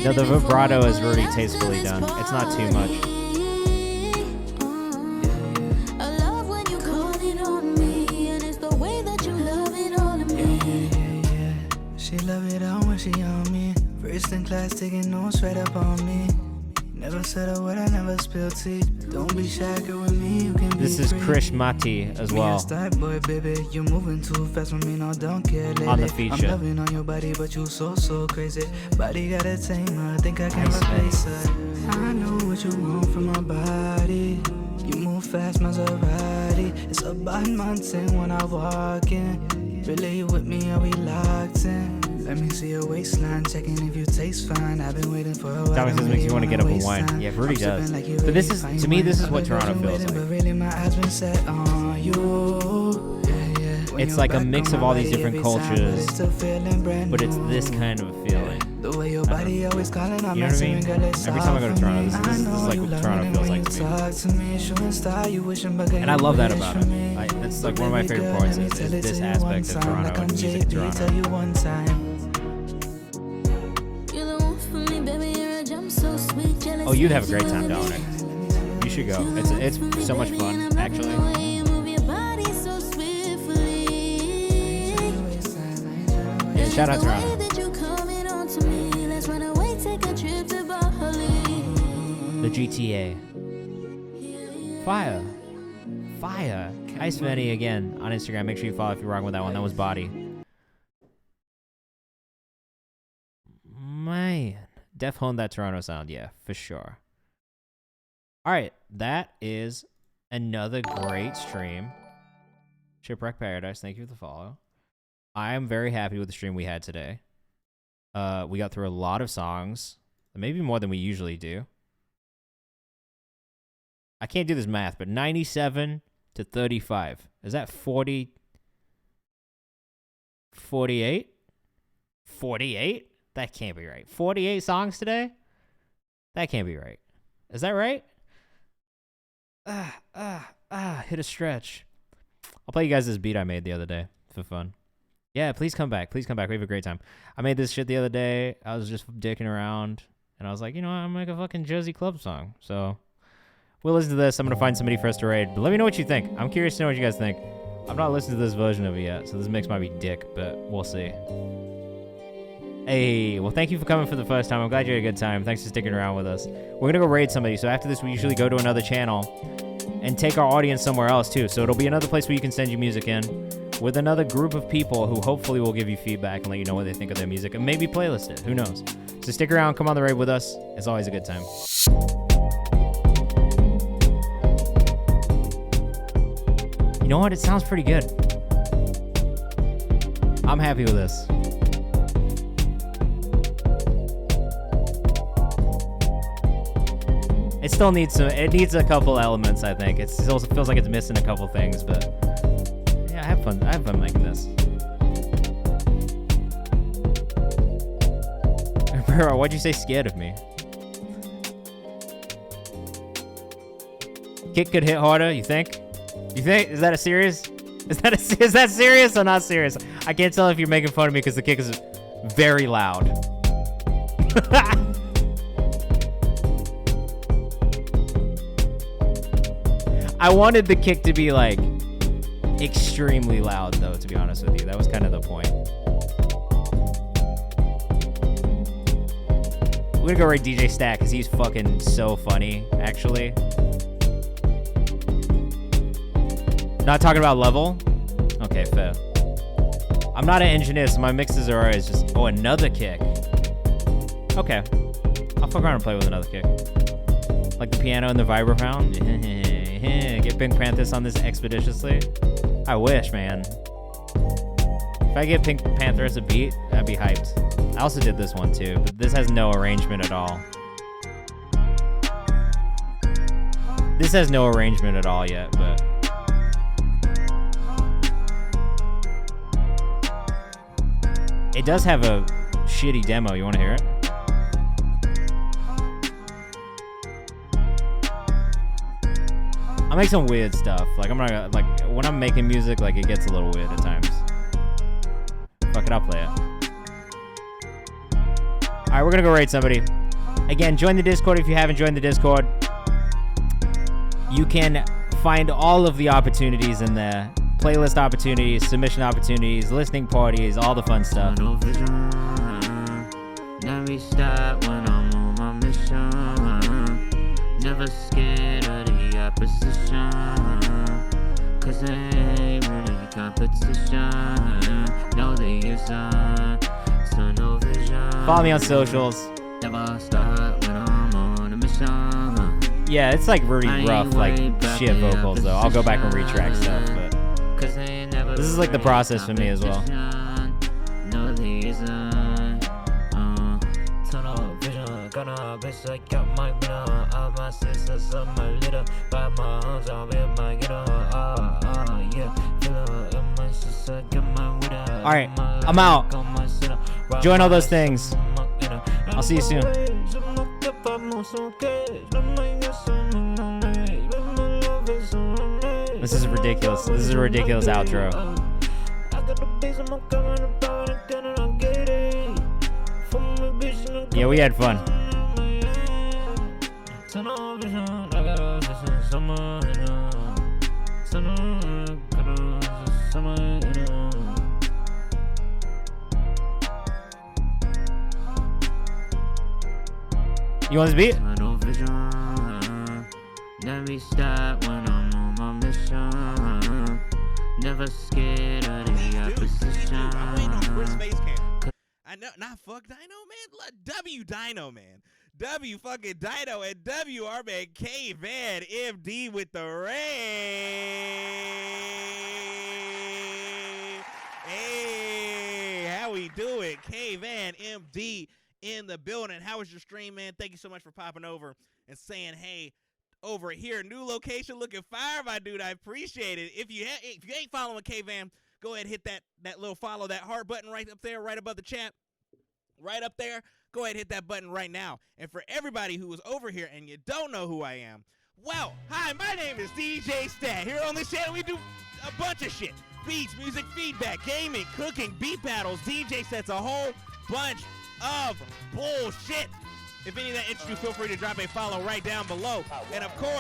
No, the vibrato is really tastefully done. It's not too much. plastic and no sweat up on me. Never said a word, I never spilled tea. Don't be shy, girl, with me, you can be This is free. Krish Mati as well. Start boy, baby, you're moving too fast for me, no, don't care lately. On the feature. I'm loving on your body, but you so crazy. Body got a tamer, think I can replace her. I know what you want from my body. You move fast, Maserati. It's a bad mountain when I walk in. Really, you with me, are we locked in? Let me see your waistline, checking if you taste fine. I've been waiting for a while. Thomas says makes you want to get up and wine. Yeah, Rudy does. But this is, to me, this is what Toronto feels like. But really, my eyes been set on you. It's like a mix of all these different cultures, but it's this kind of feeling. The way your body always calling, I'm you know what I mean? Every time I go to Toronto, this is like what Toronto feels like to me. And I love that about it. That's like one of my favorite parts is this aspect of Toronto and music in Toronto. Oh, you'd have a great time, Dominic. You should go. It's so much fun, actually. Yeah, shout out Toronto. The GTA. Fire. KayvanMD again on Instagram. Make sure you follow if you're rocking with that one. That was Body. Man. Def honed that Toronto sound, yeah, for sure. All right, that is another great stream. Shipwreck Paradise, thank you for the follow. I am very happy with the stream we had today. We got through a lot of songs, maybe more than we usually do. I can't do this math, but 97 to 35. Is that 40? 48? 48? That can't be right. 48 songs today? That can't be right. Is that right? Hit a stretch. I'll play you guys this beat I made the other day for fun. Yeah, please come back. Please come back. We have a great time. I made this shit the other day. I was just dicking around, and I was like, you know what? I'm gonna make a fucking Jersey Club song. So we'll listen to this. I'm gonna find somebody for us to raid. But let me know what you think. I'm curious to know what you guys think. I've not listened to this version of it yet, so this mix might be dick, but we'll see. Hey, well, thank you for coming for the first time. I'm glad you had a good time. Thanks for sticking around with us. We're going to go raid somebody. So after this, we usually go to another channel and take our audience somewhere else, too. So it'll be another place where you can send your music in with another group of people who hopefully will give you feedback and let you know what they think of their music and maybe playlist it. Who knows? So stick around. Come on the raid with us. It's always a good time. You know what? It sounds pretty good. I'm happy with this. It still needs it needs a couple elements, I think. It still feels like it's missing a couple things, but yeah, I have fun making this. Bro, why'd you say scared of me? Kick could hit harder, you think? You think? Is that a serious? Is that serious or not serious? I can't tell if you're making fun of me because the kick is very loud. I wanted the kick to be like extremely loud though, to be honest with you. That was kind of the point. We're gonna go right DJ Stack because he's fucking so funny, actually. Not talking about level? Okay, fair. I'm not an engineer, so my mixes are always just, oh, another kick. Okay. I'll fuck around and play with another kick. Like the piano and the vibrophone. Get Pink Panthers on this expeditiously. I wish, man. If I get Pink Panther as a beat, I'd be hyped. I also did this one too, but this has no arrangement at all. This has no arrangement at all yet, but it does have a shitty demo. You want to hear it? I make some weird stuff. Like, I'm not gonna, like, when I'm making music, like, it gets a little weird at times. Fuck it, I'll play it. Alright, we're gonna go raid somebody. Again, join the Discord if you haven't joined the Discord. You can find all of the opportunities in there. Playlist opportunities, submission opportunities, listening parties, all the fun stuff. Never stop when I'm on my mission. Never scared of the opposition. Cause there ain't really competition. No, they use so no vision. Follow me on socials. Never stop when I'm on a mission. Yeah, it's like really rough, like shit vocals though. I'll go back and retrack stuff, but this is like the process for me as well. No, there isn't. Tunnel vision, gonna bitch, I got my winner. All my sisters on my litter. By my arms, I'll be my getter. Yeah. Feel it in my sister, got my winner. Alright, I'm out. Join all those things. I'll see you soon. This is ridiculous. This is a ridiculous outro. Yeah, we had fun. You want this beat? Never stop when I'm on my mission. Never scared of the opposition. I'm waiting on Chris Face Cam. I know, not fuck Dino, man. W Dino, man. W fucking Dino and W our man KayvanMD with the rain. Hey, how we do it? KayvanMD in the building. How was your stream, man? Thank you so much for popping over and saying hey over here. New location looking fire, my dude. I appreciate it. If you ain't following Kayvan, go ahead and hit that little follow, that heart button right up there, right above the chat. Right up there. Go ahead and hit that button right now. And for everybody who is over here and you don't know who I am, well, hi, my name is DJ Stat. Here on this channel, we do a bunch of shit. Beats, music, feedback, gaming, cooking, beat battles, DJ sets, a whole bunch of bullshit. If any of that interests you, feel free to drop a follow right down below. And of course,